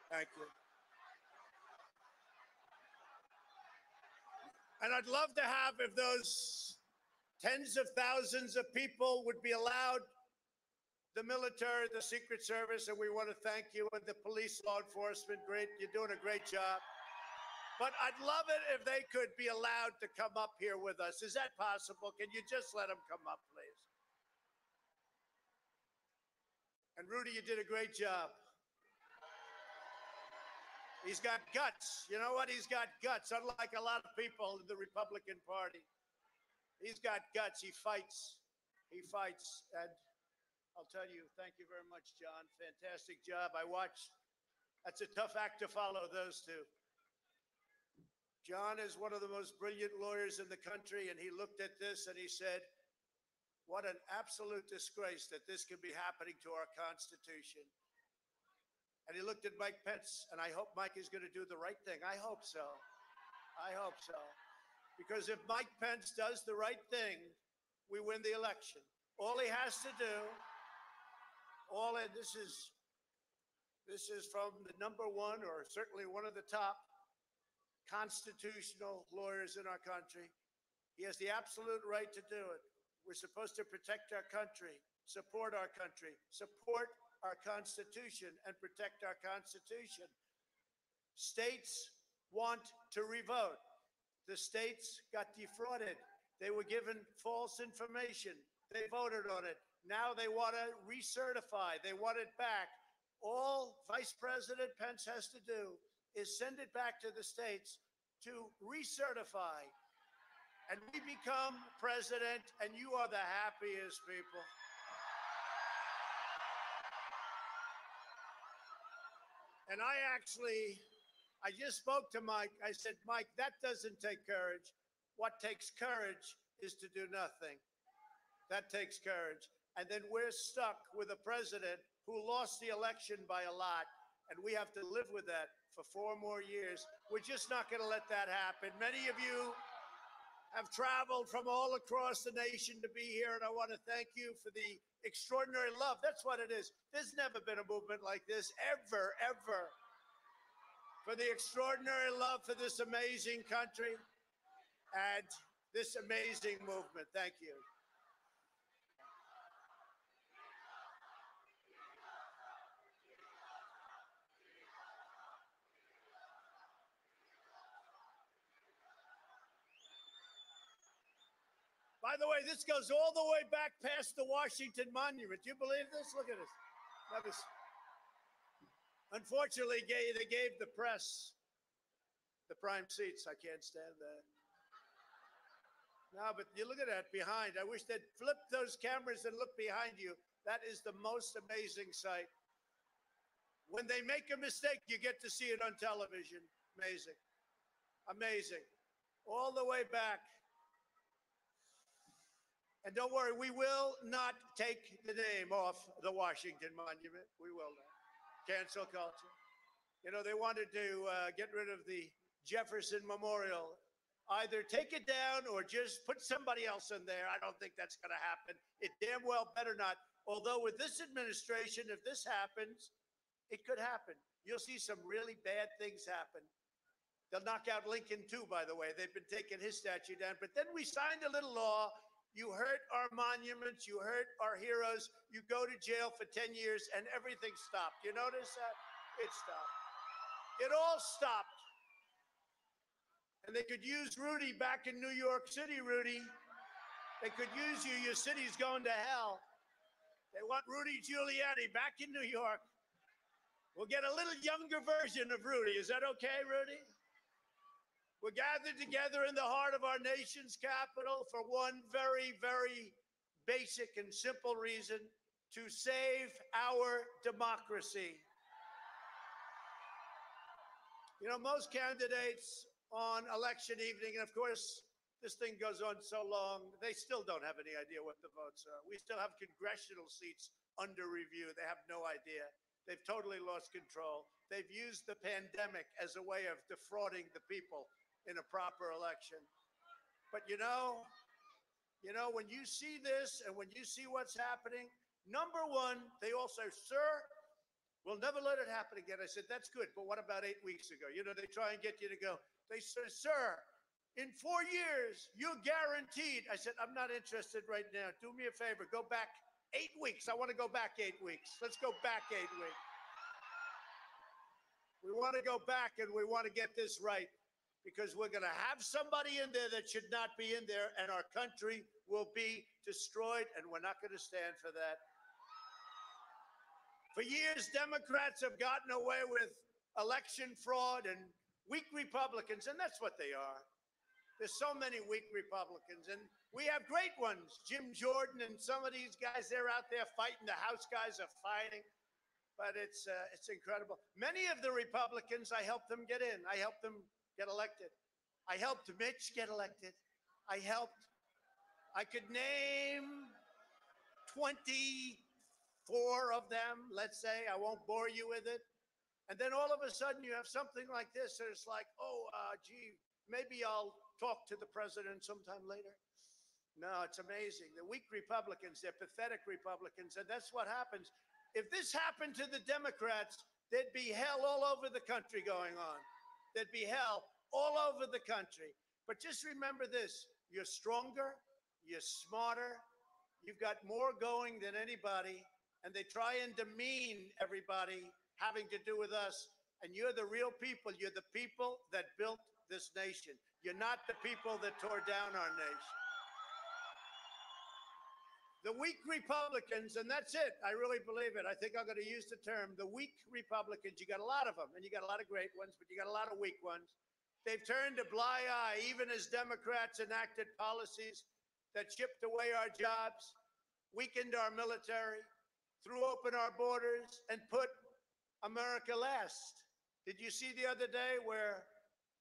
Thank you. And I'd love to have, if those tens of thousands of people would be allowed, the military, the Secret Service, and we want to thank you, and the police, law enforcement, great, you're doing a great job. But I'd love it if they could be allowed to come up here with us. Is that possible? Can you just let them come up, please? And Rudy, you did a great job. He's got guts. You know what? He's got guts, unlike a lot of people in the Republican Party. He's got guts. He fights. He fights. And I'll tell you, thank you very much, John. Fantastic job. I watched. That's a tough act to follow, those two. John is one of the most brilliant lawyers in the country, and he looked at this and he said, what an absolute disgrace that this could be happening to our Constitution. And he looked at Mike Pence, and I hope Mike is going to do the right thing. I hope so. I hope so. Because if Mike Pence does the right thing, we win the election. All he has to do, this is from the number one, or certainly one of the top constitutional lawyers in our country. He has the absolute right to do it. We're supposed to protect our country, support our country, support our Constitution, and protect our Constitution. States want to revote. The states got defrauded. They were given false information. They voted on it. Now they want to recertify. They want it back. All Vice President Pence has to do is send it back to the states to recertify. And we become president, and you are the happiest people. And I just spoke to Mike. I said, Mike, that doesn't take courage. What takes courage is to do nothing. That takes courage. And then we're stuck with a president who lost the election by a lot, and we have to live with that for 4 more years. We're just not going to let that happen. Many of you have traveled from all across the nation to be here, and I want to thank you for the extraordinary love. That's what it is. There's never been a movement like this, ever, ever. For the extraordinary love for this amazing country and this amazing movement. Thank you. By the way, this goes all the way back past the Washington Monument. Do you believe this? Look at this. Unfortunately, they gave the press the prime seats. I can't stand that. No, but you look at that behind. I wish they'd flip those cameras and look behind you. That is the most amazing sight. When they make a mistake, you get to see it on television. Amazing. Amazing. All the way back. And don't worry, we will not take the name off the Washington Monument. We will not. Cancel culture. You know, they wanted to get rid of the Jefferson Memorial. Either take it down or just put somebody else in there. I don't think that's going to happen. It damn well better not. Although with this administration, if this happens, it could happen. You'll see some really bad things happen. They'll knock out Lincoln too, by the way. They've been taking his statue down. But then we signed a little law. You hurt our monuments, you hurt our heroes, you go to jail for 10 years and everything stopped. You notice that? It stopped. It all stopped. And they could use Rudy back in New York City, Rudy. They could use you. Your city's going to hell. They want Rudy Giuliani back in New York. We'll get a little younger version of Rudy. Is that okay, Rudy? We're gathered together in the heart of our nation's capital for one very, very basic and simple reason: to save our democracy. You know, most candidates on election evening, and of course, This thing goes on so long, they still don't have any idea what the votes are. We still have congressional seats under review. They have no idea. They've totally lost control. They've used the pandemic as a way of defrauding the people in a proper election. But you know, when you see this and when you see what's happening, number one, they all say, sir, we'll never let it happen again. I said, that's good, but what about 8 weeks ago? You know, they try and get you to go. They say, sir, in 4 years, you're guaranteed. I said, I'm not interested right now. Do me a favor. Go back 8 weeks. I want to go back 8 weeks. Let's go back 8 weeks. We want to go back and we want to get this right because we're going to have somebody in there that should not be in there and our country will be destroyed and we're not going to stand for that. For years, Democrats have gotten away with election fraud and weak Republicans, and that's what they are. There's so many weak Republicans, and we have great ones. Jim Jordan and some of these guys, they're out there fighting. The House guys are fighting, but it's incredible. Many of the Republicans, I helped them get in. I helped them get elected. I helped Mitch get elected. I could name 24 of them, let's say. I won't bore you with it. And then all of a sudden you have something like this, and it's like, gee, maybe I'll talk to the president sometime later. No, it's amazing. The weak Republicans, they're pathetic Republicans, and that's what happens. If this happened to the Democrats, there'd be hell all over the country going on. There'd be hell all over the country. But just remember this, you're stronger, you're smarter, you've got more going than anybody, and they try and demean everybody having to do with us, and you're the real people. You're the people that built this nation. You're not the people that tore down our nation. The weak Republicans, and that's it. I really believe it. I think I'm going to use the term, the weak Republicans. You got a lot of them, and you got a lot of great ones, but you got a lot of weak ones. They've turned a blind eye, even as Democrats enacted policies that chipped away our jobs, weakened our military, threw open our borders, and put America last. Did you see the other day where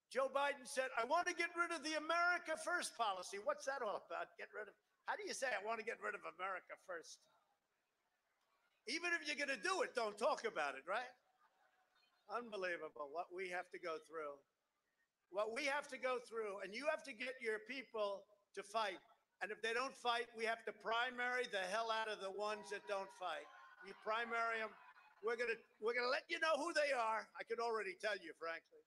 Joe Biden said, I want to get rid of the America First policy? What's that all about? How do you say, I want to get rid of America first? Even if you're going to do it, don't talk about it, right? Unbelievable what we have to go through. What we have to go through, and you have to get your people to fight. And if they don't fight, we have to primary the hell out of the ones that don't fight. You primary them. We're gonna let you know who they are. I can already tell you, frankly.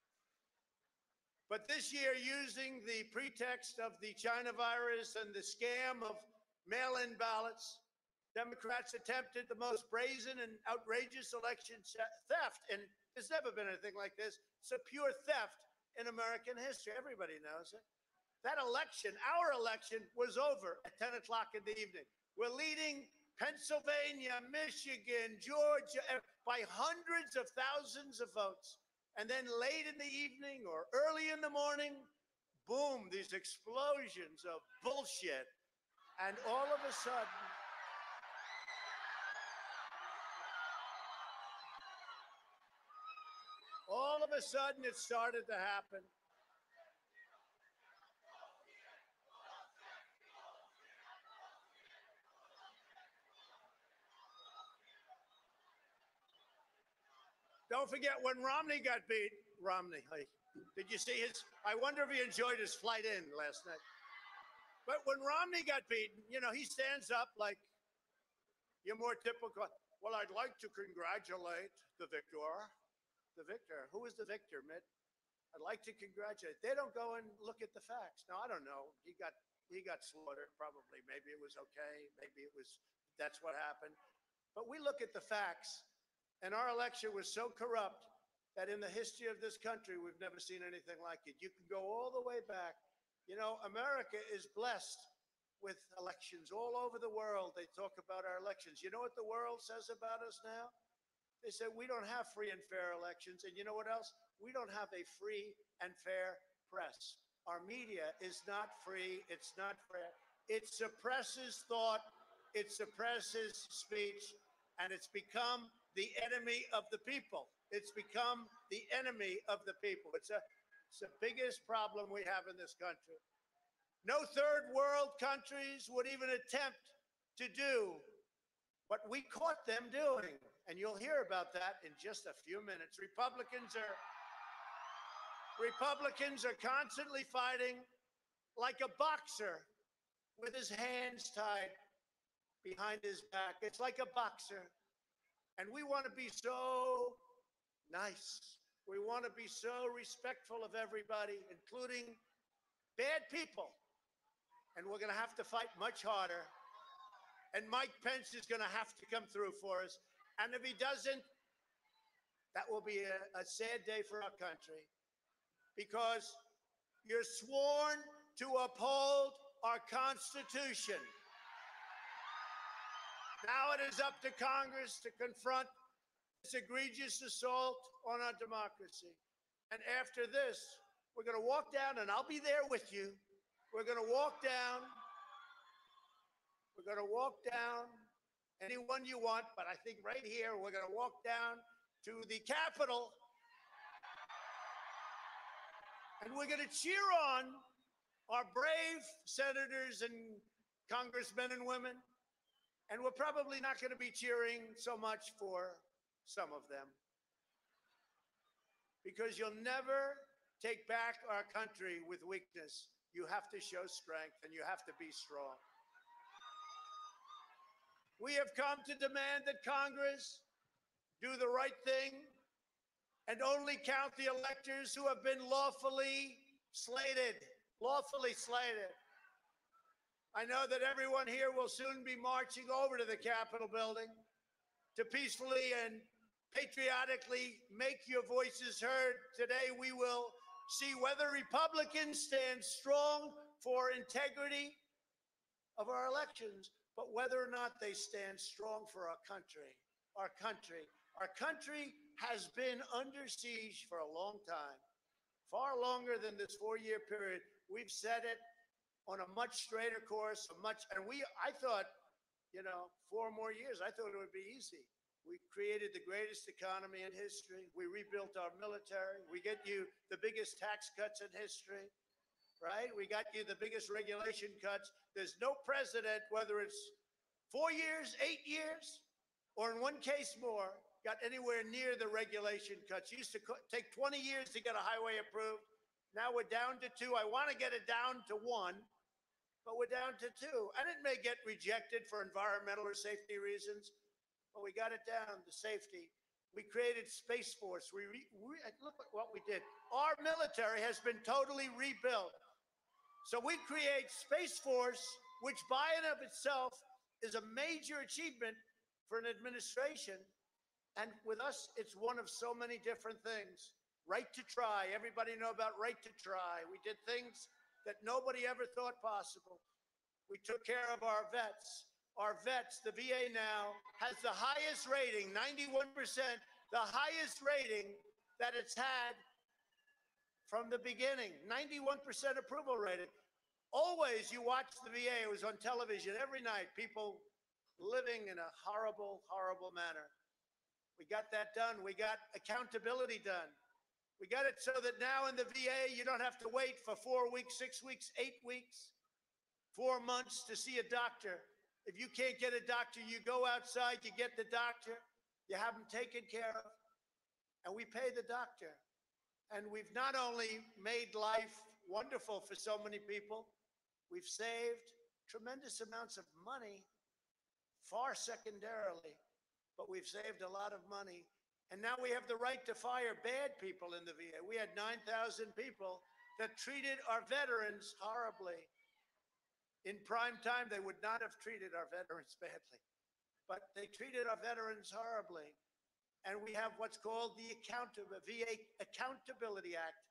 But this year, using the pretext of the China virus and the scam of mail-in ballots, Democrats attempted the most brazen and outrageous election theft. And there's never been anything like this. It's a pure theft in American history. Everybody knows it. That election, our election, was over at 10 o'clock in the evening. We're leading Pennsylvania, Michigan, Georgia by hundreds of thousands of votes. And then late in the evening or early in the morning, boom, these explosions of bullshit. And all of a sudden, it started to happen. Don't forget when Romney got beat. Did you see his? I wonder if he enjoyed his flight in last night. But when Romney got beaten, you know, he stands up like your more typical. Well, I'd like to congratulate the victor. The victor. Who is the victor, Mitt? I'd like to congratulate. They don't go and look at the facts. Now, I don't know. He got slaughtered, probably. Maybe it was okay. Maybe it was, that's what happened. But we look at the facts. And our election was so corrupt that in the history of this country, we've never seen anything like it. You can go all the way back. You know, America is blessed with elections all over the world. They talk about our elections. You know what the world says about us now? They say we don't have free and fair elections. And you know what else? We don't have a free and fair press. Our media is not free. It's not fair. It suppresses thought. It suppresses speech. And it's become the enemy of the people. It's become the enemy of the people. It's the biggest problem we have in this country. No third world countries would even attempt to do what we caught them doing. And you'll hear about that in just a few minutes. Republicans are constantly fighting like a boxer with his hands tied behind his back. It's like a boxer. And we want to be so nice. We want to be so respectful of everybody, including bad people. And we're going to have to fight much harder. And Mike Pence is going to have to come through for us. And if he doesn't, that will be a sad day for our country. Because you're sworn to uphold our Constitution. Now it is up to Congress to confront this egregious assault on our democracy. And after this, we're going to walk down, and I'll be there with you. We're going to walk down. We're going to walk down anyone you want, but I think right here, we're going to walk down to the Capitol. And we're going to cheer on our brave senators and congressmen and women. And we're probably not going to be cheering so much for some of them. Because you'll never take back our country with weakness. You have to show strength, and you have to be strong. We have come to demand that Congress do the right thing and only count the electors who have been lawfully slated. Lawfully slated. I know that everyone here will soon be marching over to the Capitol building to peacefully and patriotically make your voices heard. Today we will see whether Republicans stand strong for integrity of our elections, but whether or not they stand strong for our country. Our country. Our country has been under siege for a long time, far longer than this 4-year period. We've set it on a much straighter course, I thought, 4 more years, I thought it would be easy. We created the greatest economy in history. We rebuilt our military. We get you the biggest tax cuts in history, right? We got you the biggest regulation cuts. There's no president, whether it's 4 years, 8 years, or in one case more, got anywhere near the regulation cuts. It used to take 20 years to get a highway approved. Now we're down to 2. I want to get it down to 1, but we're down to 2. And it may get rejected for environmental or safety reasons, but we got it down to safety. We created Space Force. Look at what we did. Our military has been totally rebuilt. So we create Space Force, which by and of itself is a major achievement for an administration. And with us, it's one of so many different things. Right to try. Everybody know about right to try. We did things that nobody ever thought possible. We took care of our vets. Our vets, the VA now, has the highest rating, 91%, the highest rating that it's had from the beginning. 91% approval rating. Always you watch the VA. It was on television every night. People living in a horrible, horrible manner. We got that done. We got accountability done. We got it so that now in the VA, you don't have to wait for 4 weeks, 6 weeks, 8 weeks, 4 months to see a doctor. If you can't get a doctor, you go outside, you get the doctor, you have them taken care of, and we pay the doctor. And we've not only made life wonderful for so many people, we've saved tremendous amounts of money, far secondarily, but we've saved a lot of money. And now we have the right to fire bad people in the VA. We had 9,000 people that treated our veterans horribly. In prime time, they would not have treated our veterans badly, but they treated our veterans horribly. And we have what's called the VA Accountability Act.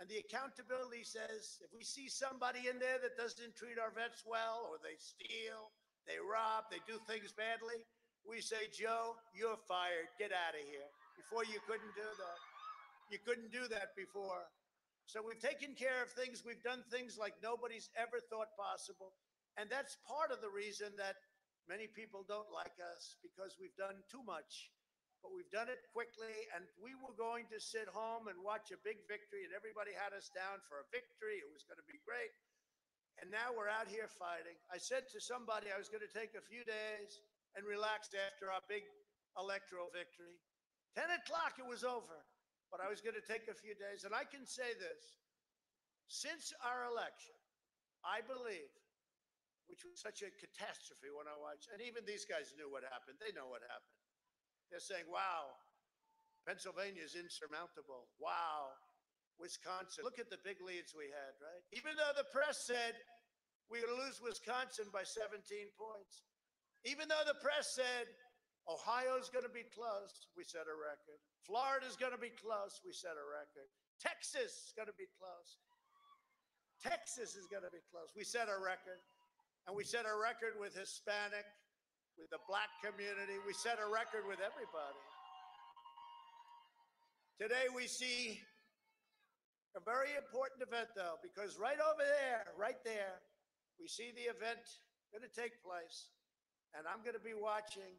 And the accountability says, if we see somebody in there that doesn't treat our vets well, or they steal, they rob, they do things badly, we say, Joe, you're fired. Get out of here. Before, you couldn't do that. You couldn't do that before. So we've taken care of things. We've done things like nobody's ever thought possible. And that's part of the reason that many people don't like us, because we've done too much. But we've done it quickly, and we were going to sit home and watch a big victory, and everybody had us down for a victory. It was going to be great. And now we're out here fighting. I said to somebody I was going to take a few days and relax after our big electoral victory. 10 o'clock, it was over. But I was going to take a few days. And I can say this. Since our election, I believe, which was such a catastrophe when I watched, and even these guys knew what happened. They know what happened. They're saying, wow, Pennsylvania is insurmountable. Wow, Wisconsin. Look at the big leads we had, right? Even though the press said we're going to lose Wisconsin by 17 points. Even though the press said Ohio's going to be close, we set a record. Florida's going to be close, we set a record. Texas is going to be close. Texas is going to be close. We set a record. And we set a record with Hispanic, with the black community. We set a record with everybody. Today we see a very important event, though, because right over there, right there, we see the event going to take place. And I'm going to be watching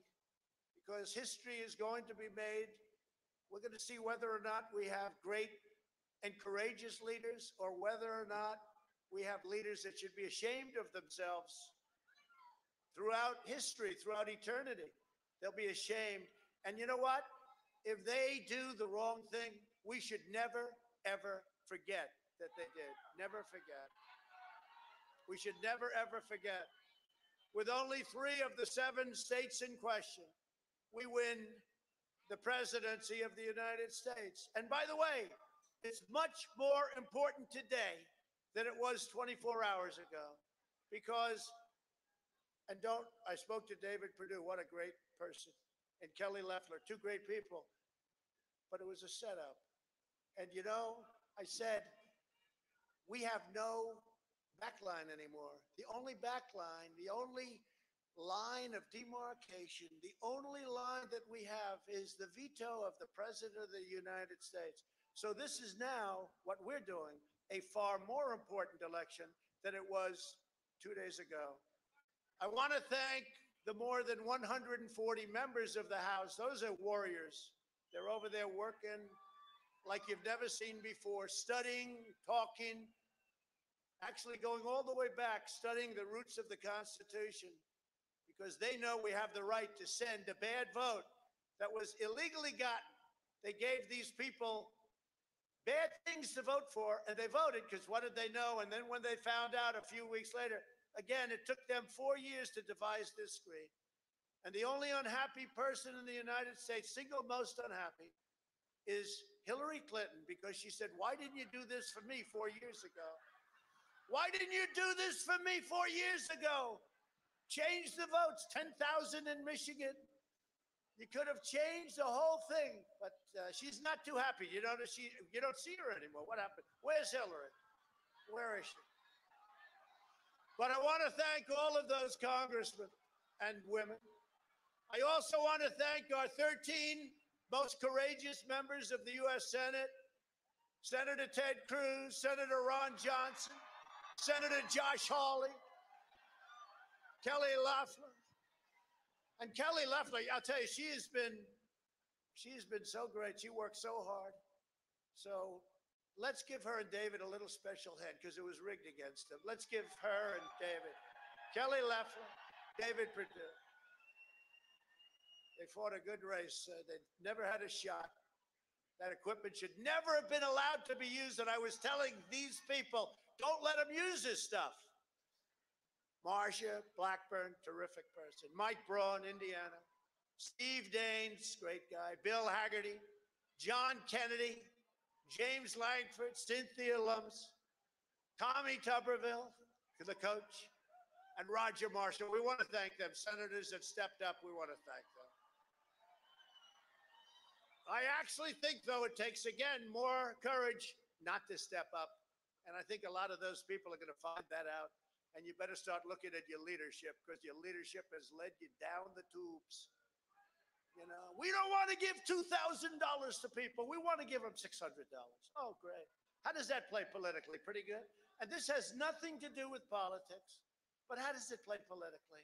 because history is going to be made. We're going to see whether or not we have great and courageous leaders or whether or not we have leaders that should be ashamed of themselves throughout history, throughout eternity. They'll be ashamed. And you know what? If they do the wrong thing, we should never, ever forget that they did. Never forget. We should never, ever forget. With only 3 of the 7 states in question, we win the presidency of the United States. And by the way, it's much more important today than it was 24 hours ago. Because, I spoke to David Perdue, what a great person, and Kelly Loeffler, 2 great people, but it was a setup. And you know, I said, we have no backline anymore. The only backline, the only line of demarcation, the only line that we have is the veto of the President of the United States. So this is now what we're doing, a far more important election than it was 2 days ago. I want to thank the more than 140 members of the House. Those are warriors. They're over there working like you've never seen before, studying, talking, actually going all the way back, studying the roots of the Constitution, because they know we have the right to send a bad vote that was illegally gotten. They gave these people bad things to vote for, and they voted because what did they know? And then when they found out a few weeks later, again, it took them 4 years to devise this screen. And the only unhappy person in the United States, single most unhappy, is Hillary Clinton, because she said, why didn't you do this for me 4 years ago? Why didn't you do this for me 4 years ago? Change the votes, 10,000 in Michigan. You could have changed the whole thing, but she's not too happy. You don't see her anymore. What happened? Where's Hillary? Where is she? But I want to thank all of those congressmen and women. I also want to thank our 13 most courageous members of the U.S. Senate, Senator Ted Cruz, Senator Ron Johnson, Senator Josh Hawley, Kelly Loeffler. And Kelly Loeffler, I'll tell you, she's been so great. She worked so hard. So let's give her and David a little special hand because it was rigged against them. Let's give her and David, Kelly Loeffler, David Perdue. They fought a good race. They never had a shot. That equipment should never have been allowed to be used. And I was telling these people, don't let them use this stuff. Marcia Blackburn, terrific person. Mike Braun, Indiana. Steve Daines, great guy. Bill Hagerty, John Kennedy, James Langford, Cynthia Lummis, Tommy Tuberville, the coach, and Roger Marshall. We want to thank them. Senators that stepped up, we want to thank them. I actually think, though, it takes, again, more courage not to step up. And I think a lot of those people are going to find that out. And you better start looking at your leadership because your leadership has led you down the tubes. You know, we don't want to give $2,000 to people. We want to give them $600. Oh, great. How does that play politically? Pretty good. And this has nothing to do with politics. But how does it play politically?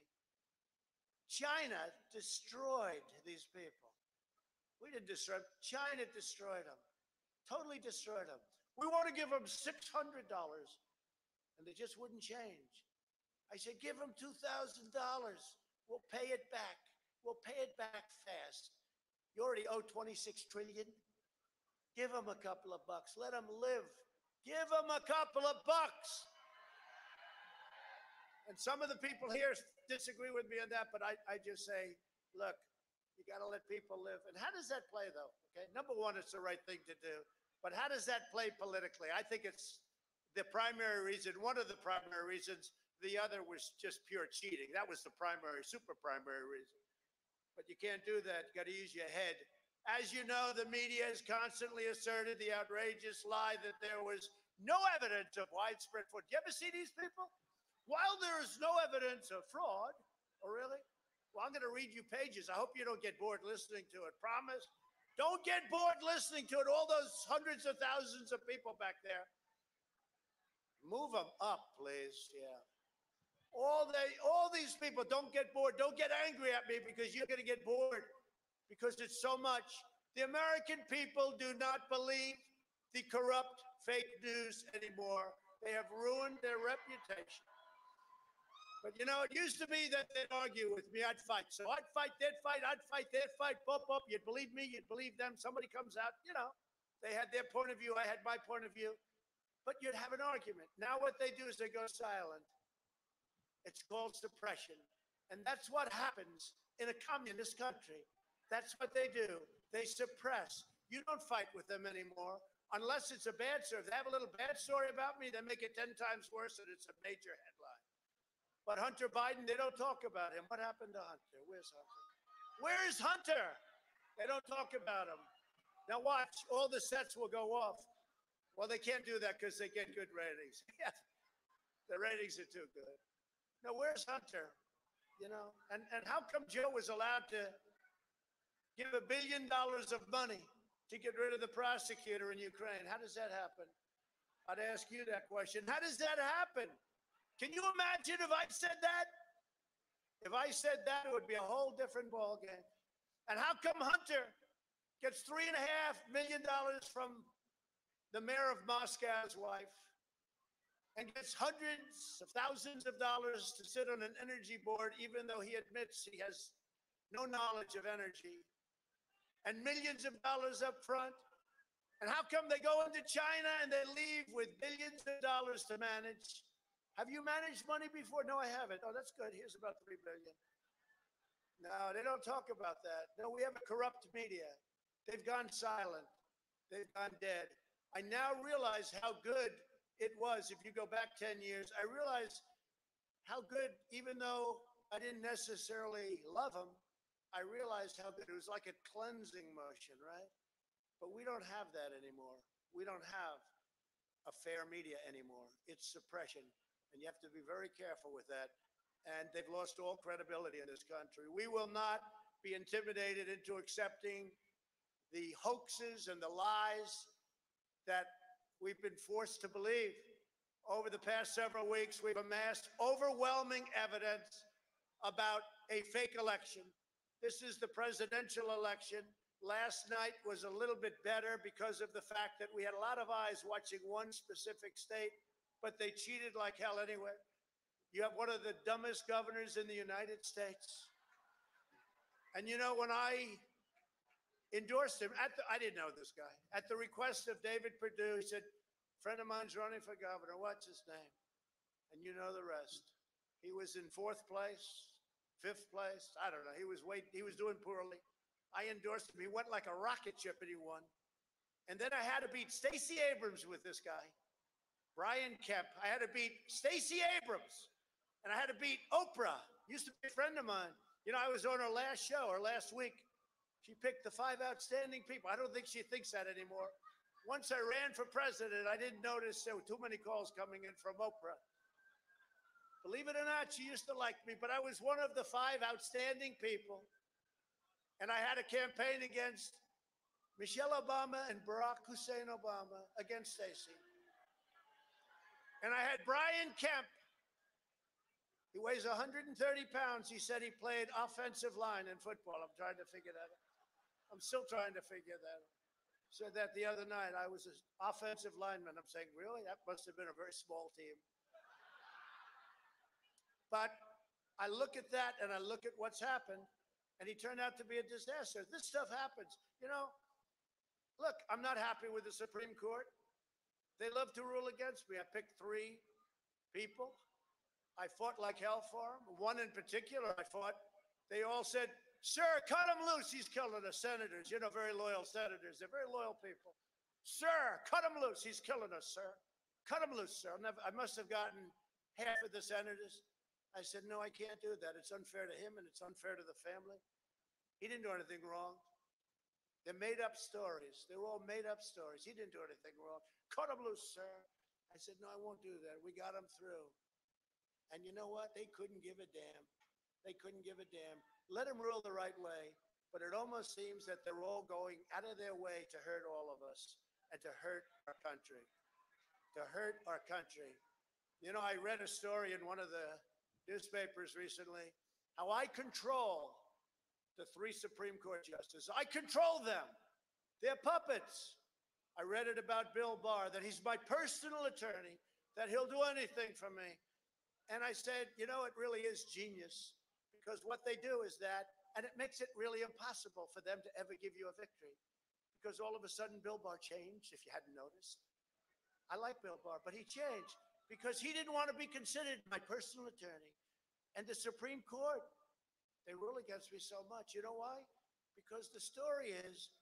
China destroyed these people. We didn't destroy them. China destroyed them. Totally destroyed them. We want to give them $600 and they just wouldn't change. I said, give them $2,000. We'll pay it back. We'll pay it back fast. You already owe 26 trillion. Give them a couple of bucks. Let them live. Give them a couple of bucks. And some of the people here disagree with me on that, but I just say, look, you got to let people live. And how does that play, though? Okay, number one, it's the right thing to do. But how does that play politically? I think it's the primary reason, one of the primary reasons. The other was just pure cheating. That was the primary, super primary reason. But you can't do that. You got to use your head. As you know, the media has constantly asserted the outrageous lie that there was no evidence of widespread fraud. Do you ever see these people? While there is no evidence of fraud, oh, really? Well, I'm going to read you pages. I hope you don't get bored listening to it. Promise? Don't get bored listening to it. All those hundreds of thousands of people back there. Move them up, please. Yeah. All these people, don't get bored. Don't get angry at me because you're going to get bored because it's so much. The American people do not believe the corrupt fake news anymore. They have ruined their reputation. But, you know, it used to be that they'd argue with me. I'd fight. So I'd fight, they'd fight, I'd fight, they'd fight. Bump up. You'd believe me. You'd believe them. Somebody comes out, you know, they had their point of view. I had my point of view. But you'd have an argument. Now what they do is they go silent. It's called suppression. And that's what happens in a communist country. That's what they do. They suppress. You don't fight with them anymore unless it's a bad story. If they have a little bad story about me, they make it 10 times worse and it's a major headline. But Hunter Biden, they don't talk about him. What happened to Hunter? Where's Hunter? Where's Hunter? They don't talk about him. Now watch, all the sets will go off. Well, they can't do that because they get good ratings. The ratings are too good. Now, where's Hunter? You know, and how come Joe was allowed to give $1 billion of money to get rid of the prosecutor in Ukraine? How does that happen? I'd ask you that question. How does that happen? Can you imagine if I said that? If I said that, it would be a whole different ballgame. And how come Hunter gets $3.5 million from the mayor of Moscow's wife and gets hundreds of thousands of dollars to sit on an energy board, even though he admits he has no knowledge of energy, and millions of dollars up front? And how come they go into China and they leave with billions of dollars to manage? Have you managed money before? No, I haven't. Oh, that's good. Here's about $3 billion. No, they don't talk about that. No, we have a corrupt media. They've gone silent. They've gone dead. I now realize how good it was. If you go back 10 years, I realize how good, even though I didn't necessarily love him, I realized how good. It was like a cleansing motion, right? But we don't have that anymore. We don't have a fair media anymore. It's suppression. And you have to be very careful with that. And they've lost all credibility in this country. We will not be intimidated into accepting the hoaxes and the lies that we've been forced to believe. Over the past several weeks, we've amassed overwhelming evidence about a fake election. This is the presidential election. Last night was a little bit better because of the fact that we had a lot of eyes watching one specific state, but they cheated like hell anyway. You have one of the dumbest governors in the United States. And you know, when I endorsed him, I didn't know this guy. At the request of David Perdue, he said, a friend of mine's running for governor. What's his name? And you know the rest. He was in 4th place, 5th place. I don't know. He was doing poorly. I endorsed him. He went like a rocket ship and he won. And then I had to beat Stacey Abrams with this guy, Brian Kemp. I had to beat Stacey Abrams. And I had to beat Oprah. Used to be a friend of mine. You know, I was on her last show, or last week. She picked the 5 outstanding people. I don't think she thinks that anymore. Once I ran for president, I didn't notice there were too many calls coming in from Oprah. Believe it or not, she used to like me, but I was one of the 5 outstanding people. And I had a campaign against Michelle Obama and Barack Hussein Obama against Stacey. And I had Brian Kemp. He weighs 130 pounds. He said he played offensive line in football. I'm trying to figure that out. I'm still trying to figure that out. Said that the other night. I was an offensive lineman. I'm saying, really? That must have been a very small team. But I look at that and I look at what's happened, and he turned out to be a disaster. This stuff happens. You know, look, I'm not happy with the Supreme Court. They love to rule against me. I picked 3 people. I fought like hell for them. One in particular, I fought. They all said, sir, cut him loose. He's killing us. Senators, you know, very loyal senators. They're very loyal people. Sir, cut him loose. He's killing us, sir. Cut him loose, sir. I must have gotten half of the senators. I said, no, I can't do that. It's unfair to him and it's unfair to the family. He didn't do anything wrong. They're made up stories. They were all made up stories. He didn't do anything wrong. Cut him loose, sir. I said, no, I won't do that. We got him through. And you know what? They couldn't give a damn. They couldn't give a damn. Let him rule the right way. But it almost seems that they're all going out of their way to hurt all of us and to hurt our country. To hurt our country. You know, I read a story in one of the newspapers recently, how I control the 3 Supreme Court justices. I control them. They're puppets. I read it about Bill Barr, that he's my personal attorney, that he'll do anything for me. And I said, you know, it really is genius, because what they do is that, and it makes it really impossible for them to ever give you a victory, because all of a sudden Bill Barr changed, if you hadn't noticed. I like Bill Barr, but he changed because he didn't want to be considered my personal attorney. And the Supreme Court, they rule against me so much. You know why? Because the story is,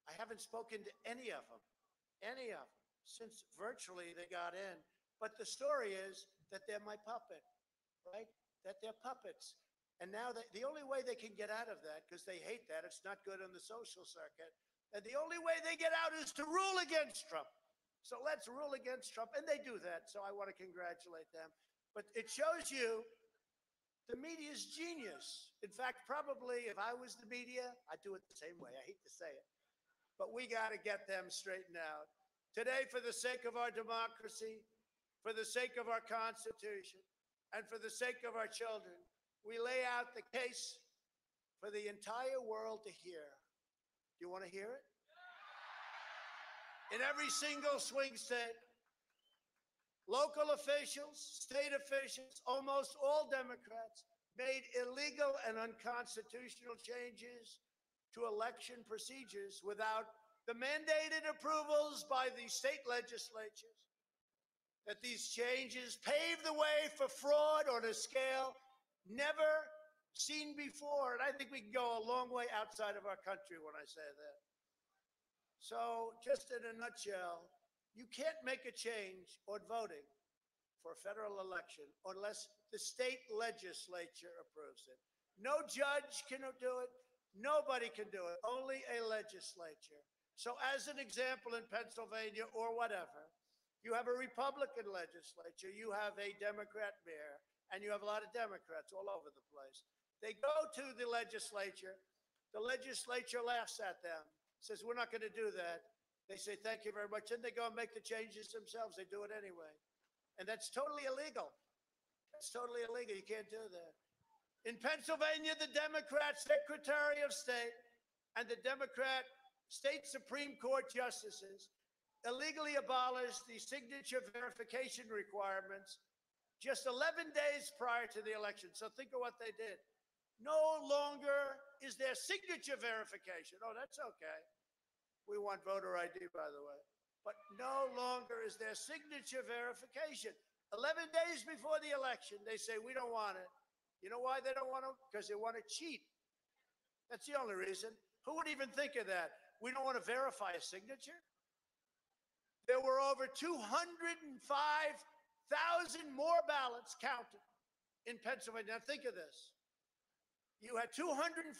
I haven't spoken to any of them, since virtually they got in. But the story is that they're my puppet, right? That they're puppets. And now the only way they can get out of that, because they hate that, it's not good on the social circuit, and the only way they get out is to rule against Trump. So let's rule against Trump. And they do that, so I want to congratulate them. But it shows you the media's genius. In fact, probably if I was the media, I'd do it the same way. I hate to say it. But we got to get them straightened out. Today, for the sake of our democracy, for the sake of our Constitution, and for the sake of our children, we lay out the case for the entire world to hear. Do you want to hear it? In every single swing state, local officials, state officials, almost all Democrats, made illegal and unconstitutional changes to election procedures without the mandated approvals by the state legislatures. That these changes pave the way for fraud on a scale never seen before. And I think we can go a long way outside of our country when I say that. So just in a nutshell, you can't make a change on voting for a federal election unless the state legislature approves it. No judge can do it. Nobody can do it. Only a legislature. So as an example, in Pennsylvania or whatever, you have a Republican legislature, you have a Democrat mayor, and you have a lot of Democrats all over the place. They go to the legislature laughs at them, says, we're not going to do that. They say, thank you very much. Then they go and make the changes themselves. They do it anyway. And that's totally illegal. That's totally illegal. You can't do that. In Pennsylvania, the Democrat Secretary of State and the Democrat state Supreme Court justices illegally abolished the signature verification requirements just 11 days prior to the election. So think of what they did. No longer is there signature verification. Oh, that's okay. We want voter ID, by the way. But no longer is there signature verification. 11 days before the election, they say, we don't want it. You know why they don't want it? Because they want to cheat. That's the only reason. Who would even think of that? We don't want to verify a signature? There were over 205,000 more ballots counted in Pennsylvania. Now think of this. You had 205,000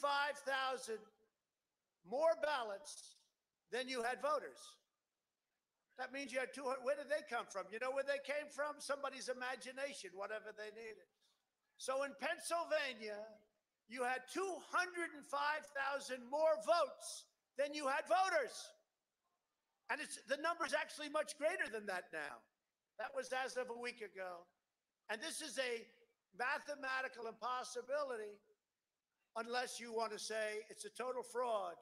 more ballots than you had voters. That means you had 200. Where did they come from? You know where they came from? Somebody's imagination, whatever they needed. So in Pennsylvania, you had 205,000 more votes than you had voters. And the number's actually much greater than that now. That was as of a week ago. And this is a mathematical impossibility unless you want to say it's a total fraud.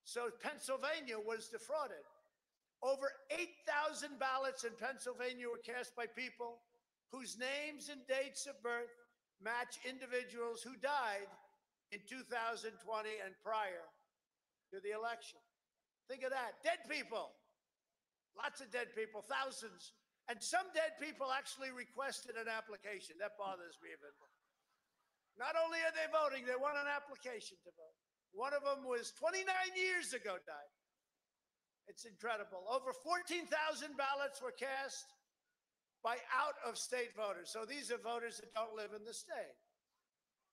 So Pennsylvania was defrauded. Over 8,000 ballots in Pennsylvania were cast by people whose names and dates of birth match individuals who died in 2020 and prior to the election. Think of that. Dead people. Lots of dead people, thousands. And some dead people actually requested an application. That bothers me even more. Not only are they voting, they want an application to vote. One of them was 29 years ago died. It's incredible. Over 14,000 ballots were cast by out-of-state voters. So these are voters that don't live in the state.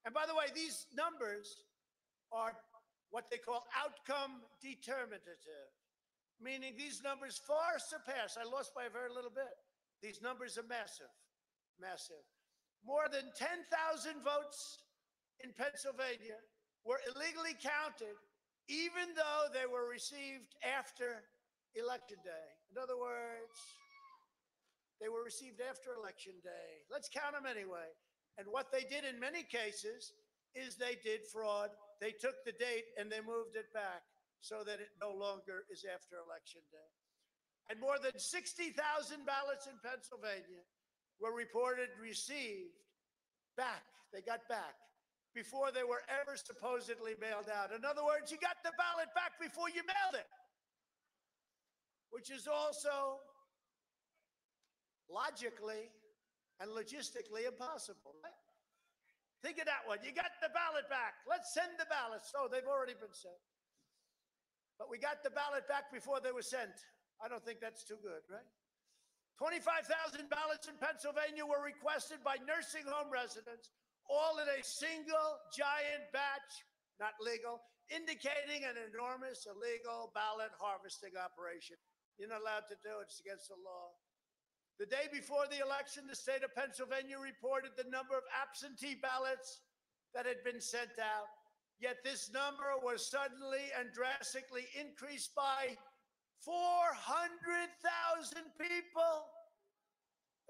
And by the way, these numbers are what they call outcome determinative, meaning these numbers far surpass. I lost by a very little bit. These numbers are massive, massive. More than 10,000 votes in Pennsylvania were illegally counted, even though they were received after Election Day. In other words, they were received after Election Day. Let's count them anyway. And what they did in many cases is they did fraud. They took the date and they moved it back so that it no longer is after Election Day. And more than 60,000 ballots in Pennsylvania were reported received back. They got back before they were ever supposedly mailed out. In other words, you got the ballot back before you mailed it, which is also logically and logistically impossible. Right? Think of that one. You got the ballot back. Let's send the ballots. Oh, they've already been sent. But we got the ballot back before they were sent. I don't think that's too good, right? 25,000 ballots in Pennsylvania were requested by nursing home residents, all in a single giant batch, not legal, indicating an enormous illegal ballot harvesting operation. You're not allowed to do it. It's against the law. The day before the election, the state of Pennsylvania reported the number of absentee ballots that had been sent out. Yet this number was suddenly and drastically increased by 400,000 people.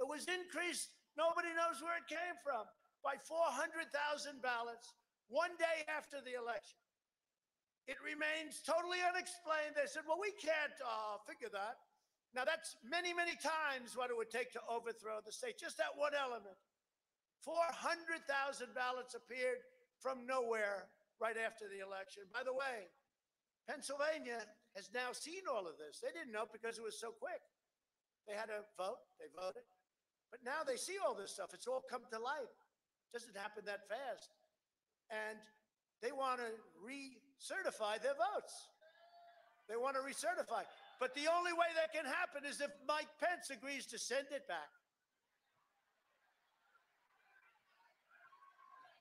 It was increased, nobody knows where it came from, by 400,000 ballots one day after the election. It remains totally unexplained. They said, well, we can't figure that. Now, that's many, many times what it would take to overthrow the state, just that one element. 400,000 ballots appeared from nowhere right after the election. By the way, Pennsylvania has now seen all of this. They didn't know because it was so quick. They had to vote, they voted. But now they see all this stuff. It's all come to light. It doesn't happen that fast. And they want to recertify their votes. They want to recertify. But the only way that can happen is if Mike Pence agrees to send it back.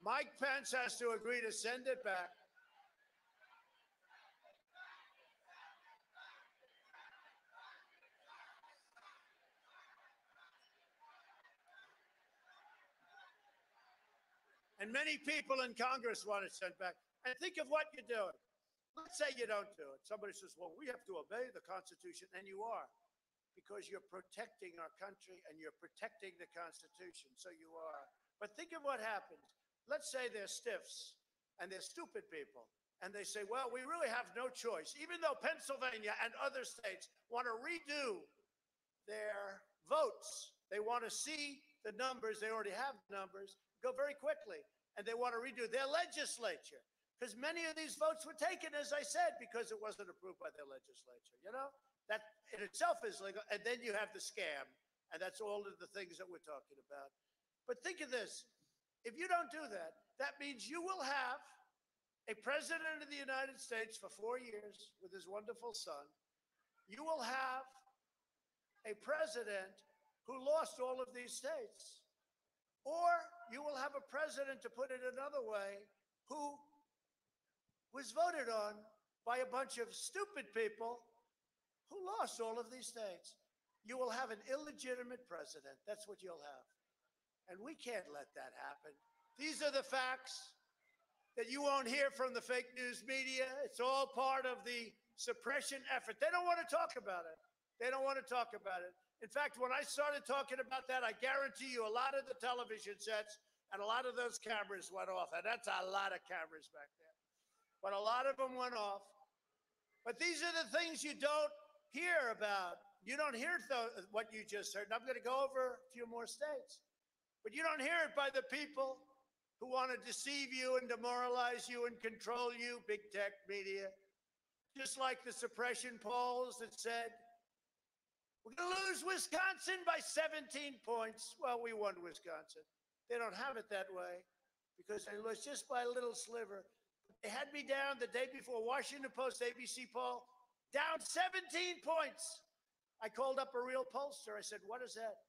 Mike Pence has to agree to send it back. And many people in Congress want it sent back. And think of what you're doing. Let's say you don't do it. Somebody says, well, we have to obey the Constitution. And you are, because you're protecting our country and you're protecting the Constitution. So you are. But think of what happens. Let's say they're stiffs and they're stupid people. And they say, well, we really have no choice. Even though Pennsylvania and other states want to redo their votes, they want to see the numbers. They already have the numbers. Go very quickly. And they want to redo their legislature. Because many of these votes were taken, as I said, because it wasn't approved by their legislature. You know, that in itself is legal. And then you have the scam. And that's all of the things that we're talking about. But think of this. If you don't do that, that means you will have a president of the United States for 4 years with his wonderful son. You will have a president who lost all of these states. Or you will have a president, to put it another way, who was voted on by a bunch of stupid people who lost all of these states. You will have an illegitimate president. That's what you'll have. And we can't let that happen. These are the facts that you won't hear from the fake news media. It's all part of the suppression effort. They don't want to talk about it. They don't want to talk about it. In fact, when I started talking about that, I guarantee you a lot of the television sets and a lot of those cameras went off. And that's a lot of cameras back there. But a lot of them went off. But these are the things you don't hear about. You don't hear what you just heard. And I'm going to go over a few more states. But you don't hear it by the people who want to deceive you and demoralize you and control you, big tech media. Just like the suppression polls that said, we're going to lose Wisconsin by 17 points. Well, we won Wisconsin. They don't have it that way because it was just by a little sliver. They had me down the day before, Washington Post, ABC poll, down 17 points. I called up a real pollster. I said, what is that?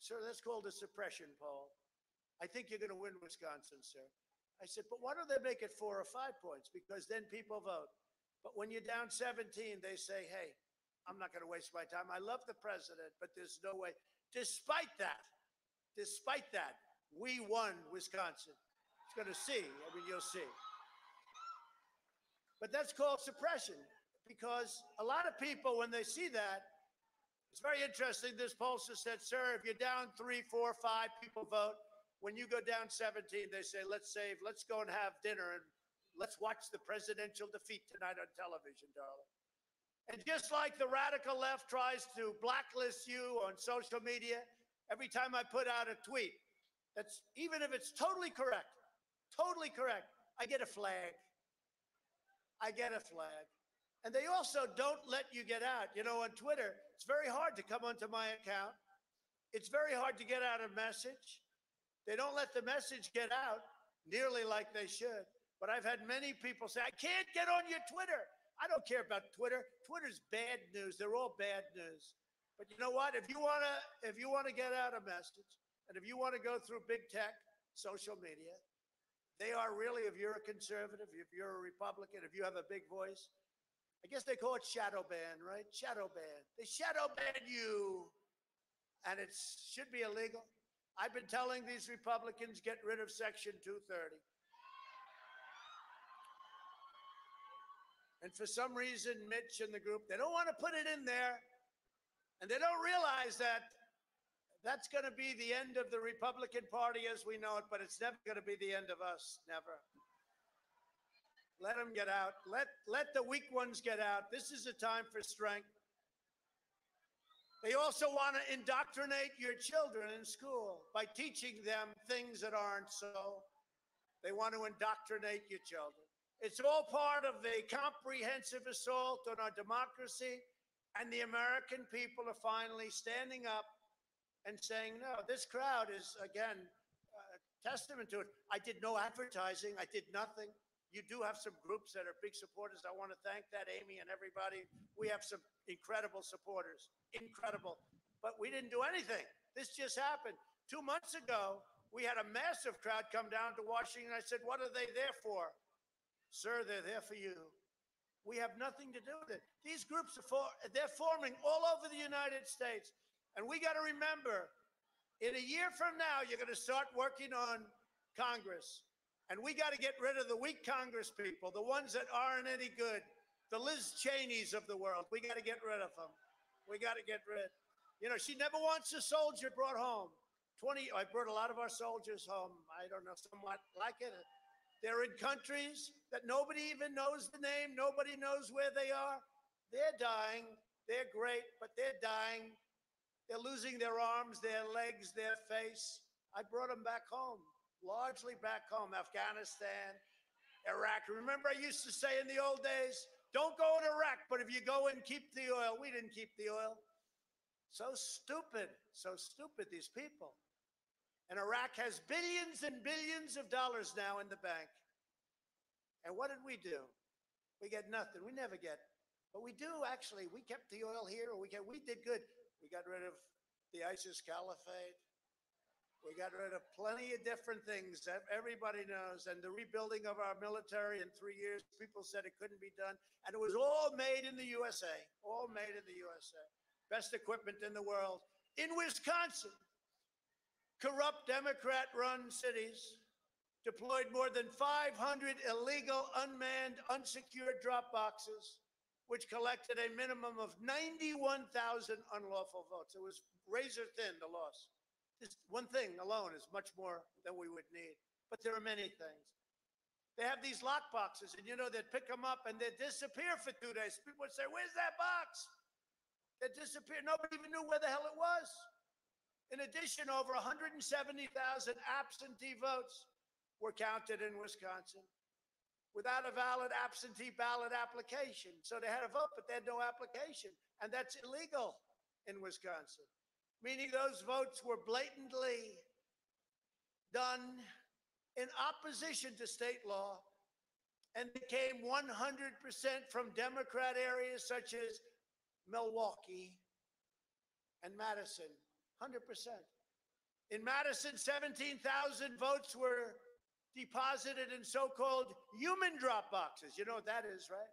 Sir, that's called a suppression poll. I think you're going to win Wisconsin, sir. I said, but why don't they make it 4 or 5 points? Because then people vote. But when you're down 17, they say, hey, I'm not going to waste my time. I love the president, but there's no way. Despite that, we won Wisconsin. It's going to see. I mean, you'll see. But that's called suppression because a lot of people, when they see that, it's very interesting. This pollster said, sir, if you're down 3, 4, 5, people vote. When you go down 17, they say, let's go and have dinner and let's watch the presidential defeat tonight on television, darling. And just like the radical left tries to blacklist you on social media, every time I put out a tweet, that's even if it's totally correct, I get a flag. And they also don't let you get out. You know, on Twitter, it's very hard to come onto my account. It's very hard to get out a message. They don't let the message get out nearly like they should. But I've had many people say, I can't get on your Twitter. I don't care about Twitter. Twitter's bad news. They're all bad news. But you know what? If you want to get out a message, and if you want to go through big tech, social media, they are really, if you're a conservative, if you're a Republican, if you have a big voice, I guess they call it shadow ban, right? Shadow ban. They shadow ban you, and it should be illegal. I've been telling these Republicans, get rid of Section 230. And for some reason, Mitch and the group, they don't want to put it in there. And they don't realize that that's going to be the end of the Republican Party as we know it, but it's never going to be the end of us. Never. Let them get out. Let the weak ones get out. This is a time for strength. They also want to indoctrinate your children in school by teaching them things that aren't so. They want to indoctrinate your children. It's all part of a comprehensive assault on our democracy, and the American people are finally standing up and saying, no, this crowd is, again, testament to it. I did no advertising. I did nothing. You do have some groups that are big supporters. I want to thank that, Amy and everybody. We have some incredible supporters, incredible. But we didn't do anything. This just happened. 2 months ago, we had a massive crowd come down to Washington. I said, what are they there for? Sir, they're there for you. We have nothing to do with it. These groups they're forming all over the United States. And we got to remember, in a year from now, you're going to start working on Congress. And we got to get rid of the weak Congress people, the ones that aren't any good, the Liz Cheneys of the world. We got to get rid of them. We got to get rid. You know, she never wants a soldier brought home. I brought a lot of our soldiers home. I don't know, somewhat like it. They're in countries that nobody even knows the name. Nobody knows where they are. They're dying. They're great, but they're dying. They're losing their arms, their legs, their face. I brought them back home, largely back home, Afghanistan, Iraq. Remember I used to say in the old days, don't go in Iraq, but if you go in, keep the oil. We didn't keep the oil. So stupid, these people. And Iraq has billions and billions of dollars now in the bank. And what did we do? We get nothing. We never get. But we do, actually. We kept the oil here. We did good. We got rid of the ISIS caliphate. We got rid of plenty of different things that everybody knows. And the rebuilding of our military in 3 years, people said it couldn't be done. And it was all made in the USA. All made in the USA. Best equipment in the world. In Wisconsin. Corrupt Democrat-run cities deployed more than 500 illegal, unmanned, unsecured drop boxes, which collected a minimum of 91,000 unlawful votes. It was razor thin, the loss. This one thing alone is much more than we would need. But there are many things. They have these lock boxes, and you know, they'd pick them up and they'd disappear for 2 days. People would say, where's that box? They'd disappear. Nobody even knew where the hell it was. In addition, over 170,000 absentee votes were counted in Wisconsin without a valid absentee ballot application. So they had a vote, but they had no application. And that's illegal in Wisconsin, meaning those votes were blatantly done in opposition to state law, and they came 100% from Democrat areas such as Milwaukee and Madison, 100%. In Madison, 17,000 votes were deposited in so-called human drop boxes. You know what that is, right?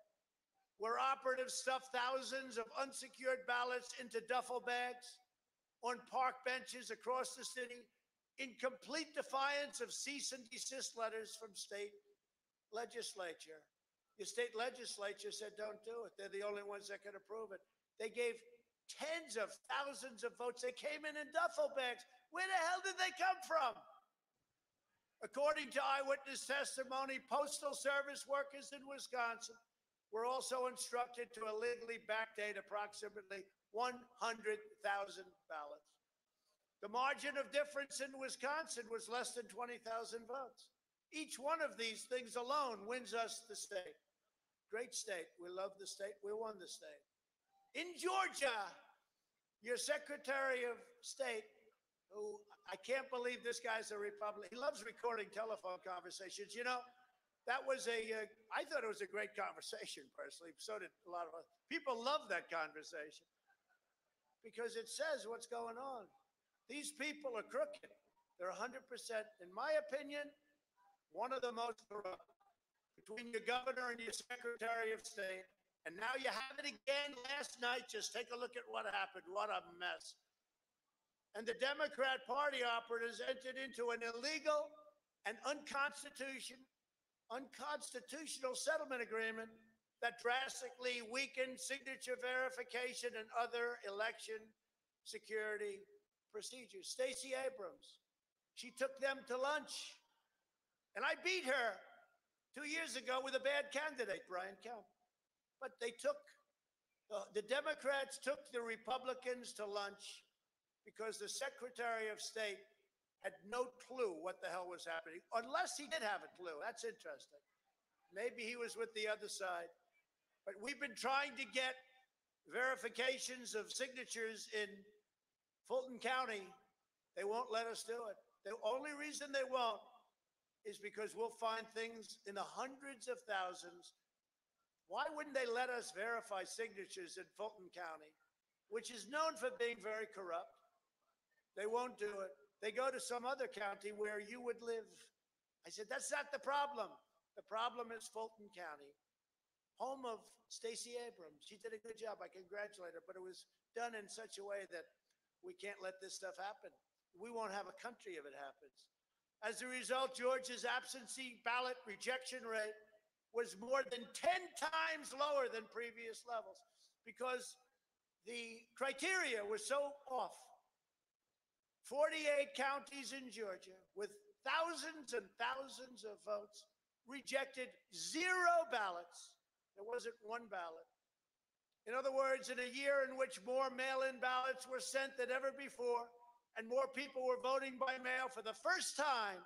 Where operatives stuffed thousands of unsecured ballots into duffel bags on park benches across the city in complete defiance of cease and desist letters from state legislature. Your state legislature said, don't do it. They're the only ones that can approve it. They gave tens of thousands of votes. They came in duffel bags. Where the hell did they come from? According to eyewitness testimony, Postal Service workers in Wisconsin were also instructed to illegally backdate approximately 100,000 ballots. The margin of difference in Wisconsin was less than 20,000 votes. Each one of these things alone wins us the state. Great state. We love the state. We won the state. In Georgia, your Secretary of State, who I can't believe this guy's a Republican. He loves recording telephone conversations. You know, that was I thought it was a great conversation personally. So did a lot of us. People love that conversation because it says what's going on. These people are crooked. They're 100%, in my opinion, one of the most corrupt. Between your governor and your Secretary of State, and now you have it again last night. Just take a look at what happened. What a mess. And the Democrat Party operatives entered into an illegal and unconstitutional settlement agreement that drastically weakened signature verification and other election security procedures. Stacey Abrams, she took them to lunch, and I beat her 2 years ago with a bad candidate, Brian Kemp. But they took, the Democrats took the Republicans to lunch because the Secretary of State had no clue what the hell was happening, unless he did have a clue. That's interesting. Maybe he was with the other side. But we've been trying to get verifications of signatures in Fulton County. They won't let us do it. The only reason they won't is because we'll find things in the hundreds of thousands. Why wouldn't they let us verify signatures in Fulton County, which is known for being very corrupt? They won't do it. They go to some other county where you would live. I said, that's not the problem. The problem is Fulton County, home of Stacey Abrams. She did a good job. I congratulate her, but it was done in such a way that we can't let this stuff happen. We won't have a country if it happens. As a result, Georgia's absentee ballot rejection rate was more than 10 times lower than previous levels because the criteria was so off. 48 counties in Georgia with thousands and thousands of votes rejected 0 ballots. There wasn't one ballot. In other words, in a year in which more mail-in ballots were sent than ever before, and more people were voting by mail for the first time,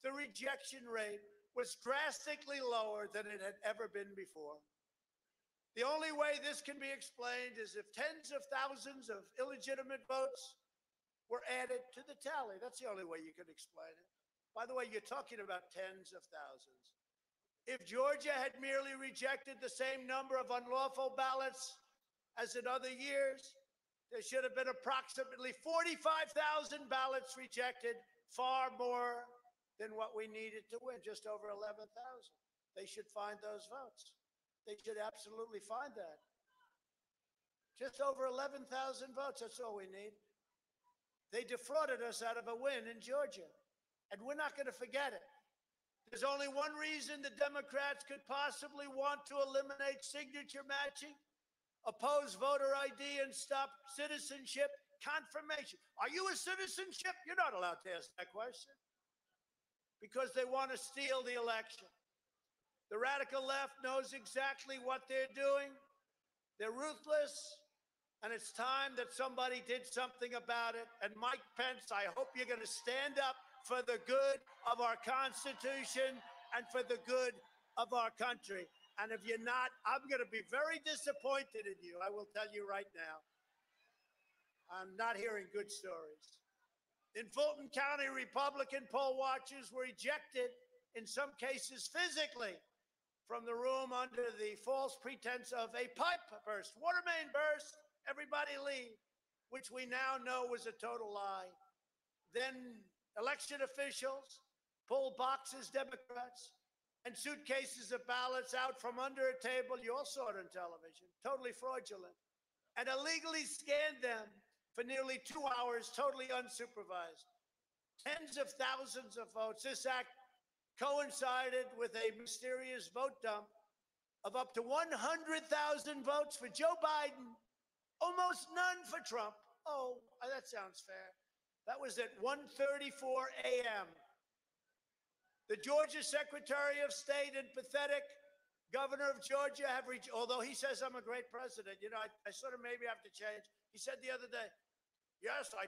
the rejection rate was drastically lower than it had ever been before. The only way this can be explained is if tens of thousands of illegitimate votes were added to the tally. That's the only way you can explain it. By the way, you're talking about tens of thousands. If Georgia had merely rejected the same number of unlawful ballots as in other years, there should have been approximately 45,000 ballots rejected, far more than what we needed to win, just over 11,000. They should find those votes. They should absolutely find that. Just over 11,000 votes, that's all we need. They defrauded us out of a win in Georgia, and we're not going to forget it. There's only one reason the Democrats could possibly want to eliminate signature matching, oppose voter ID, and stop citizenship confirmation. Are you a citizenship? You're not allowed to ask that question because they want to steal the election. The radical left knows exactly what they're doing. They're ruthless, and it's time that somebody did something about it. And Mike Pence, I hope you're going to stand up for the good of our Constitution and for the good of our country. And if you're not, I'm going to be very disappointed in you. I will tell you right now. I'm not hearing good stories. In Fulton County, Republican poll watchers were ejected, in some cases physically, from the room under the false pretense of a pipe burst. Water main burst, everybody leave, which we now know was a total lie. Then election officials pulled boxes, Democrats, and suitcases of ballots out from under a table. You all saw it on television, totally fraudulent, and illegally scanned them for nearly 2 hours, totally unsupervised. Tens of thousands of votes. This act coincided with a mysterious vote dump of up to 100,000 votes for Joe Biden, almost none for Trump. Oh, that sounds fair. That was at 1:34 a.m. The Georgia Secretary of State and pathetic governor of Georgia have reached, although he says I'm a great president, you know, I sort of maybe have to change. He said the other day, yes, I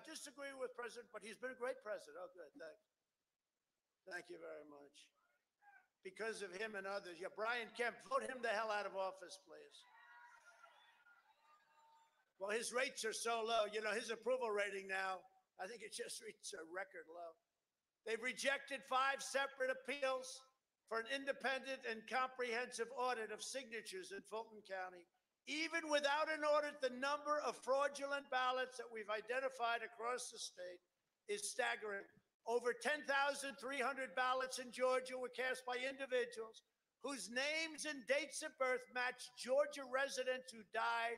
disagree with President, but he's been a great president. Oh, good, thanks. Thank you very much. Because of him and others. Yeah, Brian Kemp, vote him the hell out of office, please. Well, his rates are so low. You know, his approval rating now, I think it just reached a record low. They've rejected 5 separate appeals for an independent and comprehensive audit of signatures in Fulton County. Even without an audit, the number of fraudulent ballots that we've identified across the state is staggering. Over 10,300 ballots in Georgia were cast by individuals whose names and dates of birth match Georgia residents who died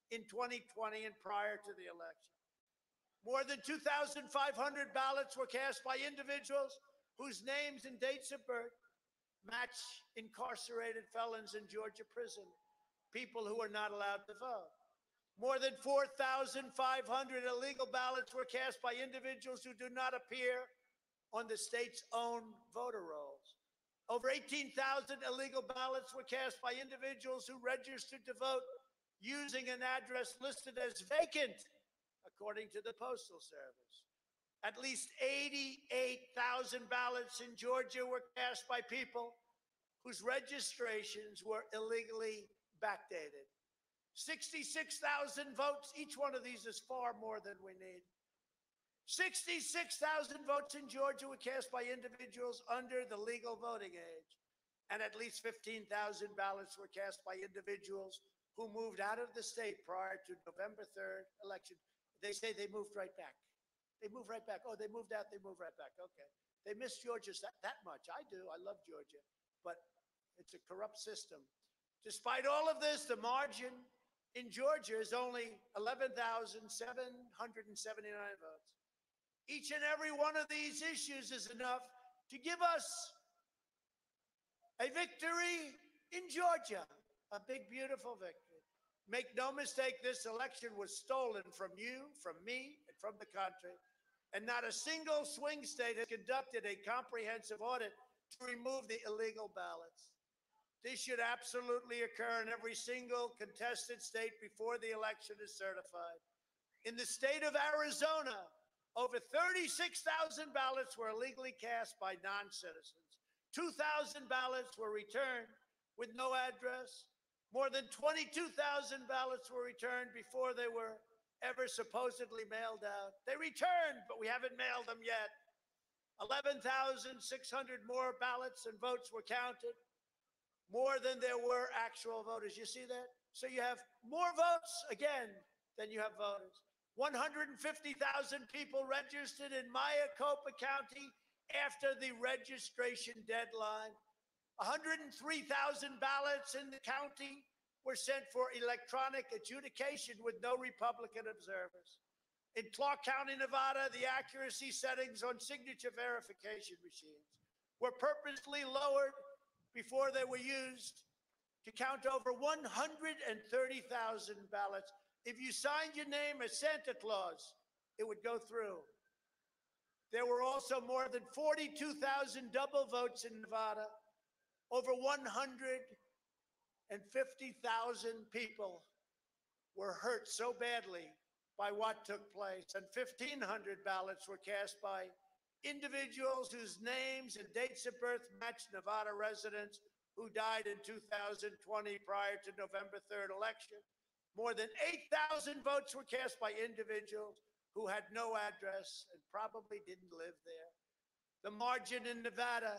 in 2020 and prior to the election. More than 2,500 ballots were cast by individuals whose names and dates of birth match incarcerated felons in Georgia prison, people who are not allowed to vote. More than 4,500 illegal ballots were cast by individuals who do not appear on the state's own voter rolls. Over 18,000 illegal ballots were cast by individuals who registered to vote using an address listed as vacant, according to the Postal Service. At least 88,000 ballots in Georgia were cast by people whose registrations were illegally backdated. 66,000 votes. Each one of these is far more than we need. 66,000 votes in Georgia were cast by individuals under the legal voting age. And at least 15,000 ballots were cast by individuals who moved out of the state prior to November 3rd election. They say they moved right back. They moved right back. Oh, they moved out, they moved right back. Okay. They miss Georgia that much. I do. I love Georgia. But it's a corrupt system. Despite all of this, the margin in Georgia is only 11,779 votes. Each and every one of these issues is enough to give us a victory in Georgia, a big, beautiful victory. Make no mistake, this election was stolen from you, from me, and from the country. And not a single swing state has conducted a comprehensive audit to remove the illegal ballots. This should absolutely occur in every single contested state before the election is certified. In the state of Arizona, over 36,000 ballots were illegally cast by non-citizens. 2,000 ballots were returned with no address. More than 22,000 ballots were returned before they were ever supposedly mailed out. They returned, but we haven't mailed them yet. 11,600 more ballots and votes were counted, more than there were actual voters. You see that? So you have more votes, again, than you have voters. 150,000 people registered in Maricopa County after the registration deadline. 103,000 ballots in the county were sent for electronic adjudication with no Republican observers. In Clark County, Nevada, the accuracy settings on signature verification machines were purposely lowered before they were used to count over 130,000 ballots. If you signed your name as Santa Claus, it would go through. There were also more than 42,000 double votes in Nevada. Over 150,000 people were hurt so badly by what took place, and 1,500 ballots were cast by individuals whose names and dates of birth match Nevada residents who died in 2020 prior to November 3rd election. More than 8,000 votes were cast by individuals who had no address and probably didn't live there. The margin in Nevada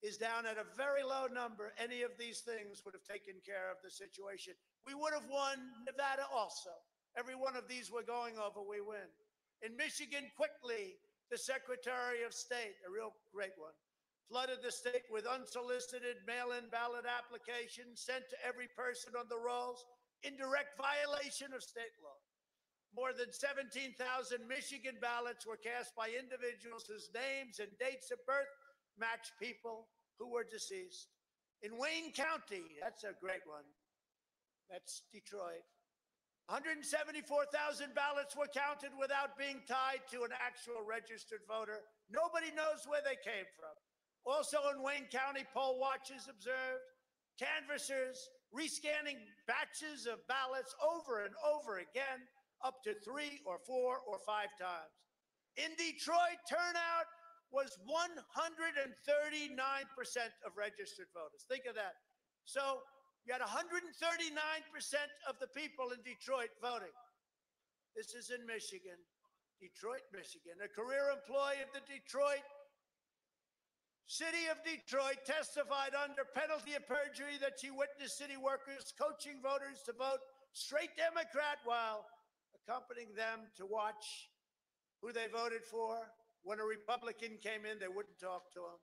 is down at a very low number. Any of these things would have taken care of the situation. We would have won Nevada also. Every one of these we're going over, we win. In Michigan, quickly, the Secretary of State, a real great one, flooded the state with unsolicited mail-in ballot applications sent to every person on the rolls in direct violation of state law. More than 17,000 Michigan ballots were cast by individuals whose names and dates of birth match people who were deceased. In Wayne County, that's a great one. That's Detroit. 174,000 ballots were counted without being tied to an actual registered voter. Nobody knows where they came from. Also in Wayne County, poll watchers observed canvassers rescanning batches of ballots over and over again, up to 3 or 4 or 5 times. In Detroit, turnout was 139% of registered voters. Think of that. So you had 139% of the people in Detroit voting. This is in Michigan, Detroit, Michigan. A career employee of the City of Detroit testified under penalty of perjury that she witnessed city workers coaching voters to vote straight Democrat while accompanying them to watch who they voted for. When a Republican came in, they wouldn't talk to him.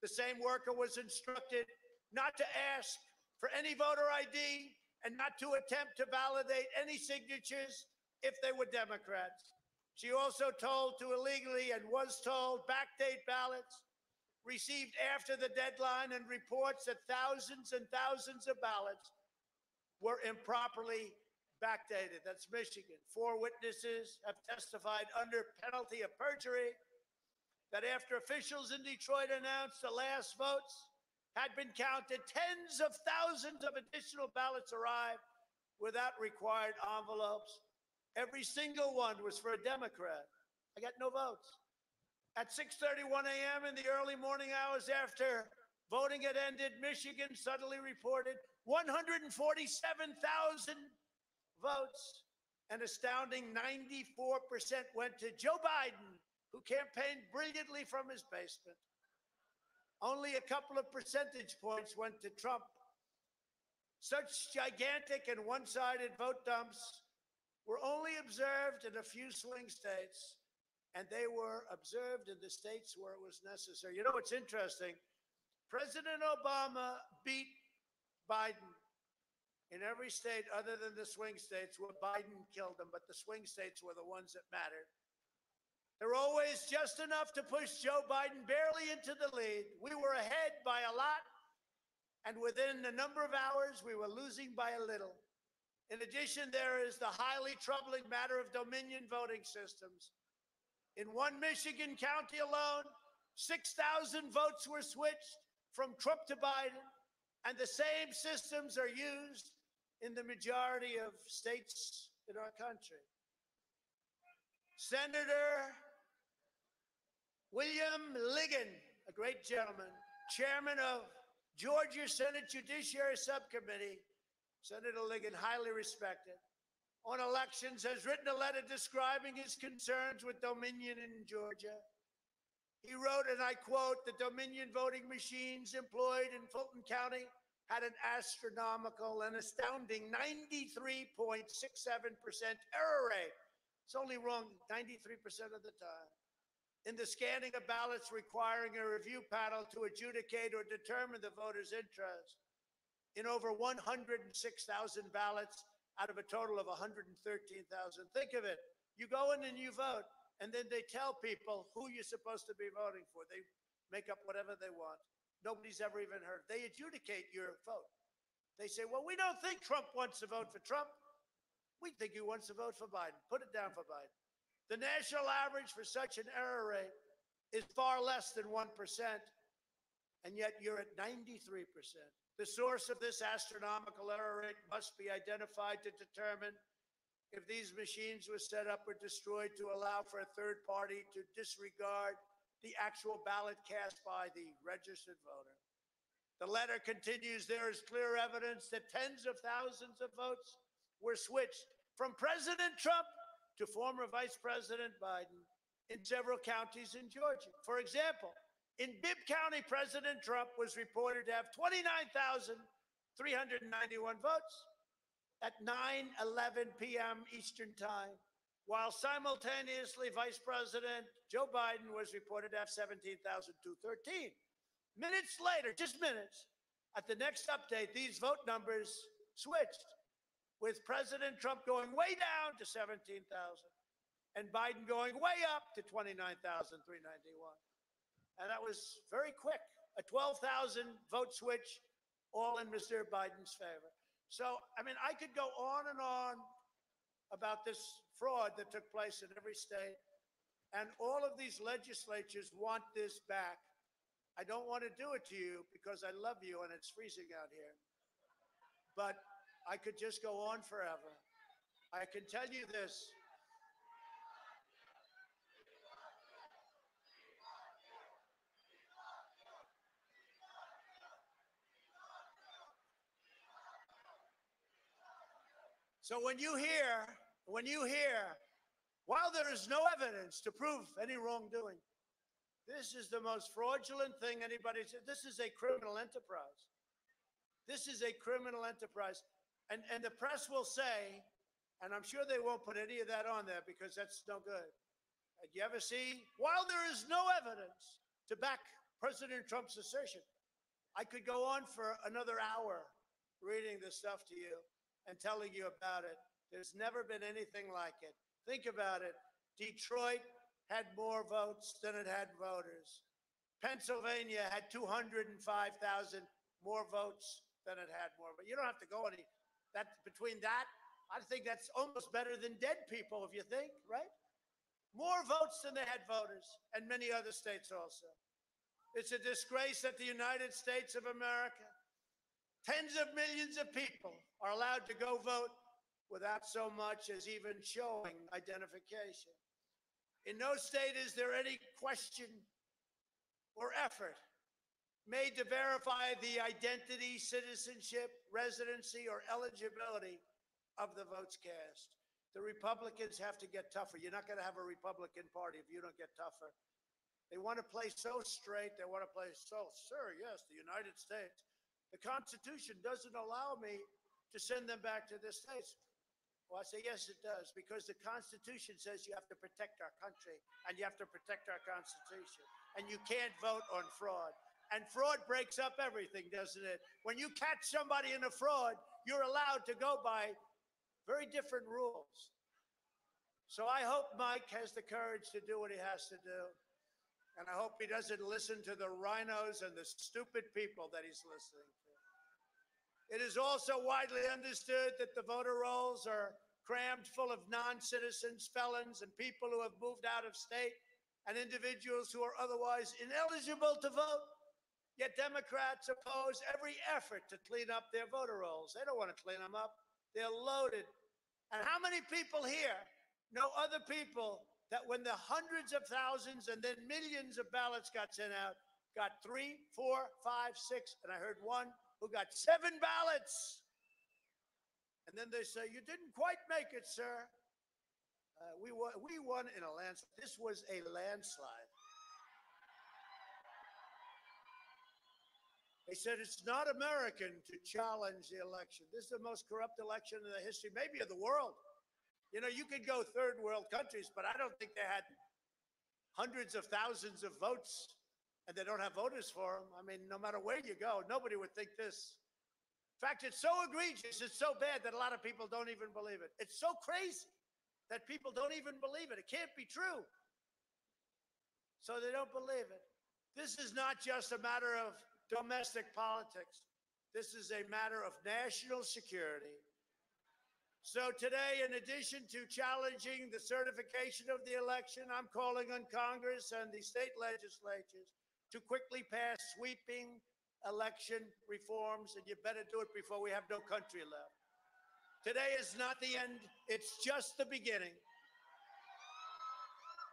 The same worker was instructed not to ask for any voter ID and not to attempt to validate any signatures if they were Democrats. She also told to illegally and was told backdate ballots received after the deadline and reports that thousands and thousands of ballots were improperly backdated. That's Michigan. 4 witnesses have testified under penalty of perjury that after officials in Detroit announced the last votes had been counted, tens of thousands of additional ballots arrived without required envelopes. Every single one was for a Democrat. I got no votes. At 6:31 a.m. in the early morning hours after voting had ended, Michigan suddenly reported 147,000 votes. An astounding 94% went to Joe Biden, who campaigned brilliantly from his basement. Only a couple of percentage points went to Trump. Such gigantic and one-sided vote dumps were only observed in a few swing states, and they were observed in the states where it was necessary. You know what's interesting? President Obama beat Biden in every state other than the swing states where Biden killed him, but the swing states were the ones that mattered. There were always just enough to push Joe Biden barely into the lead. We were ahead by a lot, and within a number of hours, we were losing by a little. In addition, there is the highly troubling matter of Dominion voting systems. In one Michigan county alone, 6,000 votes were switched from Trump to Biden, and the same systems are used in the majority of states in our country. Senator William Ligon, a great gentleman, chairman of Georgia Senate Judiciary Subcommittee, Senator Ligon, highly respected, on elections, has written a letter describing his concerns with Dominion in Georgia. He wrote, and I quote, "The Dominion voting machines employed in Fulton County had an astronomical and astounding 93.67% error rate." It's only wrong 93% of the time. In the scanning of ballots requiring a review panel to adjudicate or determine the voter's interest. In over 106,000 ballots out of a total of 113,000. Think of it. You go in and you vote, and then they tell people who you're supposed to be voting for. They make up whatever they want. Nobody's ever even heard. They adjudicate your vote. They say, well, we don't think Trump wants to vote for Trump. We think he wants to vote for Biden. Put it down for Biden. The national average for such an error rate is far less than 1%, and yet you're at 93%. The source of this astronomical error rate must be identified to determine if these machines were set up or destroyed to allow for a third party to disregard the actual ballot cast by the registered voter. The letter continues, there is clear evidence that tens of thousands of votes were switched from President Trump to former Vice President Biden in several counties in Georgia. For example, in Bibb County, President Trump was reported to have 29,391 votes at 9:11 p.m. Eastern Time, while simultaneously Vice President Joe Biden was reported to have 17,213. Minutes later, just minutes, at the next update, these vote numbers switched, with President Trump going way down to 17,000 and Biden going way up to 29,391. And that was very quick, a 12,000 vote switch, all in Mr. Biden's favor. So, I mean, I could go on and on about this fraud that took place in every state. And all of these legislatures want this back. I don't want to do it to you because I love you and it's freezing out here. But I could just go on forever. I can tell you this. So when you hear, while there is no evidence to prove any wrongdoing, this is the most fraudulent thing anybody said. This is a criminal enterprise. This is a criminal enterprise. And the press will say, and I'm sure they won't put any of that on there because that's no good. And you ever see, while there is no evidence to back President Trump's assertion, I could go on for another hour reading this stuff to you and telling you about it. There's never been anything like it. Think about it. Detroit had more votes than it had voters. Pennsylvania had 205,000 more votes than it had more. But you don't have to go any, between that, I think that's almost better than dead people, if you think, right? More votes than they had voters, and many other states also. It's a disgrace that the United States of America, tens of millions of people are allowed to go vote without so much as even showing identification. In no state is there any question or effort made to verify the identity, citizenship, residency, or eligibility of the votes cast. The Republicans have to get tougher. You're not going to have a Republican Party if you don't get tougher. They want to play so straight. They want to play so, sir, yes, the United States. The Constitution doesn't allow me to send them back to the states. Well, I say, yes, it does, because the Constitution says you have to protect our country and you have to protect our Constitution. And you can't vote on fraud. And fraud breaks up everything, doesn't it? When you catch somebody in a fraud, you're allowed to go by very different rules. So I hope Mike has the courage to do what he has to do. And I hope he doesn't listen to the rhinos and the stupid people that he's listening to. It is also widely understood that the voter rolls are crammed full of non-citizens, felons, and people who have moved out of state, and individuals who are otherwise ineligible to vote. Yet Democrats oppose every effort to clean up their voter rolls. They don't want to clean them up. They're loaded. And how many people here know other people that when the hundreds of thousands and then millions of ballots got sent out, got 3, 4, 5, 6, and I heard one who got 7 ballots. And then they say, you didn't quite make it, sir. We won in a landslide. This was a landslide. They said it's not American to challenge the election. This is the most corrupt election in the history, maybe of the world. You know, you could go third world countries, but I don't think they had hundreds of thousands of votes and they don't have voters for them. I mean, no matter where you go, nobody would think this. In fact, it's so egregious, it's so bad that a lot of people don't even believe it. It's so crazy that people don't even believe it. It can't be true. So they don't believe it. This is not just a matter of domestic politics. This is a matter of national security. So today, in addition to challenging the certification of the election, I'm calling on Congress and the state legislatures to quickly pass sweeping election reforms, and you better do it before we have no country left. Today is not the end, it's just the beginning.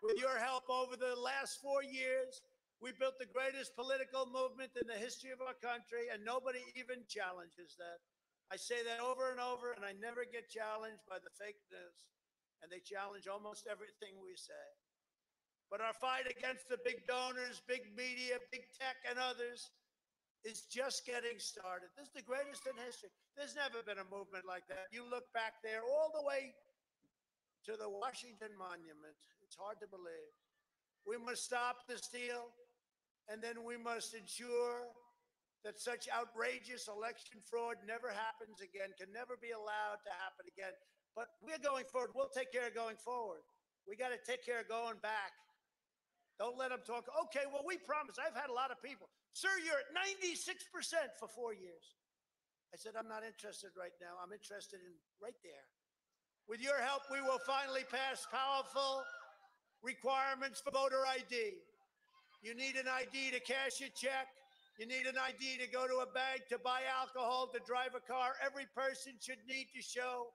With your help over the last 4 years, we built the greatest political movement in the history of our country, and nobody even challenges that. I say that over and over, and I never get challenged by the fake news. And they challenge almost everything we say. But our fight against the big donors, big media, big tech, and others is just getting started. This is the greatest in history. There's never been a movement like that. You look back there all the way to the Washington Monument. It's hard to believe. We must stop the steal, and then we must ensure that such outrageous election fraud never happens again, can never be allowed to happen again. But we're going forward. We'll take care of going forward. We got to take care of going back. Don't let them talk. Okay, well, we promise. I've had a lot of people. Sir, you're at 96% for 4 years. I said, I'm not interested right now. I'm interested in right there. With your help, we will finally pass powerful requirements for voter ID. You need an ID to cash a check. You need an ID to go to a bank, to buy alcohol, to drive a car. Every person should need to show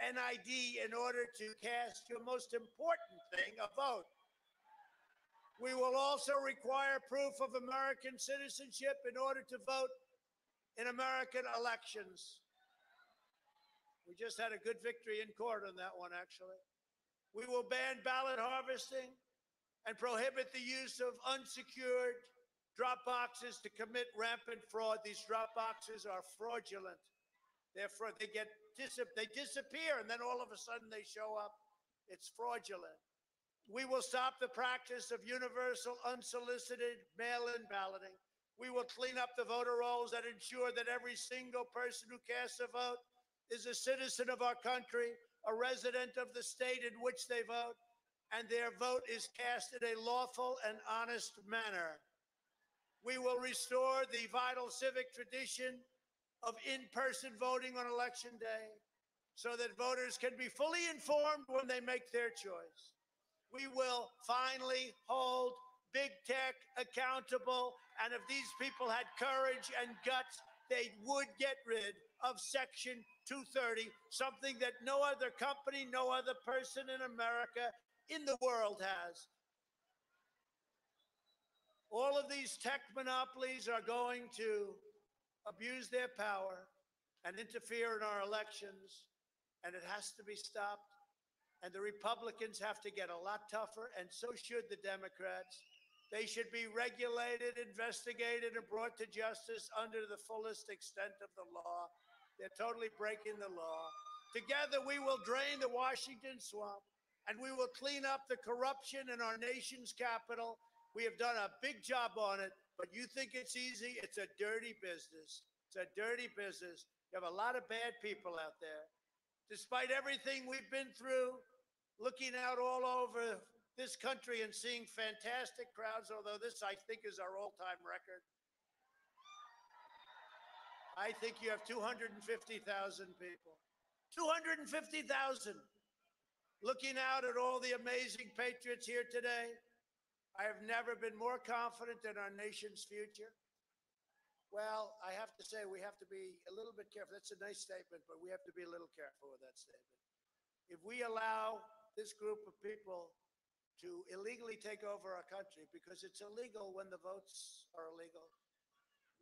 an ID in order to cast your most important thing, a vote. We will also require proof of American citizenship in order to vote in American elections. We just had a good victory in court on that one, actually. We will ban ballot harvesting and prohibit the use of unsecured drop boxes to commit rampant fraud. These drop boxes are fraudulent. They disappear, and then all of a sudden they show up. It's fraudulent. We will stop the practice of universal unsolicited mail-in balloting. We will clean up the voter rolls that ensure that every single person who casts a vote is a citizen of our country, a resident of the state in which they vote, and their vote is cast in a lawful and honest manner. We will restore the vital civic tradition of in-person voting on Election Day so that voters can be fully informed when they make their choice. We will finally hold big tech accountable, and if these people had courage and guts, they would get rid of Section 230, something that no other company, no other person in America, in the world has. All of these tech monopolies are going to abuse their power and interfere in our elections, and it has to be stopped. And the Republicans have to get a lot tougher, and so should the Democrats. They should be regulated, investigated, and brought to justice under the fullest extent of the law. They're totally breaking the law. Together, we will drain the Washington swamp, and we will clean up the corruption in our nation's capital. We have done a big job on it, but you think it's easy? It's a dirty business. It's a dirty business. You have a lot of bad people out there. Despite everything we've been through, looking out all over this country and seeing fantastic crowds, although this, I think, is our all-time record. I think you have 250,000 people. 250,000 looking out at all the amazing patriots here today. I have never been more confident in our nation's future. Well, I have to say we have to be a little bit careful. That's a nice statement, but we have to be a little careful with that statement. If we allow this group of people to illegally take over our country, because it's illegal when the votes are illegal,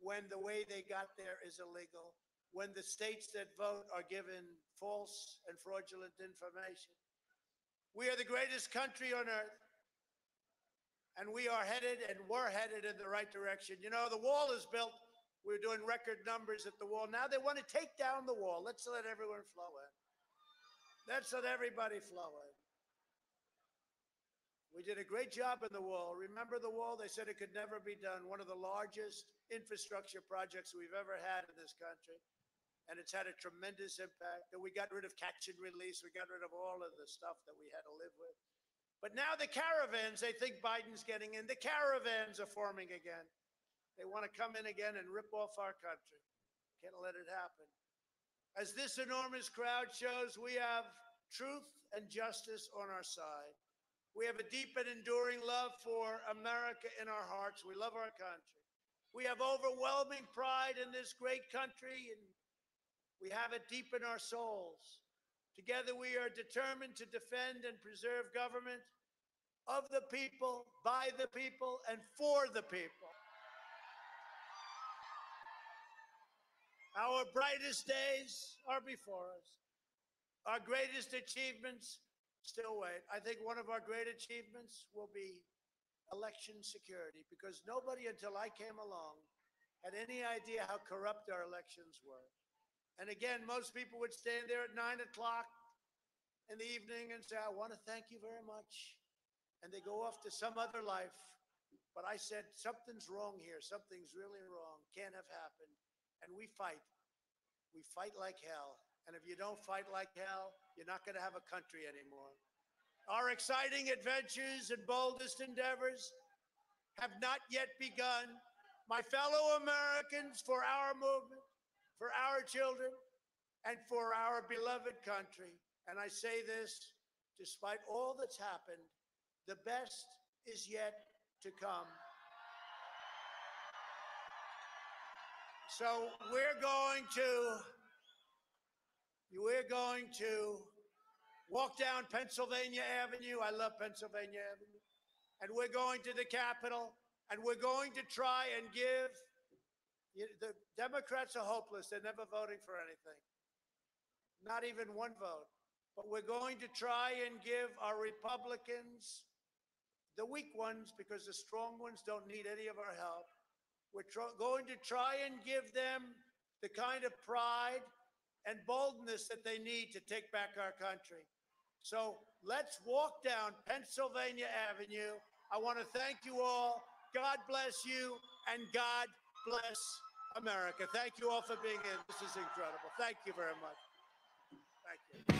when the way they got there is illegal, when the states that vote are given false and fraudulent information. We are the greatest country on earth, and we are headed and we're headed in the right direction. You know, the wall is built. We're doing record numbers at the wall. Now they want to take down the wall. Let's let everyone flow in. Let's let everybody flow in. We did a great job in the wall. Remember the wall? They said it could never be done. One of the largest infrastructure projects we've ever had in this country. And it's had a tremendous impact. And we got rid of catch and release. We got rid of all of the stuff that we had to live with. But now the caravans, they think Biden's getting in. The caravans are forming again. They want to come in again and rip off our country. Can't let it happen. As this enormous crowd shows, we have truth and justice on our side. We have a deep and enduring love for America in our hearts. We love our country. We have overwhelming pride in this great country, and we have it deep in our souls. Together, we are determined to defend and preserve government of the people, by the people, and for the people. Our brightest days are before us. Our greatest achievements still wait. I think one of our great achievements will be election security, because nobody until I came along had any idea how corrupt our elections were. And again, most people would stand there at 9 o'clock in the evening and say, I want to thank you very much. And they go off to some other life. But I said, something's wrong here. Something's really wrong. Can't have happened. And we fight. We fight like hell. And if you don't fight like hell, you're not going to have a country anymore. Our exciting adventures and boldest endeavors have not yet begun. My fellow Americans, for our movement, for our children, and for our beloved country. And I say this, despite all that's happened, the best is yet to come. So we're going to walk down Pennsylvania Avenue. I love Pennsylvania Avenue. And we're going to the Capitol, and we're going to try and give. The Democrats are hopeless. They're never voting for anything. Not even one vote. But we're going to try and give our Republicans, the weak ones, because the strong ones don't need any of our help. We're going to try and give them the kind of pride and boldness that they need to take back our country. So let's walk down Pennsylvania Avenue. I want to thank you all. God bless you, and God bless America. Thank you all for being in. This is incredible. Thank you very much. Thank you.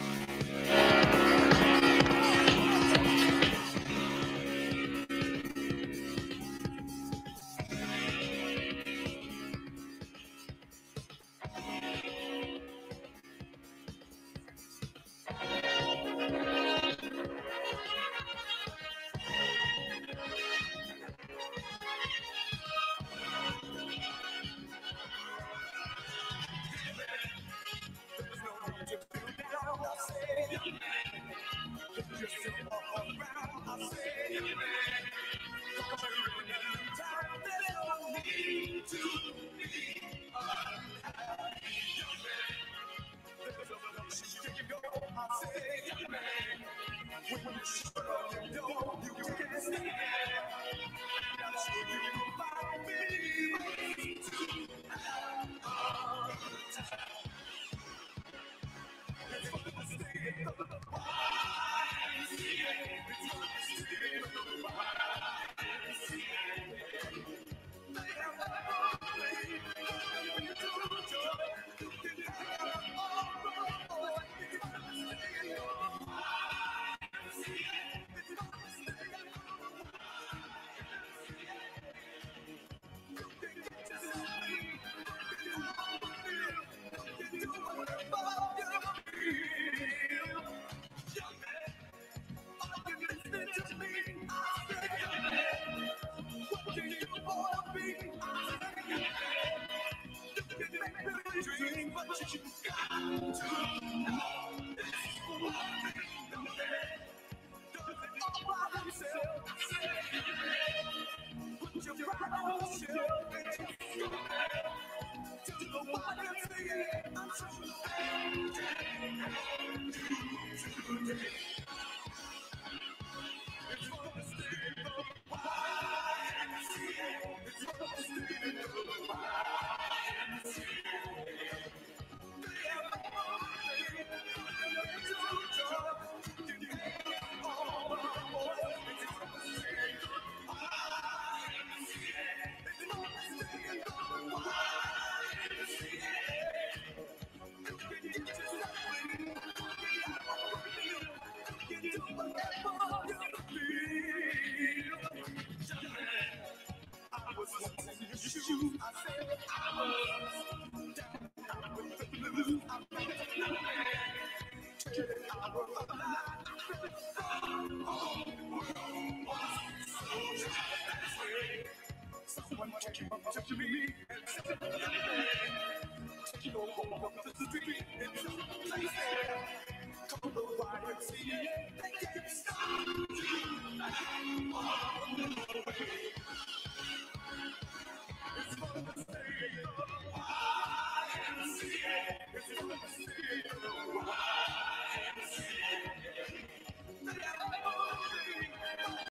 Hey.